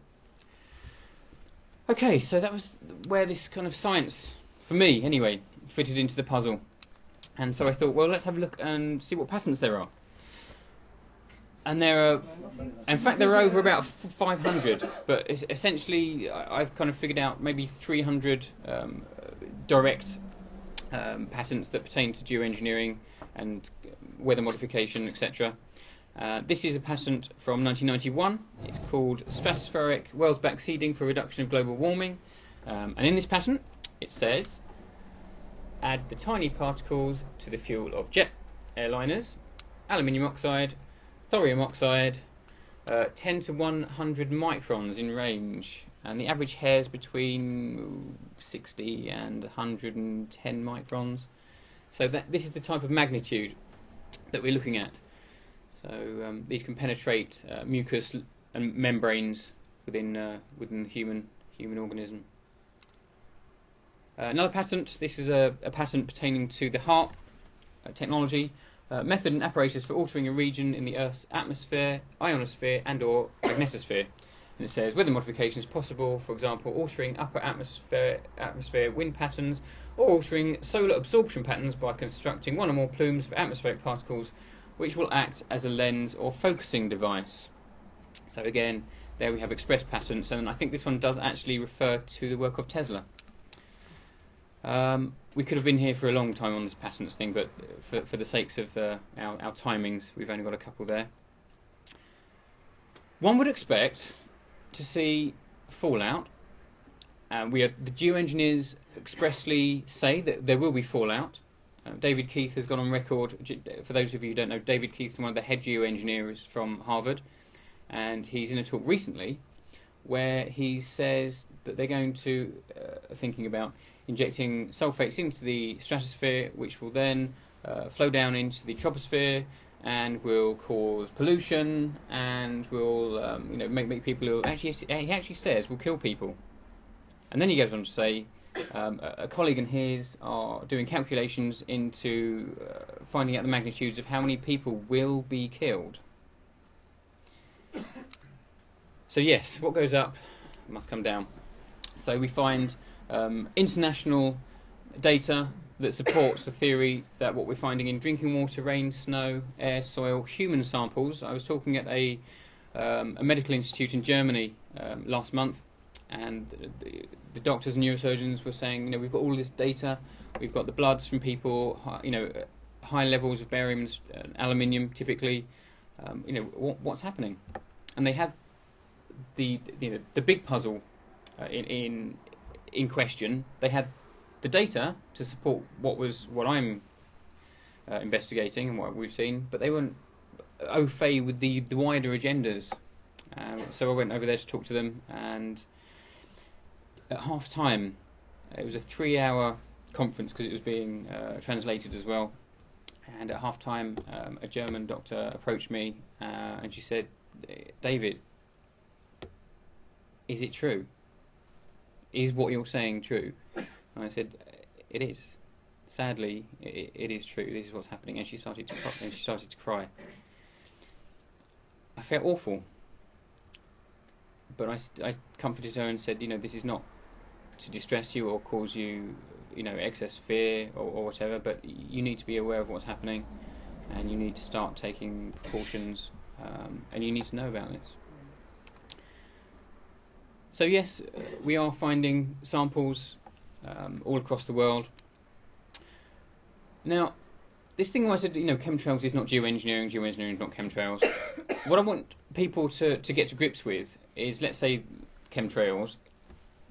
Okay, so that was where this kind of science, for me anyway, fitted into the puzzle. And so I thought, well, let's have a look and see what patents there are. And there are, in fact, there are over about 500, but it's essentially I've kind of figured out maybe 300 direct patents that pertain to geoengineering and weather modification, etc. This is a patent from 1991. It's called Stratospheric Welsbach Seeding for Reduction of Global Warming. And in this patent, it says, add the tiny particles to the fuel of jet airliners, aluminium oxide, thorium oxide, 10 to 100 microns in range, and the average hair is between 60 and 110 microns. So this is the type of magnitude that we're looking at. So these can penetrate mucus and membranes within the human organism. Another patent. This is a patent pertaining to the HAARP technology. Method and apparatus for altering a region in the Earth's atmosphere, ionosphere and or magnetosphere. And it says weather modification is possible, for example, altering upper atmosphere wind patterns or altering solar absorption patterns by constructing one or more plumes of atmospheric particles which will act as a lens or focusing device. So again, there we have express patents, and I think this one does actually refer to the work of Tesla. We could have been here for a long time on this patents thing, but for the sakes of our timings, we've only got a couple there. One would expect to see fallout. The geoengineers expressly say that there will be fallout. David Keith has gone on record. For those of you who don't know, David Keith is one of the head geoengineers from Harvard, and he's in a talk recently where he says that they're going to thinking about injecting sulfates into the stratosphere, which will then flow down into the troposphere and will cause pollution and will make people ill. Actually, he actually says will kill people. And then he goes on to say a colleague and his are doing calculations into finding out the magnitudes of how many people will be killed. So yes, what goes up must come down. So we find international data that supports the theory that what we're finding in drinking water, rain, snow, air, soil, human samples. I was talking at a medical institute in Germany last month, and the doctors and neurosurgeons were saying, we've got all this data, we've got the bloods from people, high levels of barium and aluminium typically, what's happening? And they had the big puzzle in question. They had the data to support what I'm investigating and what we've seen, but they weren't au fait with the wider agendas. So I went over there to talk to them, and at half time, it was a 3-hour conference because it was being translated as well. And at half time, a German doctor approached me and she said, "David, is it true? Is what you're saying true?" And I said, "It is. Sadly, it is true. This is what's happening." And she started to cry. I felt awful, but I comforted her and said, this is not to distress you or cause you, excess fear or whatever, but you need to be aware of what's happening, and you need to start taking precautions, and you need to know about this. So yes, we are finding samples all across the world. Now, this thing where I said, chemtrails is not geoengineering is not chemtrails. What I want people to get to grips with is, let's say, chemtrails.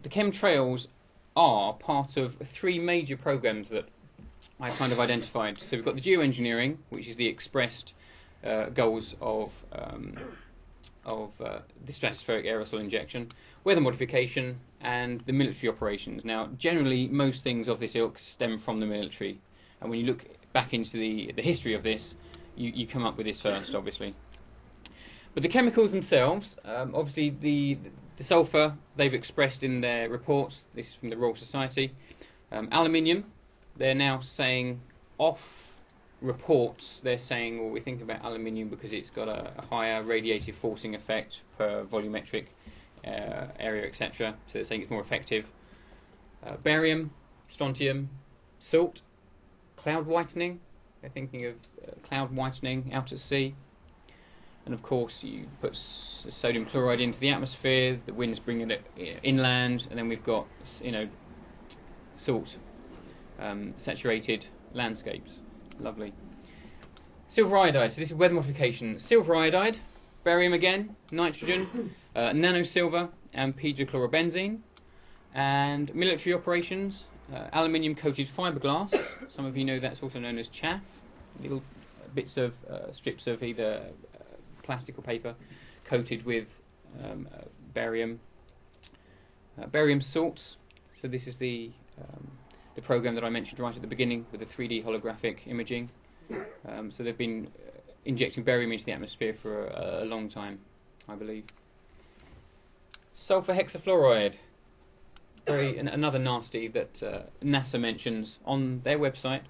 The chemtrails are part of 3 major programs that I kind of identified. So we've got the geoengineering, which is the expressed goals of the stratospheric aerosol injection, weather modification, and the military operations. Now, generally, most things of this ilk stem from the military, and when you look back into the history of this, you come up with this first, obviously. But the chemicals themselves, obviously the sulphur they've expressed in their reports. This is from the Royal Society. Aluminium, they're now saying off reports, they're saying, well, we think about aluminium because it's got a higher radiative forcing effect per volumetric area, etc. So they're saying it's more effective. Barium, strontium, salt, cloud whitening. They're thinking of cloud whitening out at sea. And of course, you put sodium chloride into the atmosphere, the wind's bringing it inland, and then we've got, salt, saturated landscapes. Lovely. Silver iodide. So this is weather modification. Silver iodide, barium again, nitrogen, nanosilver, and pedrochlorobenzene. And military operations, aluminium coated fiberglass. Some of you know that's also known as chaff. Little bits of strips of either plastic or paper coated with barium. Barium salts. So this is the program that I mentioned right at the beginning with the 3D holographic imaging. So they've been injecting barium into the atmosphere for a long time, I believe. Sulfur hexafluoride. Another nasty that NASA mentions on their website.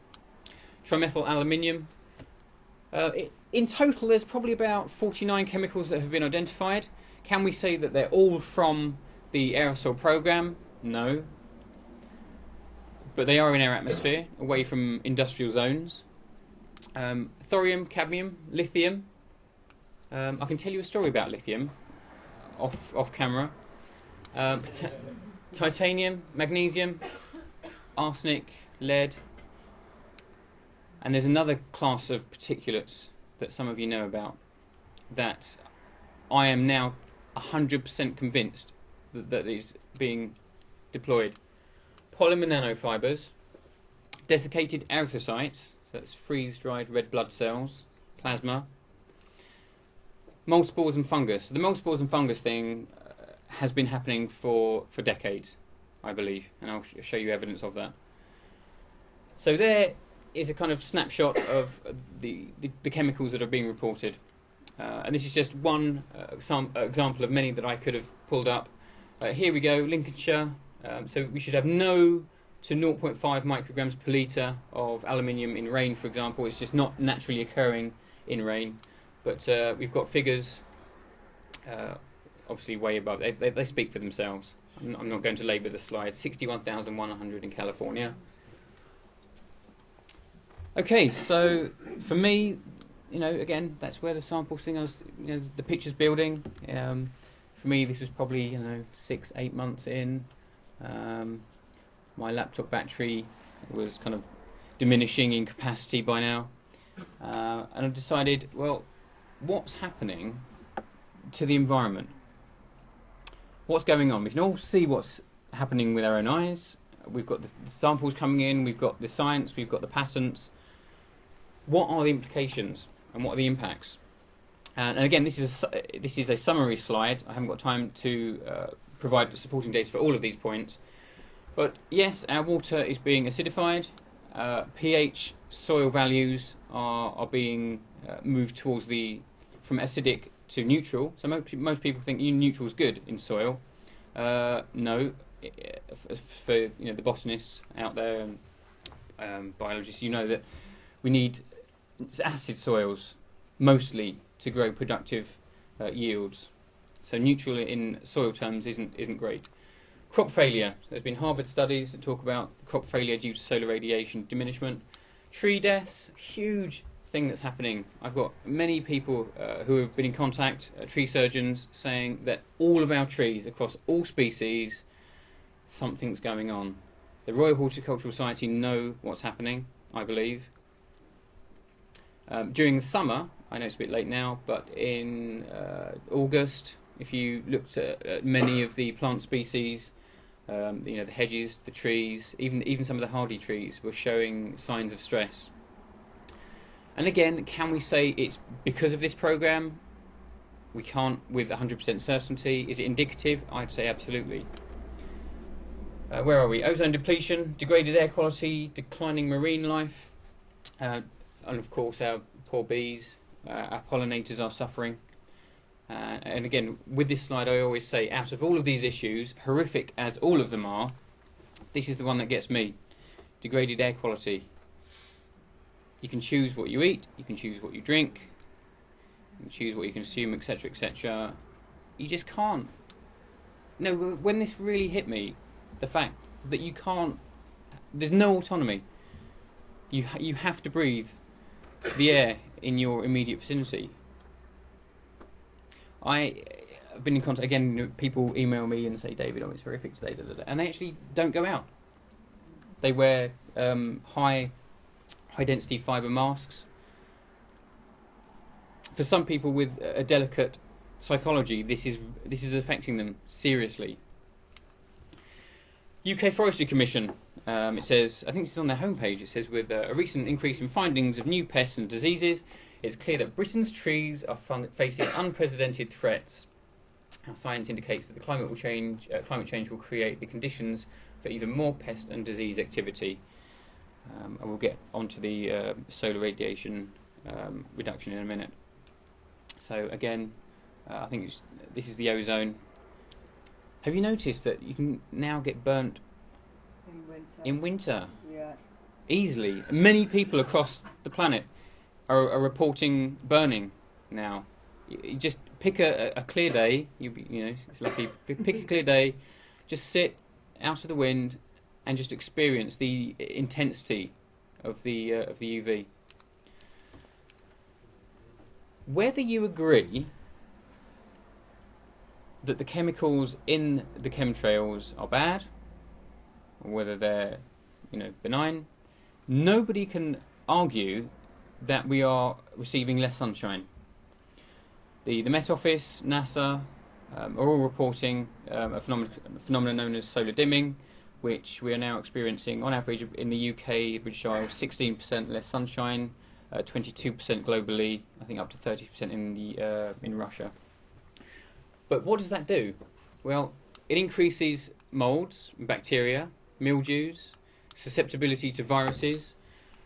Trimethyl aluminium. In total, there's probably about 49 chemicals that have been identified. Can we say that they're all from the aerosol program? No. But they are in our atmosphere, away from industrial zones. Thorium, cadmium, lithium. I can tell you a story about lithium off camera. Titanium, magnesium, arsenic, lead. And there's another class of particulates that some of you know about that I am now 100% convinced that is being deployed. Polymer nanofibers, desiccated erythrocytes, so that's freeze-dried red blood cells, plasma, mold spores and fungus. The mold spores and fungus thing has been happening for decades, I believe, and I'll show you evidence of that. So there is a kind of snapshot of the chemicals that are being reported. And this is just one example of many that I could have pulled up. Here we go, Lincolnshire. So we should have no to 0.5 micrograms per litre of aluminium in rain, for example. It's just not naturally occurring in rain. But we've got figures obviously way above. They speak for themselves. I'm not going to labour the slide. 61,100 in California. Okay, so for me, again, that's where the samples thing, the picture's building. For me, this was probably, 6-8 months in. My laptop battery was kind of diminishing in capacity by now. And I decided, well, what's happening to the environment? What's going on? We can all see what's happening with our own eyes. We've got the samples coming in, we've got the science, we've got the patents. what are the implications and what are the impacts? And again, this is a summary slide. I haven't got time to provide supporting data for all of these points. But yes, our water is being acidified. pH soil values are being moved towards from acidic to neutral. So most people think neutral is good in soil. No, for the botanists out there and biologists, you know that we need acid soils mostly to grow productive yields. So neutral in soil terms isn't great. Crop failure. There's been Harvard studies that talk about crop failure due to solar radiation diminishment. Tree deaths, huge thing that's happening. I've got many people who have been in contact, tree surgeons, saying that all of our trees across all species, something's going on. The Royal Horticultural Society know what's happening, I believe. During the summer, I know it's a bit late now, but in August, if you looked at many of the plant species, the hedges, the trees, even some of the hardy trees were showing signs of stress. And again, can we say it's because of this program? We can't with 100% certainty. Is it indicative? I'd say absolutely. Where are we? Ozone depletion, degraded air quality, declining marine life, and of course our poor bees, our pollinators are suffering. And again, with this slide I always say, out of all of these issues, horrific as all of them are, this is the one that gets me. Degraded air quality. You can choose what you eat, you can choose what you drink, you can choose what you consume, etc, etc. You just can't. No, when this really hit me, the fact that you can't, there's no autonomy. You have to breathe the air in your immediate vicinity. I've been in contact, again, people email me and say, David, it's horrific today, and they actually don't go out. They wear high density fibre masks. For some people with a delicate psychology, this is affecting them seriously. UK Forestry Commission, it says, I think this is on their homepage, it says, with a recent increase in findings of new pests and diseases, it's clear that Britain's trees are facing unprecedented threats. Our science indicates that the climate change will create the conditions for even more pest and disease activity. And we'll get onto the solar radiation reduction in a minute. So again, I think this is the ozone. Have you noticed that you can now get burnt in winter? Yeah. Easily. Many people across the planet are reporting burning now. You just pick a clear day. It's lucky. Pick a clear day. Just sit out of the wind and just experience the intensity of the UV. Whether you agree that the chemicals in the chemtrails are bad, or whether they're benign, nobody can argue that we are receiving less sunshine. The Met Office, NASA, are all reporting a phenomenon known as solar dimming, which we are now experiencing on average in the UK, British Isles, 16% less sunshine, 22% globally, I think up to 30% in Russia. But what does that do? Well, it increases moulds, bacteria, mildews, susceptibility to viruses,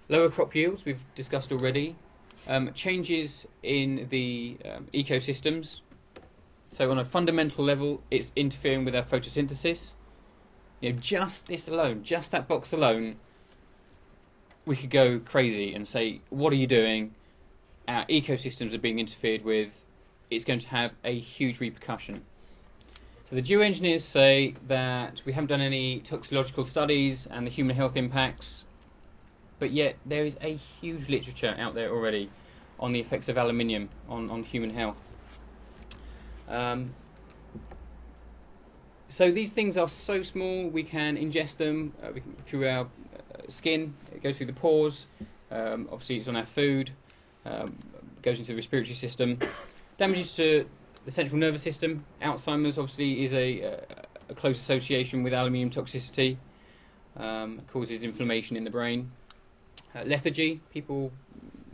lower crop yields, we've discussed already, changes in the ecosystems. So on a fundamental level, it's interfering with our photosynthesis. Just this alone, just that box alone, we could go crazy and say, what are you doing? Our ecosystems are being interfered with. It's going to have a huge repercussion. So the geoengineers say that we haven't done any toxicological studies and the human health impacts, but yet there is a huge literature out there already on the effects of aluminium on human health. So these things are so small, we can ingest them through our skin, it goes through the pores, obviously it's on our food, goes into the respiratory system. Damages to the central nervous system. Alzheimer's obviously is a close association with aluminium toxicity, causes inflammation in the brain. Lethargy, people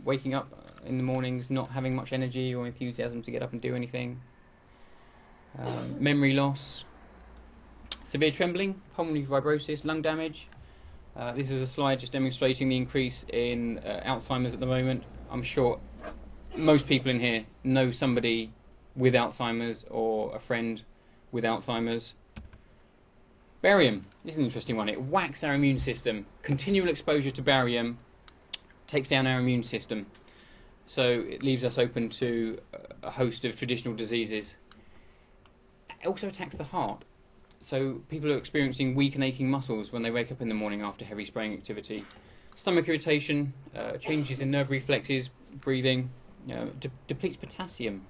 waking up in the mornings not having much energy or enthusiasm to get up and do anything. Memory loss, severe trembling, pulmonary fibrosis, lung damage. This is a slide just demonstrating the increase in Alzheimer's at the moment. I'm sure most people in here know somebody with Alzheimer's or a friend with Alzheimer's. Barium, this is an interesting one. It whacks our immune system. Continual exposure to barium takes down our immune system. So it leaves us open to a host of traditional diseases. It also attacks the heart. So people are experiencing weak and aching muscles when they wake up in the morning after heavy spraying activity. Stomach irritation, changes in nerve reflexes, breathing, depletes potassium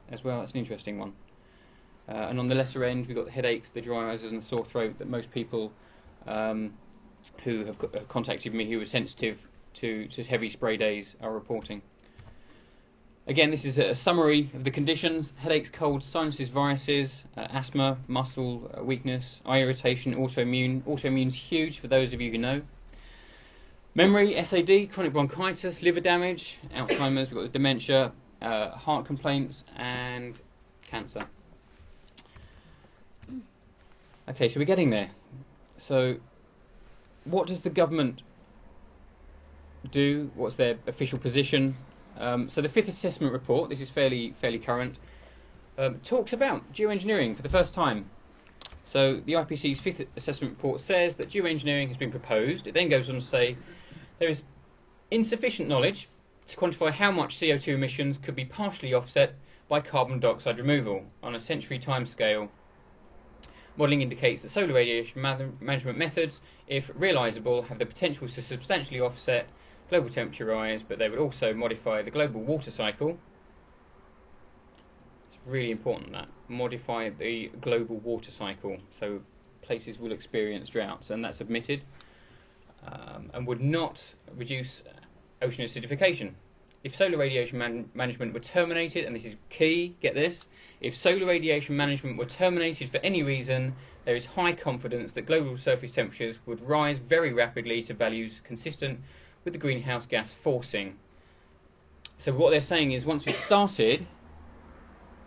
as well. That's an interesting one. And on the lesser end, we've got the headaches, the dry eyes and the sore throat that most people who have contacted me who are sensitive to heavy spray days are reporting. Again, this is a summary of the conditions: headaches, colds, sinuses, viruses, asthma, muscle weakness, eye irritation, autoimmune. Autoimmune's huge for those of you who know. Memory, SAD, chronic bronchitis, liver damage, Alzheimer's, we've got the dementia, heart complaints and cancer. Okay, so we're getting there. So what does the government do? What's their official position? So the fifth assessment report, this is fairly current, talks about geoengineering for the first time. So the IPCC's fifth assessment report says that geoengineering has been proposed. It then goes on to say there is insufficient knowledge to quantify how much CO2 emissions could be partially offset by carbon dioxide removal on a century timescale. Modelling indicates that solar radiation management methods, if realisable, have the potential to substantially offset global temperature rise, but they would also modify the global water cycle. It's really important, that modify the global water cycle, so places will experience droughts, and that's admitted, and would not reduce ocean acidification. If solar radiation management were terminated, and this is key, get this, if solar radiation management were terminated for any reason, there is high confidence that global surface temperatures would rise very rapidly to values consistent with the greenhouse gas forcing. So what they're saying is once we've started,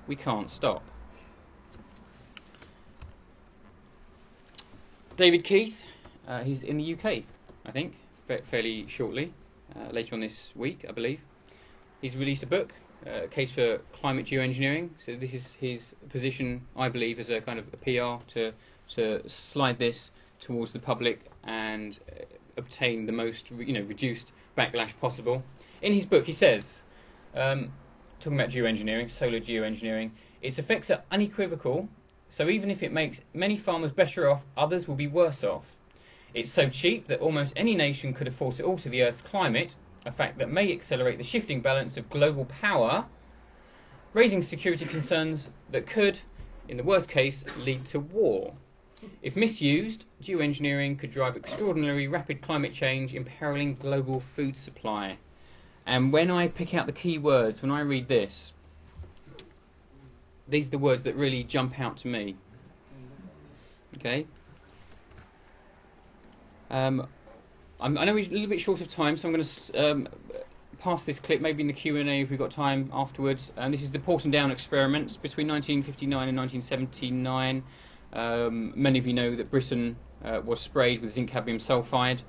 we can't stop. David Keith, he's in the UK, I think, fairly shortly, later on this week, I believe. He's released a book, Case for Climate Geoengineering. So this is his position, I believe, as a kind of a PR to slide this towards the public and obtain the most reduced backlash possible. In his book he says, talking about geoengineering, solar geoengineering, its effects are unequivocal, so even if it makes many farmers better off, others will be worse off. It's so cheap that almost any nation could afford to alter the Earth's climate, a fact that may accelerate the shifting balance of global power, raising security concerns that could, in the worst case, lead to war. If misused, geoengineering could drive extraordinarily rapid climate change, imperiling global food supply. And when I pick out the key words, when I read this, these are the words that really jump out to me. Okay? I know we're a little bit short of time, so I'm going to pass this clip, maybe in the Q&A if we've got time afterwards. This is the Porton Down experiments between 1959 and 1979. Many of you know that Britain was sprayed with zinc cadmium sulfide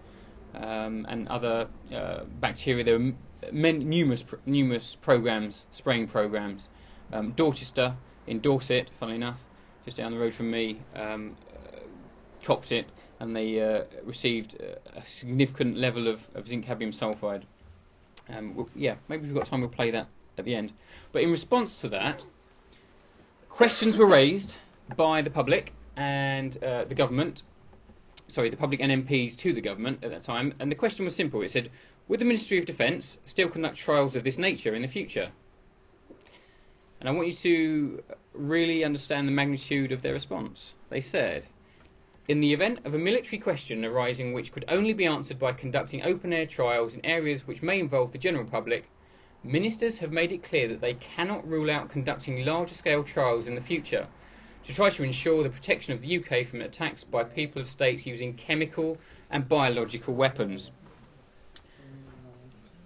and other bacteria. There were numerous programs, spraying programs. Dorchester in Dorset, funnily enough, just down the road from me, copped it, and they received a significant level of zinc cadmium sulfide. Yeah, maybe if we've got time we'll play that at the end. But in response to that, questions were raised by the public and the government, the public and MPs to the government at that time, and the question was simple. It said, would the Ministry of Defence still conduct trials of this nature in the future? And I want you to really understand the magnitude of their response. They said, in the event of a military question arising which could only be answered by conducting open-air trials in areas which may involve the general public, ministers have made it clear that they cannot rule out conducting larger-scale trials in the future to try to ensure the protection of the UK from attacks by people of states using chemical and biological weapons.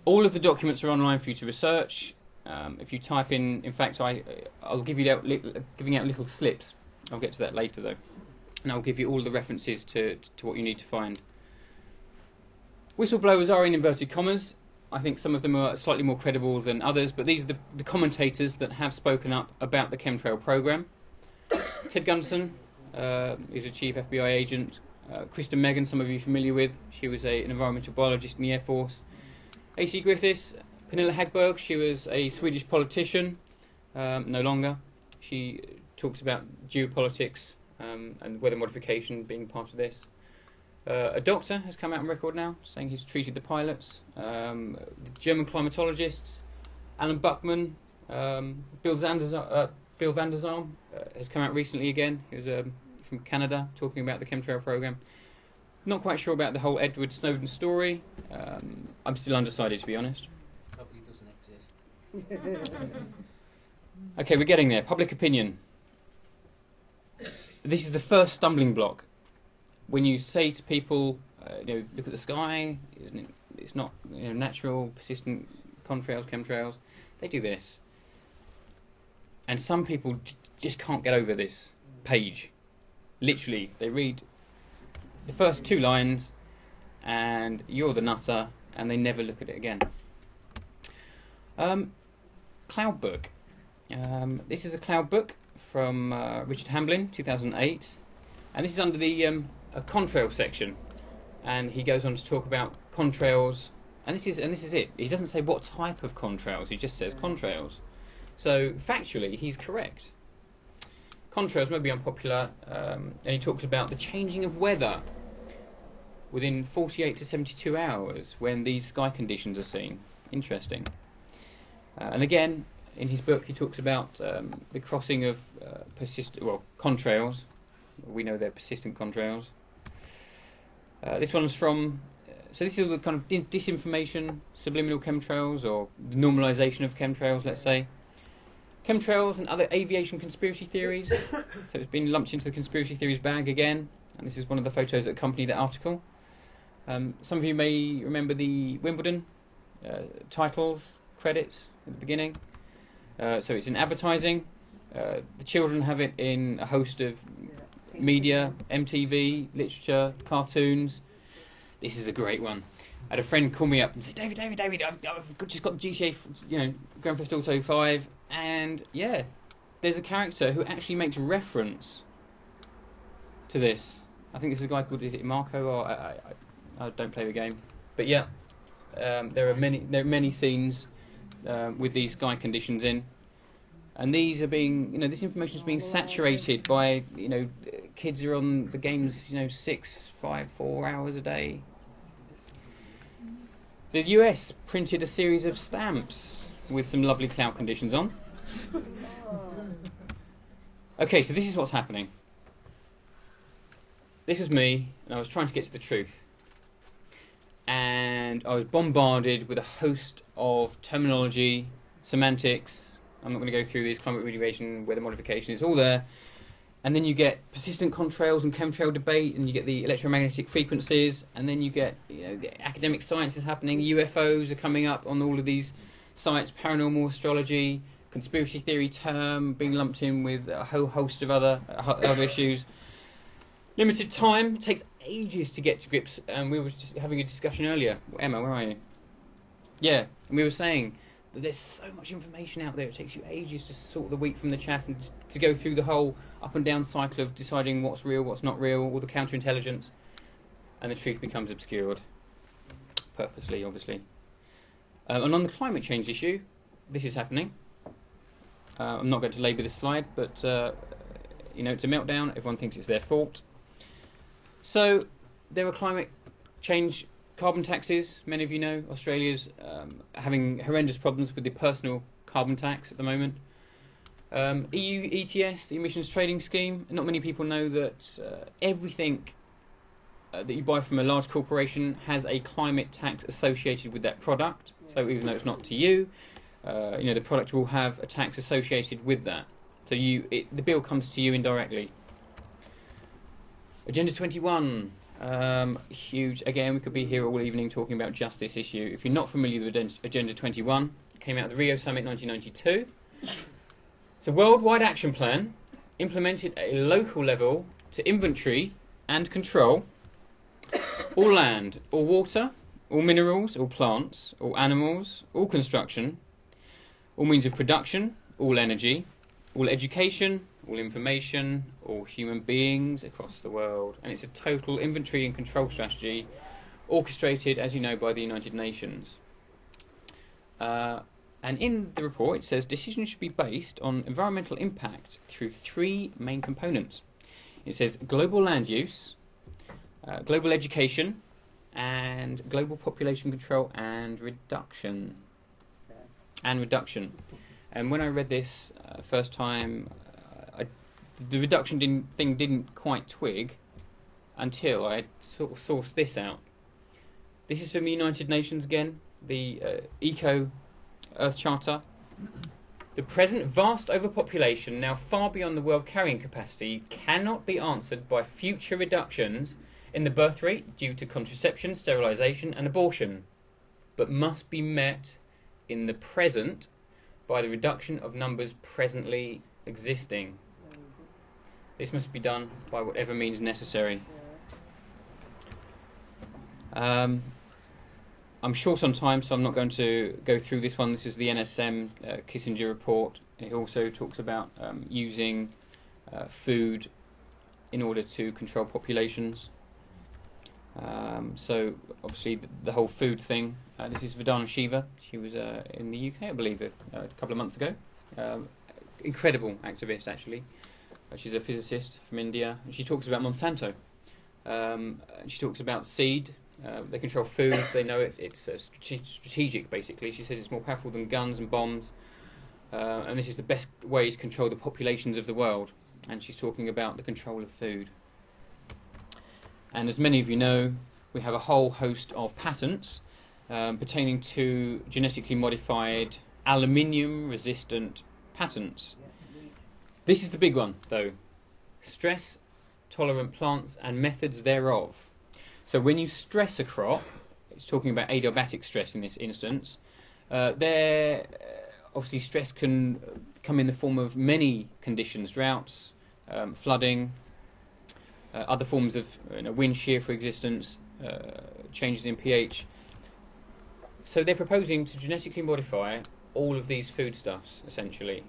All of the documents are online for you to research. If you type in fact, I'll give you giving out little slips. I'll get to that later though, and I'll give you all the references to what you need to find. Whistleblowers are in inverted commas. I think some of them are slightly more credible than others, but these are the commentators that have spoken up about the chemtrail program. Ted Gunson is a chief FBI agent. Kristen Megan, some of you are familiar with. She was an environmental biologist in the Air Force. A.C. Griffiths, Pernilla Hagberg, she was a Swedish politician, no longer. She talks about geopolitics and weather modification being part of this. A doctor has come out on record now saying he's treated the pilots. The German climatologists, Alan Buckman, Bill van der Zalm has come out recently again. He was from Canada talking about the chemtrail program. Not quite sure about the whole Edward Snowden story. I'm still undecided, to be honest. Probably doesn't exist. Okay, we're getting there. Public opinion. This is the first stumbling block. When you say to people, look at the sky, isn't it? It's not natural, persistent contrails, chemtrails. They do this, and some people just can't get over this page. Literally, they read the first 2 lines, and you're the nutter, and they never look at it again. Cloud book. This is a cloud book from Richard Hamblin, 2008, and this is under the a contrail section, and he goes on to talk about contrails, and this is it. He doesn't say what type of contrails, he just says contrails. So factually he's correct. Contrails may be unpopular, and he talks about the changing of weather within 48 to 72 hours when these sky conditions are seen. Interesting. And again, in his book he talks about the crossing of contrails. We know they're persistent contrails. This one's from, so this is the kind of disinformation, subliminal chemtrails, or the normalisation of chemtrails, let's say. Chemtrails and other aviation conspiracy theories. So it's been lumped into the conspiracy theories bag again, and this is one of the photos that accompany the article. Some of you may remember the Wimbledon titles, credits at the beginning. So it's in advertising. The children have it in a host of media, MTV, literature, cartoons. This is a great one. I had a friend call me up and say, David, I've just got GTA, Grand Theft Auto 5, and yeah, there's a character who actually makes reference to this. I think this is a guy called, is it Marco, or I don't play the game, but yeah, there are many scenes with these sky conditions in. And these are being, this information is being saturated by, kids are on the games, 6, 5, 4 hours a day. The US printed a series of stamps with some lovely cloud conditions on. Okay, so this is what's happening. This was me, and I was trying to get to the truth. And I was bombarded with a host of terminology, semantics. I'm not going to go through these, climate remediation, weather modification, it's all there. And then you get persistent contrails and chemtrail debate, and you get the electromagnetic frequencies, and then you get the academic science is happening, UFOs are coming up on all of these sites, paranormal astrology, conspiracy theory term being lumped in with a whole host of other issues. Limited time, it takes ages to get to grips, and we were just having a discussion earlier. Emma, where are you? Yeah, and we were saying that there's so much information out there, it takes you ages to sort the wheat from the chaff and to go through the whole up and down cycle of deciding what's real, what's not real, all the counterintelligence, and the truth becomes obscured. Purposely, obviously. And on the climate change issue, this is happening. I'm not going to labour this slide, but it's a meltdown, everyone thinks it's their fault. So, there are climate change carbon taxes. Many of you know Australia's having horrendous problems with the personal carbon tax at the moment. EU ETS, the emissions trading scheme. Not many people know that everything that you buy from a large corporation has a climate tax associated with that product. So even though it's not to you, the product will have a tax associated with that. So the bill comes to you indirectly. Agenda 21. Huge. Again, we could be here all evening talking about just this issue. If you're not familiar with Agenda 21, it came out of the Rio Summit 1992. It's a worldwide action plan implemented at a local level to inventory and control all land, all water, all minerals, all plants, all animals, all construction, all means of production, all energy, all education, all information, all human beings across the world. And it's a total inventory and control strategy orchestrated, as you know, by the United Nations. And in the report it says decisions should be based on environmental impact through three main components. It says global land use, global education, and global population control and reduction. And when I read this first time, the reduction thing didn't quite twig until I sort of sourced this out. This is from the United Nations again, the Eco Earth Charter. The present vast overpopulation, now far beyond the world carrying capacity, cannot be answered by future reductions in the birth rate due to contraception, sterilisation and abortion, but must be met in the present by the reduction of numbers presently existing. This must be done by whatever means necessary. I'm short on time, so I'm not going to go through this one. This is the NSM Kissinger report. It also talks about using food in order to control populations. So obviously the whole food thing. This is Vandana Shiva. She was in the UK, I believe, a couple of months ago. Incredible activist, actually. She's a physicist from India. And she talks about Monsanto. And she talks about seed. They control food. They know it. It's strategic, basically. She says it's more powerful than guns and bombs. And this is the best way to control the populations of the world. And she's talking about the control of food. And as many of you know, we have a whole host of patents pertaining to genetically modified aluminium-resistant patents. This is the big one, though. Stress-tolerant plants and methods thereof. So when you stress a crop, it's talking about adiabatic stress in this instance, obviously stress can come in the form of many conditions, droughts, flooding, other forms of wind shear, for existence, changes in pH. So they're proposing to genetically modify all of these foodstuffs, essentially.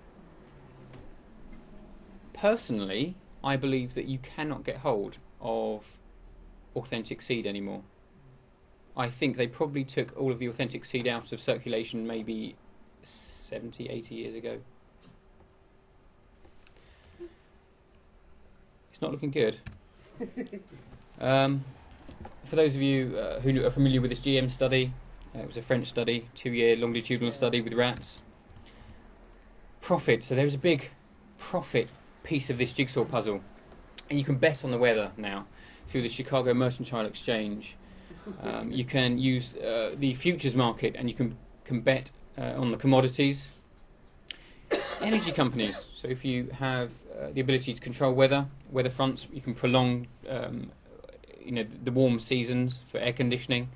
Personally, I believe that you cannot get hold of authentic seed anymore. I think they probably took all of the authentic seed out of circulation maybe 70, 80 years ago. It's not looking good. For those of you who are familiar with this GM study, it was a French study, 2-year longitudinal study with rats. Profit, so there's a big profit piece of this jigsaw puzzle, and you can bet on the weather now through the Chicago Mercantile Exchange. You can use the futures market, and you can bet on the commodities. Energy companies, so if you have the ability to control weather fronts, you can prolong the warm seasons for air conditioning,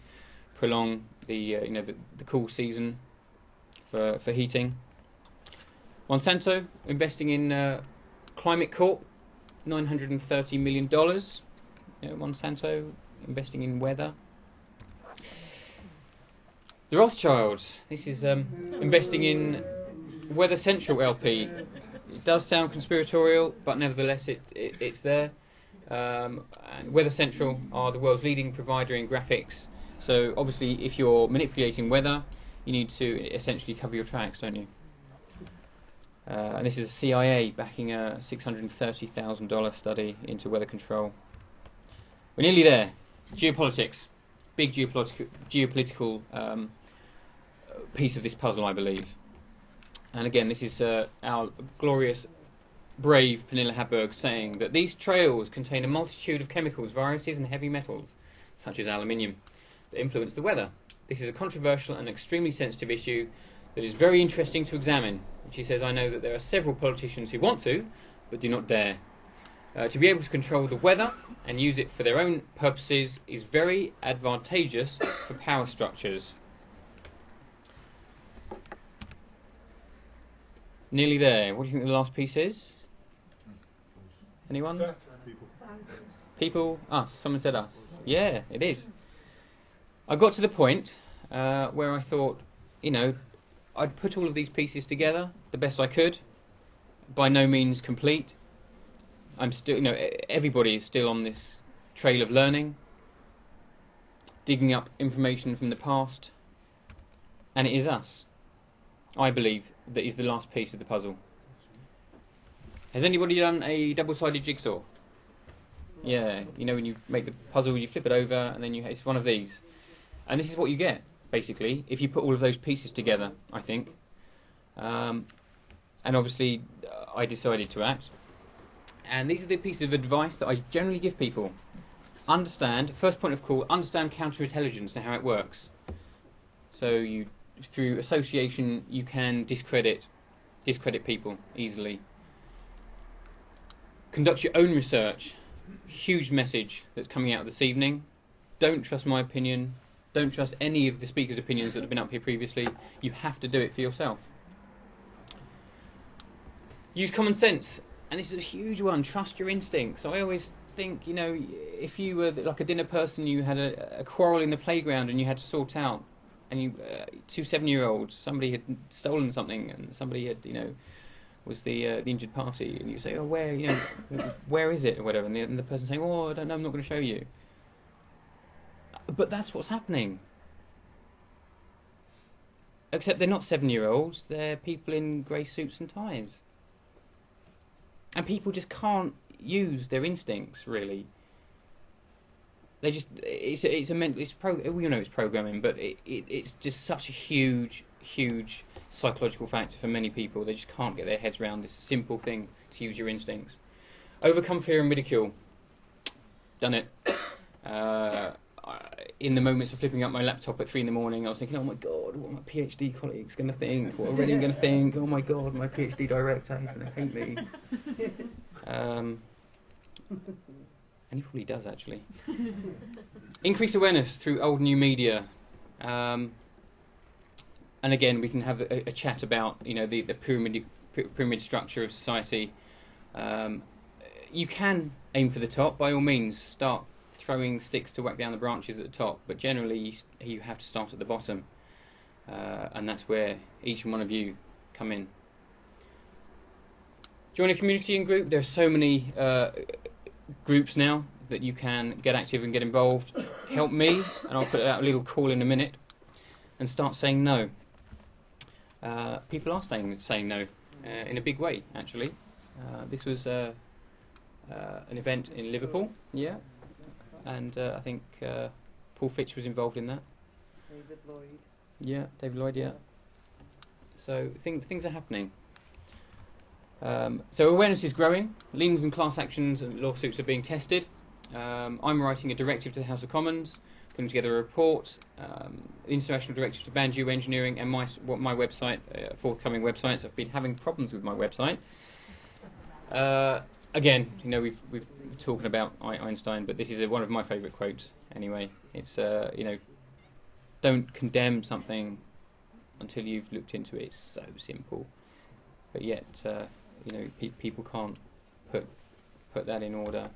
prolong the cool season for heating. Monsanto investing in Climate Corp, $930 million. Monsanto investing in weather. The Rothschilds, this is investing in Weather Central LP. It does sound conspiratorial, but nevertheless it's there. And Weather Central are the world's leading provider in graphics. So obviously if you're manipulating weather, you need to essentially cover your tracks, don't you? And this is a CIA backing a $630,000 study into weather control. We're nearly there. Geopolitics. Big geopolitical piece of this puzzle, I believe. And again, this is our glorious, brave Pernilla Habberg saying that these trails contain a multitude of chemicals, viruses and heavy metals, such as aluminium, that influence the weather. This is a controversial and extremely sensitive issue that is very interesting to examine. And she says, I know that there are several politicians who want to, but do not dare. To be able to control the weather and use it for their own purposes is very advantageous for power structures. Nearly there. What do you think the last piece is? Anyone? People? Us. Someone said us. Yeah, it is. I got to the point where I thought, you know, I'd put all of these pieces together the best I could. By no means complete. I'm still, you know, everybody is still on this trail of learning, digging up information from the past, and it is us, I believe, that is the last piece of the puzzle. Has anybody done a double-sided jigsaw? Yeah, you know when you make the puzzle, you flip it over, and then it's one of these. And this is what you get, basically, if you put all of those pieces together, I think. And obviously, I decided to act. And these are the pieces of advice that I generally give people. Understand, first point of call, understand counterintelligence and how it works. So you, through association, you can discredit people easily. Conduct your own research. Huge message that's coming out this evening. Don't trust my opinion. Don't trust any of the speakers' opinions that have been up here previously. You have to do it for yourself. Use common sense. And this is a huge one, trust your instincts. I always think, you know, if you were like a dinner person, you had a quarrel in the playground and you had to sort out, and you, 2 7-year-olds, somebody had stolen something and somebody had, you know, was the injured party, and you say, oh, where, you know, where is it, or whatever, and the person saying, oh, I don't know, I'm not going to show you. But that's what's happening. Except they're not 7-year-olds, they're people in grey suits and ties. And people just can't use their instincts, really. They just, it's programming, but it's just such a huge psychological factor for many people. They just can't get their heads around this simple thing, to use your instincts. Overcome fear and ridicule. Done it. In the moments of flipping up my laptop at 3 in the morning, I was thinking, oh my God, what are my PhD colleagues going to think? What are Reading going to think? Oh my God, my PhD director, he's going to hate me. And he probably does, actually. Increased awareness through old new media. And again, we can have a chat about, you know, the pyramid structure of society. You can aim for the top, by all means. Start throwing sticks to whack down the branches at the top, but generally you have to start at the bottom, and that's where each one of you come in. Join a community and group. There are so many groups now that you can get active and get involved. Help me, and I'll put out a little call in a minute, and start saying no. People are saying no in a big way, actually. This was an event in Liverpool, yeah. And I think Paul Fitch was involved in that. David Lloyd. Yeah, David Lloyd, yeah. So things are happening. So awareness is growing. Liens and class actions and lawsuits are being tested. I'm writing a directive to the House of Commons, putting together a report, international directive to ban geoengineering, and my website, forthcoming websites. I've been having problems with my website. Again, you know, we've talking about Einstein, but this is one of my favourite quotes. Anyway, it's you know, don't condemn something until you've looked into it. It's so simple, but yet you know, people can't put that in order.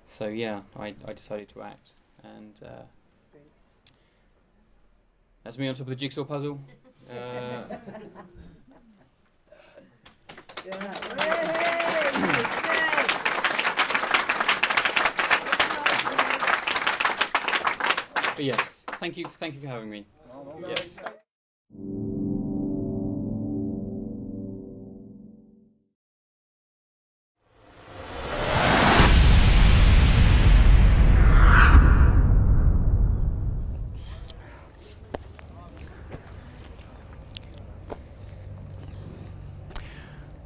So yeah, I decided to act, and that's me on top of the jigsaw puzzle. But yes, thank you for having me. Yes.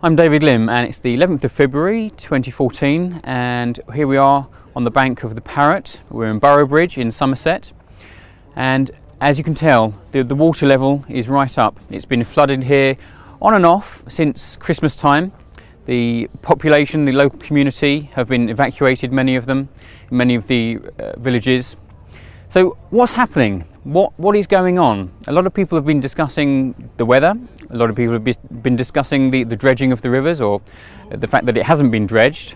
I'm David Lim, and it's the 11th of February 2014, and here we are on the bank of the Parrot. We're in Boroughbridge in Somerset, and as you can tell, the water level is right up. It's been flooded here on and off since Christmas time. The population, the local community have been evacuated, many of them, in many of the villages. So what's happening? What is going on? A lot of people have been discussing the weather. A lot of people have been discussing the dredging of the rivers, or the fact that it hasn't been dredged.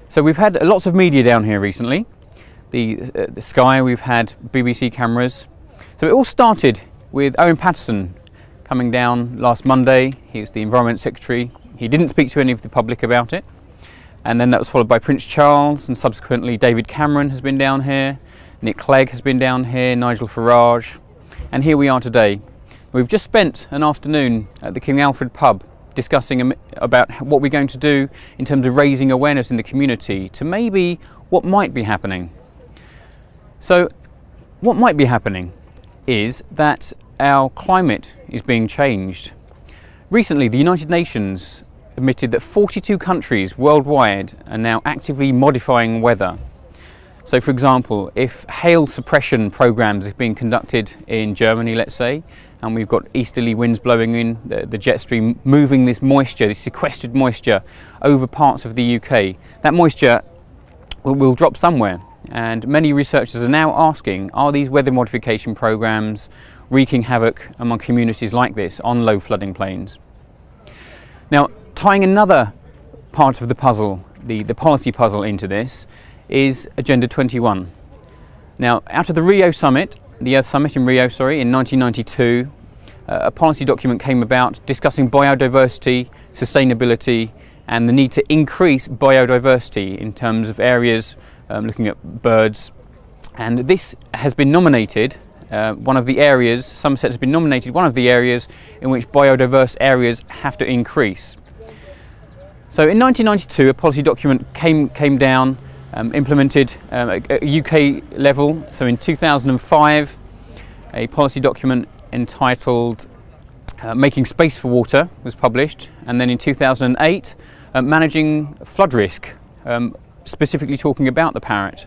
So we've had lots of media down here recently. The Sky, we've had BBC cameras. So it all started with Owen Paterson coming down last Monday. He's the Environment Secretary. He didn't speak to any of the public about it. And then that was followed by Prince Charles, and subsequently David Cameron has been down here, Nick Clegg has been down here, Nigel Farage, and here we are today. We've just spent an afternoon at the King Alfred pub discussing about what we're going to do in terms of raising awareness in the community to maybe what might be happening. So what might be happening is that our climate is being changed. Recently, the United Nations admitted that 42 countries worldwide are now actively modifying weather. So for example, if hail suppression programs are being conducted in Germany, let's say, and we've got easterly winds blowing in, the jet stream moving this moisture, this sequestered moisture over parts of the UK, that moisture will drop somewhere. And many researchers are now asking, are these weather modification programs wreaking havoc among communities like this on low flooding plains? Now, tying another part of the puzzle, the policy puzzle into this, is Agenda 21. Now, out of the Rio Summit, the Earth Summit in Rio, in 1992, a policy document came about discussing biodiversity, sustainability, and the need to increase biodiversity in terms of areas looking at birds. And this has been nominated, one of the areas, Somerset has been nominated one of the areas in which biodiverse areas have to increase. So in 1992, a policy document came down, implemented at UK level. So in 2005, a policy document entitled Making Space for Water was published, and then in 2008, Managing Flood Risk, specifically talking about the parrot.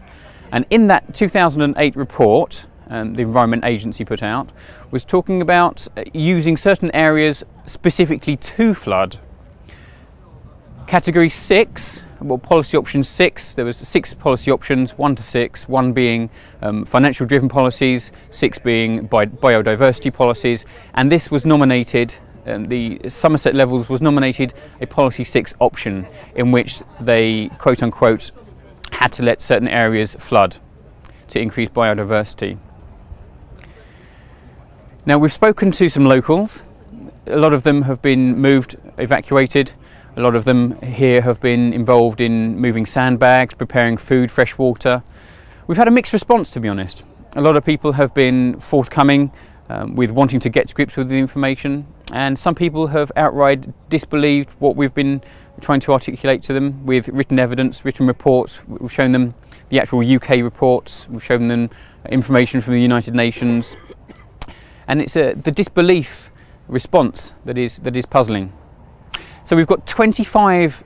And in that 2008 report, the Environment Agency put out, was talking about using certain areas specifically to flood. Category 6, well, policy option 6, there was 6 policy options, 1 to 6, 1 being financial driven policies, 6 being biodiversity policies, and this was nominated, the Somerset levels was nominated a policy 6 option in which they quote unquote had to let certain areas flood to increase biodiversity. Now, we've spoken to some locals. A lot of them have been moved, evacuated. A lot of them here have been involved in moving sandbags, preparing food, fresh water. We've had a mixed response, to be honest. A lot of people have been forthcoming with wanting to get to grips with the information, and some people have outright disbelieved what we've been trying to articulate to them with written evidence, written reports. We've shown them the actual UK reports, we've shown them information from the United Nations, and it's the disbelief response that is puzzling. So we've got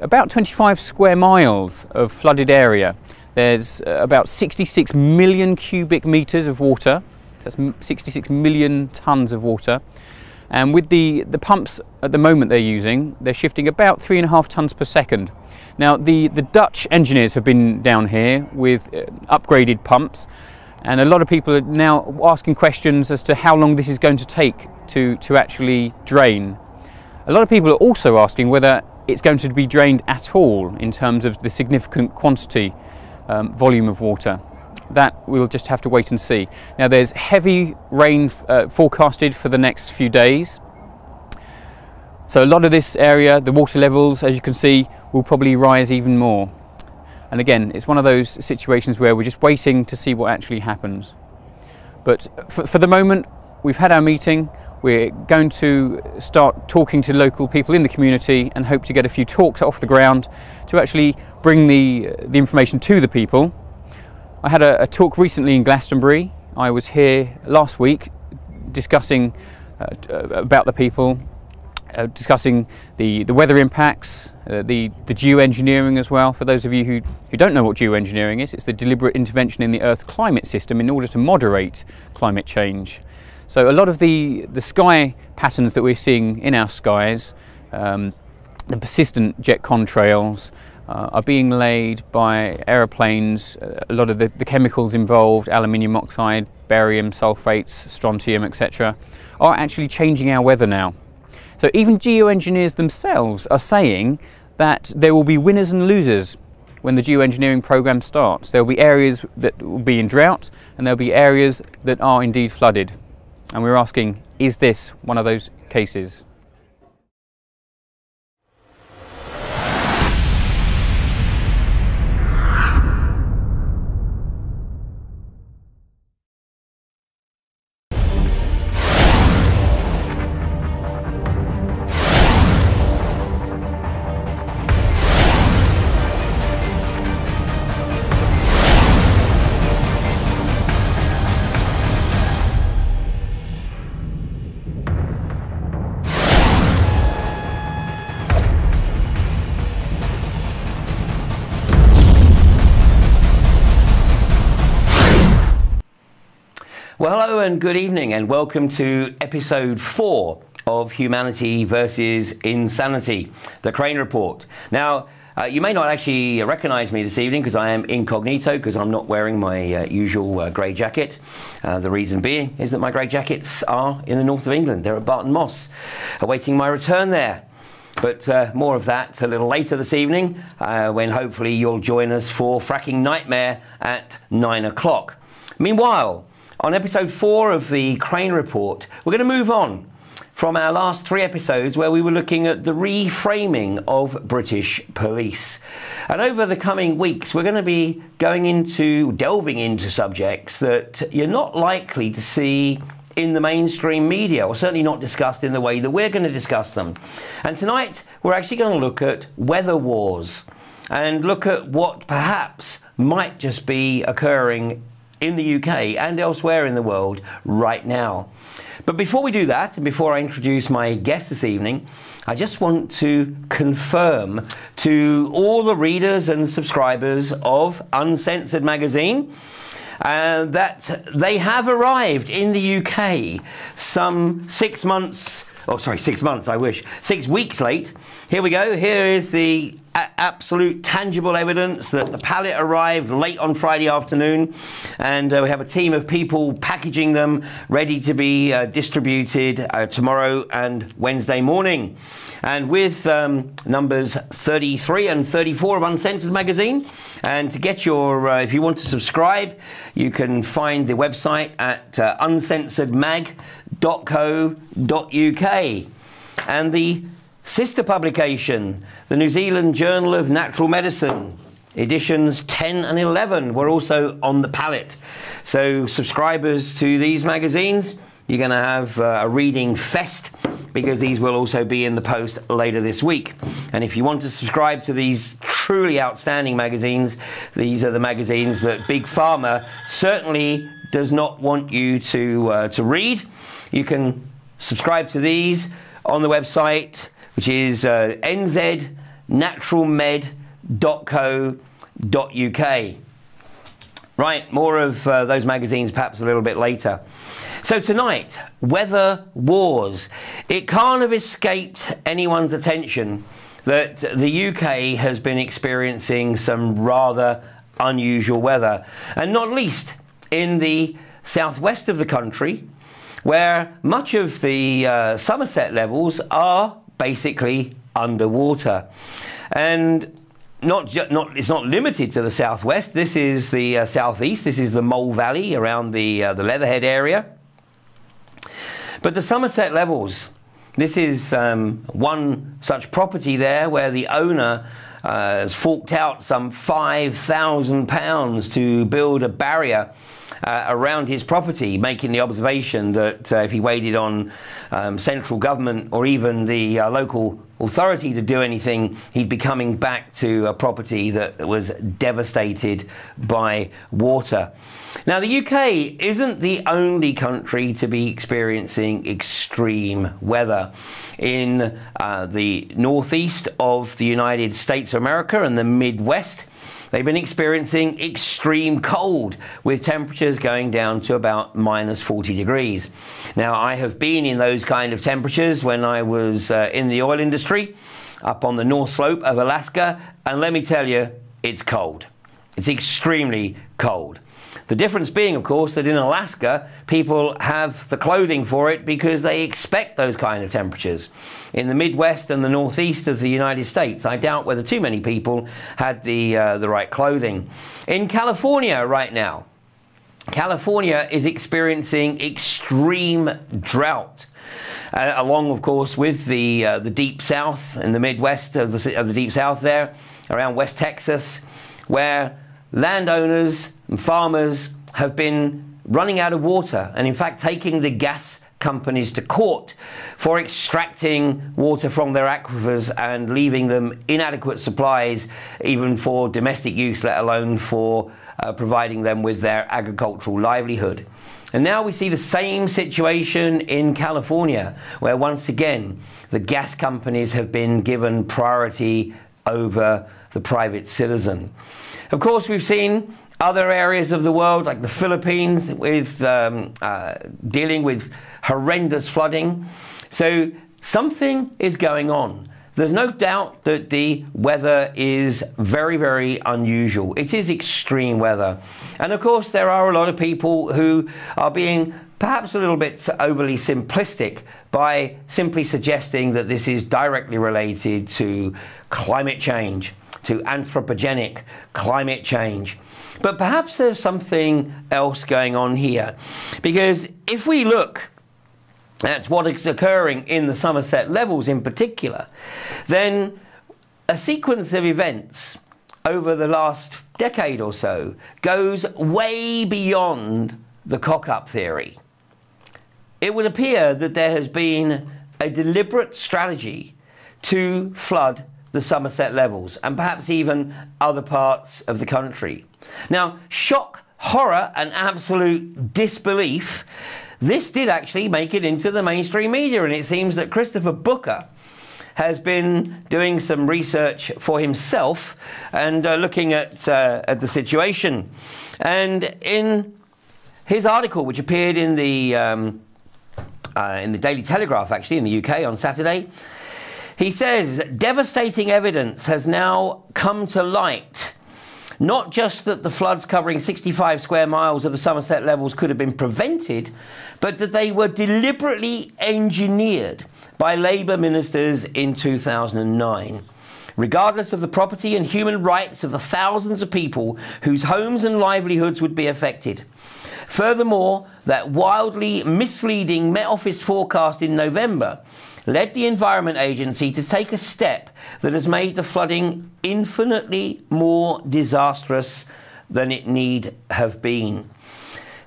about 25 square miles of flooded area. There's about 66 million cubic meters of water. That's 66 million tons of water. And with the pumps at the moment they're shifting about 3.5 tons per second. Now the Dutch engineers have been down here with upgraded pumps, and a lot of people are now asking questions as to how long this is going to take to actually drain. A lot of people are also asking whether it's going to be drained at all in terms of the significant quantity, volume of water. That we'll just have to wait and see. Now, there's heavy rain forecasted for the next few days. So a lot of this area, the water levels, as you can see, will probably rise even more. And again, it's one of those situations where we're just waiting to see what actually happens. But for the moment, we've had our meeting. We're going to start talking to local people in the community and hope to get a few talks off the ground to actually bring the information to the people. I had a talk recently in Glastonbury. I was here last week discussing about the people, discussing the weather impacts, the geoengineering as well. For those of you who don't know what geoengineering is, it's the deliberate intervention in the Earth's climate system in order to moderate climate change. So a lot of the sky patterns that we're seeing in our skies, the persistent jet contrails are being laid by aeroplanes. A lot of the chemicals involved, aluminium oxide, barium sulfates, strontium, etc., are actually changing our weather now. So even geoengineers themselves are saying that there will be winners and losers when the geoengineering program starts. There will be areas that will be in drought, and there will be areas that are indeed flooded. And we're asking, is this one of those cases? Well, hello and good evening, and welcome to episode 4 of Humanity versus Insanity, the Crane Report. Now, you may not actually recognise me this evening because I am incognito, because I'm not wearing my usual grey jacket. The reason being is that my grey jackets are in the north of England. They're at Barton Moss, awaiting my return there. But more of that a little later this evening, when hopefully you'll join us for Fracking Nightmare at 9 o'clock. Meanwhile, on episode 4 of the Crane Report, we're going to move on from our last 3 episodes where we were looking at the reframing of British police. And over the coming weeks, we're going to be delving into subjects that you're not likely to see in the mainstream media, or certainly not discussed in the way that we're going to discuss them. And tonight, we're actually going to look at weather wars and look at what perhaps might just be occurring in the UK and elsewhere in the world right now. But before we do that, and before I introduce my guest this evening, I just want to confirm to all the readers and subscribers of Uncensored magazine that they have arrived in the UK some 6 months, oh sorry, 6 months, I wish, 6 weeks late. Here we go. Here is the absolute tangible evidence that the pallet arrived late on Friday afternoon, and we have a team of people packaging them ready to be distributed tomorrow and Wednesday morning. And with numbers 33 and 34 of Uncensored magazine. And to get your, if you want to subscribe, you can find the website at uncensoredmag.co.uk. And the sister publication, the New Zealand Journal of Natural Medicine, editions 10 and 11 were also on the pallet. So subscribers to these magazines, you're going to have a reading fest, because these will also be in the post later this week. And if you want to subscribe to these truly outstanding magazines, these are the magazines that Big Pharma certainly does not want you to read. You can subscribe to these on the website, which is nznaturalmed.co.uk. Right, more of those magazines perhaps a little bit later. So tonight, weather wars. It can't have escaped anyone's attention that the UK has been experiencing some rather unusual weather, and not least in the southwest of the country, where much of the Somerset levels are basically underwater. And it's not limited to the southwest. This is the southeast. This is the Mole Valley around the Leatherhead area. But the Somerset levels, this is one such property there where the owner has forked out some £5,000 to build a barrier around his property, making the observation that if he waited on central government or even the local authority to do anything, he'd be coming back to a property that was devastated by water. Now, the UK isn't the only country to be experiencing extreme weather. In the northeast of the United States of America and the Midwest, they've been experiencing extreme cold, with temperatures going down to about minus 40 degrees. Now, I have been in those kind of temperatures when I was in the oil industry, up on the north slope of Alaska, and let me tell you, it's cold. It's extremely cold. The difference being, of course, that in Alaska, people have the clothing for it because they expect those kind of temperatures. In the Midwest and the Northeast of the United States, I doubt whether too many people had the right clothing. In California right now, California is experiencing extreme drought, along, of course, with the deep south and the Midwest of the deep south there, around West Texas, where landowners and farmers have been running out of water and, in fact, taking the gas companies to court for extracting water from their aquifers and leaving them inadequate supplies, even for domestic use, let alone for providing them with their agricultural livelihood. And now we see the same situation in California, where once again the gas companies have been given priority over the private citizen. Of course, we've seen other areas of the world, like the Philippines, with dealing with horrendous flooding. So something is going on. There's no doubt that the weather is very, very unusual. It is extreme weather. And of course, there are a lot of people who are being perhaps a little bit overly simplistic by simply suggesting that this is directly related to climate change, to anthropogenic climate change. But perhaps there's something else going on here. Because if we look at what is occurring in the Somerset Levels in particular, then a sequence of events over the last decade or so goes way beyond the cock-up theory. It would appear that there has been a deliberate strategy to flood the Somerset Levels and perhaps even other parts of the country. Now, shock, horror and absolute disbelief, this did actually make it into the mainstream media, and it seems that Christopher Booker has been doing some research for himself and looking at the situation. And in his article, which appeared in the Daily Telegraph, actually, in the UK on Saturday, he says, devastating evidence has now come to light. Not just that the floods covering 65 square miles of the Somerset Levels could have been prevented, but that they were deliberately engineered by Labour ministers in 2009. Regardless of the property and human rights of the thousands of people whose homes and livelihoods would be affected. Furthermore, that wildly misleading Met Office forecast in November led the Environment Agency to take a step that has made the flooding infinitely more disastrous than it need have been.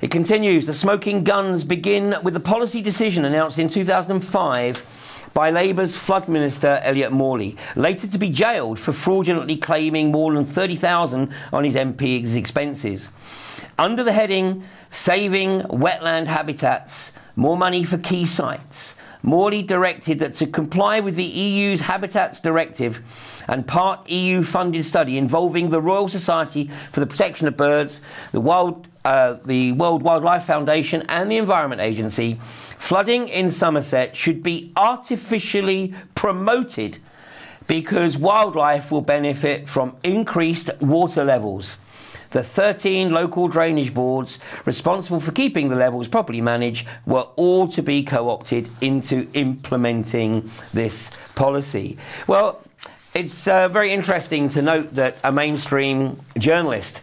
It continues, the smoking guns begin with the policy decision announced in 2005 by Labour's flood minister Elliot Morley, later to be jailed for fraudulently claiming more than $30,000 on his MP's expenses. Under the heading, Saving Wetland Habitats, More Money for Key Sites, Morley directed that to comply with the EU's Habitats Directive and part EU-funded study involving the Royal Society for the Protection of Birds, the World Wildlife Foundation and the Environment Agency, flooding in Somerset should be artificially promoted because wildlife will benefit from increased water levels. The 13 local drainage boards responsible for keeping the levels properly managed were all to be co-opted into implementing this policy. Well, it's very interesting to note that a mainstream journalist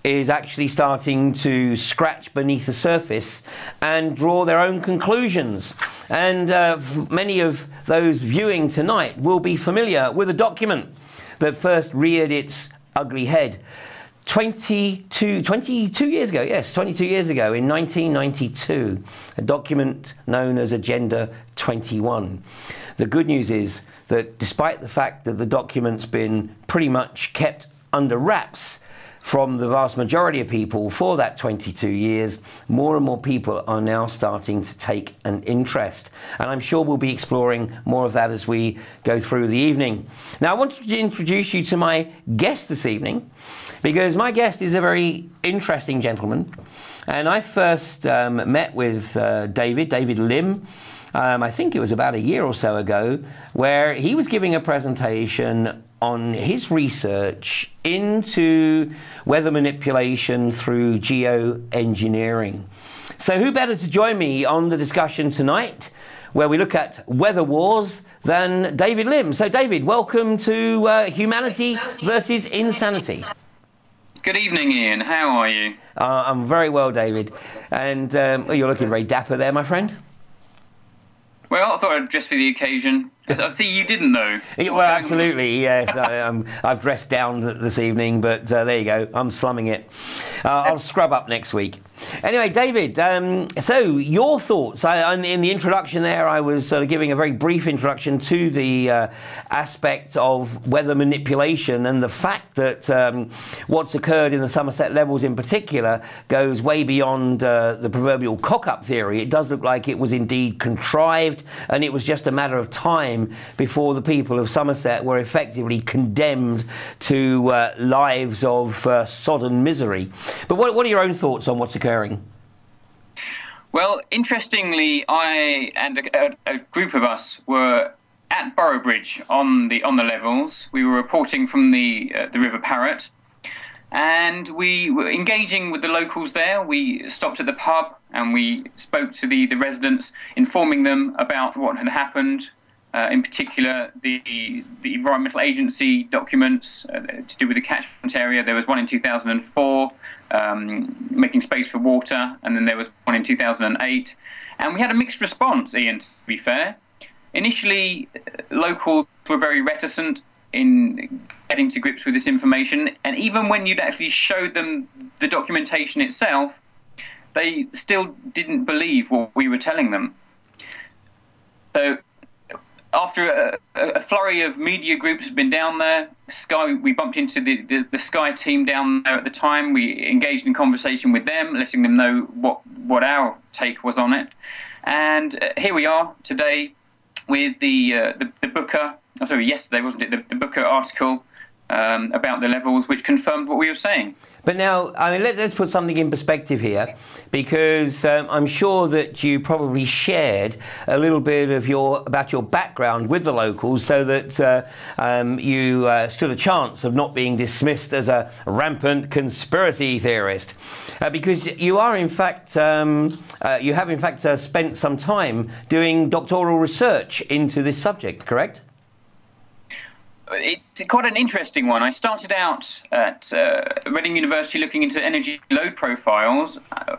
is actually starting to scratch beneath the surface and draw their own conclusions. And many of those viewing tonight will be familiar with a document that first reared its ugly head 22 years ago, yes, 22 years ago, in 1992, a document known as Agenda 21. The good news is that despite the fact that the document's been pretty much kept under wraps from the vast majority of people for that 22 years, more and more people are now starting to take an interest. And I'm sure we'll be exploring more of that as we go through the evening. Now, I wanted to introduce you to my guest this evening, because my guest is a very interesting gentleman. And I first met with David Lim I think it was about a year or so ago, where he was giving a presentation on his research into weather manipulation through geoengineering. So who better to join me on the discussion tonight, where we look at weather wars, than David Lim. So David, welcome to Humanity versus Insanity. Good evening, Ian. How are you? I'm very well, David. And you're looking very dapper there, my friend. Well, I thought I'd dress for the occasion. I see you didn't, though. Well, absolutely, yes. I've dressed down this evening, but there you go. I'm slumming it. I'll scrub up next week. Anyway, David, so your thoughts. In the introduction there, I was sort of giving a very brief introduction to the aspect of weather manipulation and the fact that what's occurred in the Somerset levels in particular goes way beyond the proverbial cock-up theory. It does look like it was indeed contrived, and it was just a matter of time before the people of Somerset were effectively condemned to lives of sodden misery. But what are your own thoughts on what's occurring? Well, interestingly, I and a group of us were at Boroughbridge on the levels. We were reporting from the River Parrett, and we were engaging with the locals there. We stopped at the pub and we spoke to the residents, informing them about what had happened. In particular, the environmental agency documents to do with the catchment area. There was one in 2004, making space for water, and then there was one in 2008. And we had a mixed response, Ian, to be fair. Initially, locals were very reticent in getting to grips with this information, and even when you'd actually showed them the documentation itself, they still didn't believe what we were telling them. So after a flurry of media groups had been down there, we bumped into the Sky team down there at the time. We engaged in conversation with them, letting them know what our take was on it. And here we are today with the Booker, oh, sorry, yesterday, wasn't it, the Booker article about the levels, which confirmed what we were saying. But now, I mean, let's put something in perspective here, because I'm sure that you probably shared a little bit of about your background with the locals, so that you stood a chance of not being dismissed as a rampant conspiracy theorist, because you are, in fact, you have in fact spent some time doing doctoral research into this subject, correct? It's quite an interesting one. I started out at Reading University looking into energy load profiles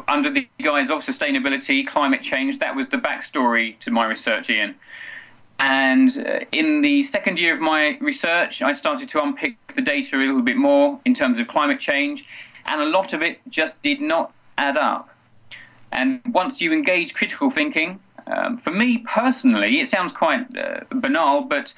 under the guise of sustainability, climate change. That was the backstory to my research, Ian. And in the second year of my research, I started to unpick the data a little bit more in terms of climate change, and a lot of it just did not add up. And once you engage critical thinking, for me personally, it sounds quite banal, but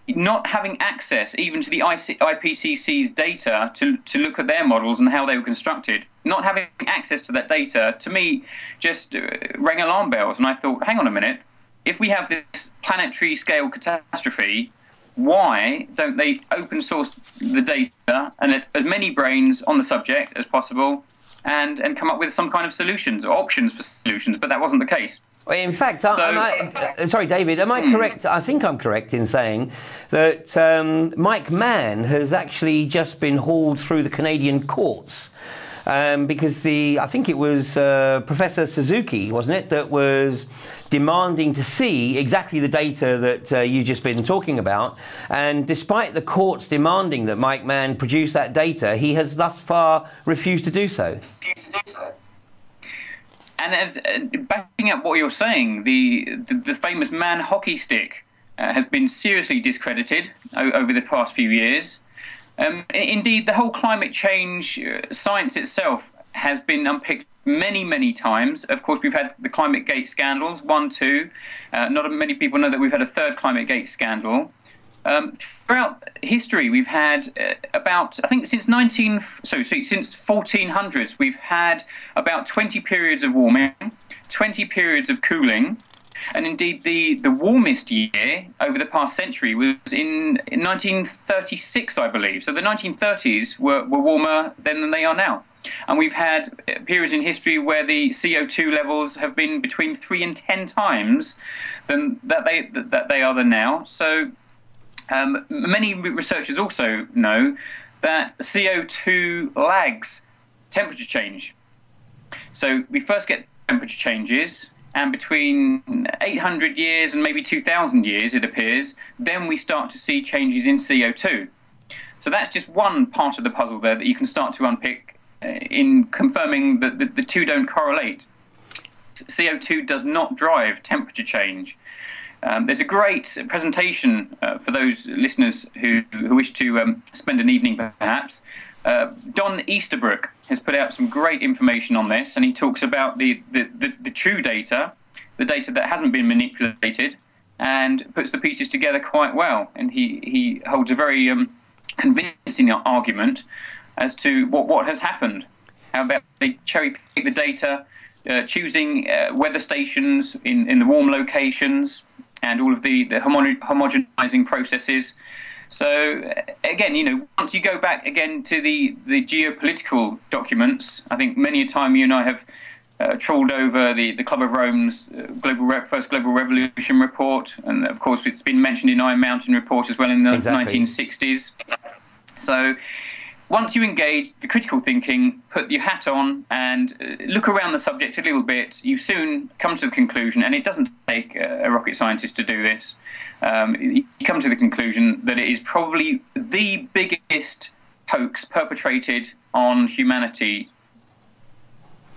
not having access even to the IPCC's data to look at their models and how they were constructed, not having access to that data, to me, just rang alarm bells. And I thought, hang on a minute, if we have this planetary scale catastrophe, why don't they open source the data and let as many brains on the subject as possible and come up with some kind of solutions or options for solutions? But that wasn't the case. In fact, sorry, David, am I correct? I think I'm correct in saying that Mike Mann has actually just been hauled through the Canadian courts because I think it was Professor Suzuki, wasn't it, that was demanding to see exactly the data that you've just been talking about. And despite the courts demanding that Mike Mann produce that data, he has thus far refused to do so. And as backing up what you're saying, the famous Mann hockey stick has been seriously discredited over the past few years. Indeed, the whole climate change science itself has been unpicked many, many times. Of course, we've had the ClimateGate scandals, 1, 2. Not many people know that we've had a third ClimateGate scandal. Throughout history, we've had about, I think since 1400s, we've had about 20 periods of warming, 20 periods of cooling, and indeed the warmest year over the past century was in 1936, I believe. So the 1930s were warmer then than they are now. And we've had periods in history where the CO2 levels have been between 3 and 10 times than that they are now. So many researchers also know that CO2 lags temperature change. So we first get temperature changes, and between 800 years and maybe 2,000 years, it appears, then we start to see changes in CO2. So that's just one part of the puzzle there that you can start to unpick in confirming that the two don't correlate. CO2 does not drive temperature change. There's a great presentation for those listeners who wish to spend an evening perhaps. Don Easterbrook has put out some great information on this, and he talks about the true data, the data that hasn't been manipulated, and puts the pieces together quite well. And he holds a very convincing argument as to what has happened. How about they cherry pick the data, choosing weather stations in the warm locations, and all of the homogenizing processes. So again, once you go back again to the geopolitical documents, I think many a time you and I have trawled over the Club of Rome's first global revolution report, and of course it's been mentioned in Iron Mountain report as well in the 1960s. So once you engage the critical thinking, put your hat on and look around the subject a little bit, you soon come to the conclusion, and it doesn't take a rocket scientist to do this, you come to the conclusion that it is probably the biggest hoax perpetrated on humanity,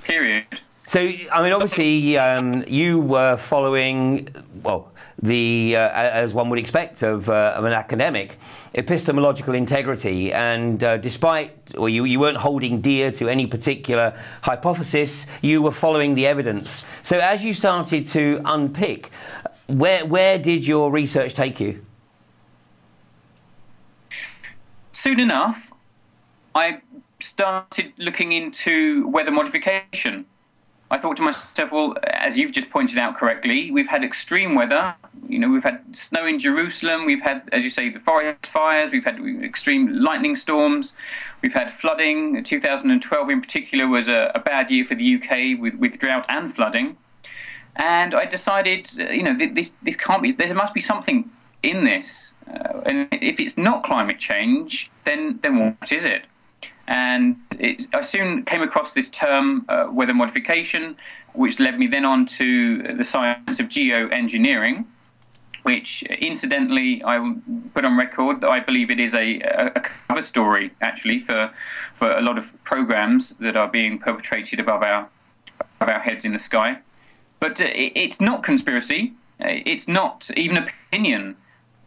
period. So, I mean, obviously, you were following, well, as one would expect of an academic, epistemological integrity, and you weren't holding dear to any particular hypothesis, you were following the evidence. So as you started to unpick, where did your research take you? Soon enough, I started looking into weather modification. I thought to myself, well, as you've just pointed out correctly, we've had extreme weather. We've had snow in Jerusalem. We've had, as you say, the forest fires. We've had extreme lightning storms. We've had flooding. 2012 in particular was a bad year for the UK with drought and flooding. And I decided, this can't be, there must be something in this. And if it's not climate change, then what is it? And I soon came across this term, weather modification, which led me then on to the science of geoengineering, which incidentally I will put on record that I believe it is a cover story actually for a lot of programs that are being perpetrated above our heads in the sky. But it's not conspiracy. It's not even opinion.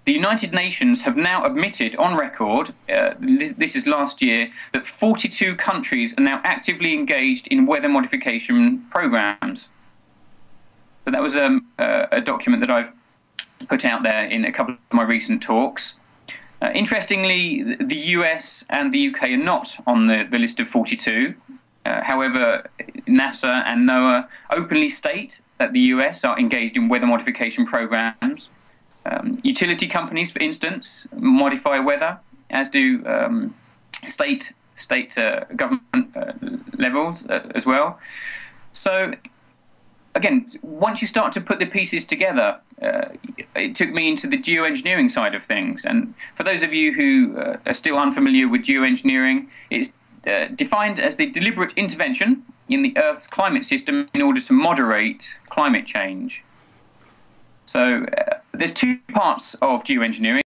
The United Nations have now admitted on record, this is last year, that 42 countries are now actively engaged in weather modification programs. So that was a document that I've put out there in a couple of my recent talks. Interestingly, the US and the UK are not on the list of 42. However, NASA and NOAA openly state that the US are engaged in weather modification programs. Utility companies, for instance, modify weather, as do state government levels as well. So, again, once you start to put the pieces together, it took me into the geoengineering side of things. And for those of you who are still unfamiliar with geoengineering, it's defined as the deliberate intervention in the Earth's climate system in order to moderate climate change. So there's two parts of geoengineering.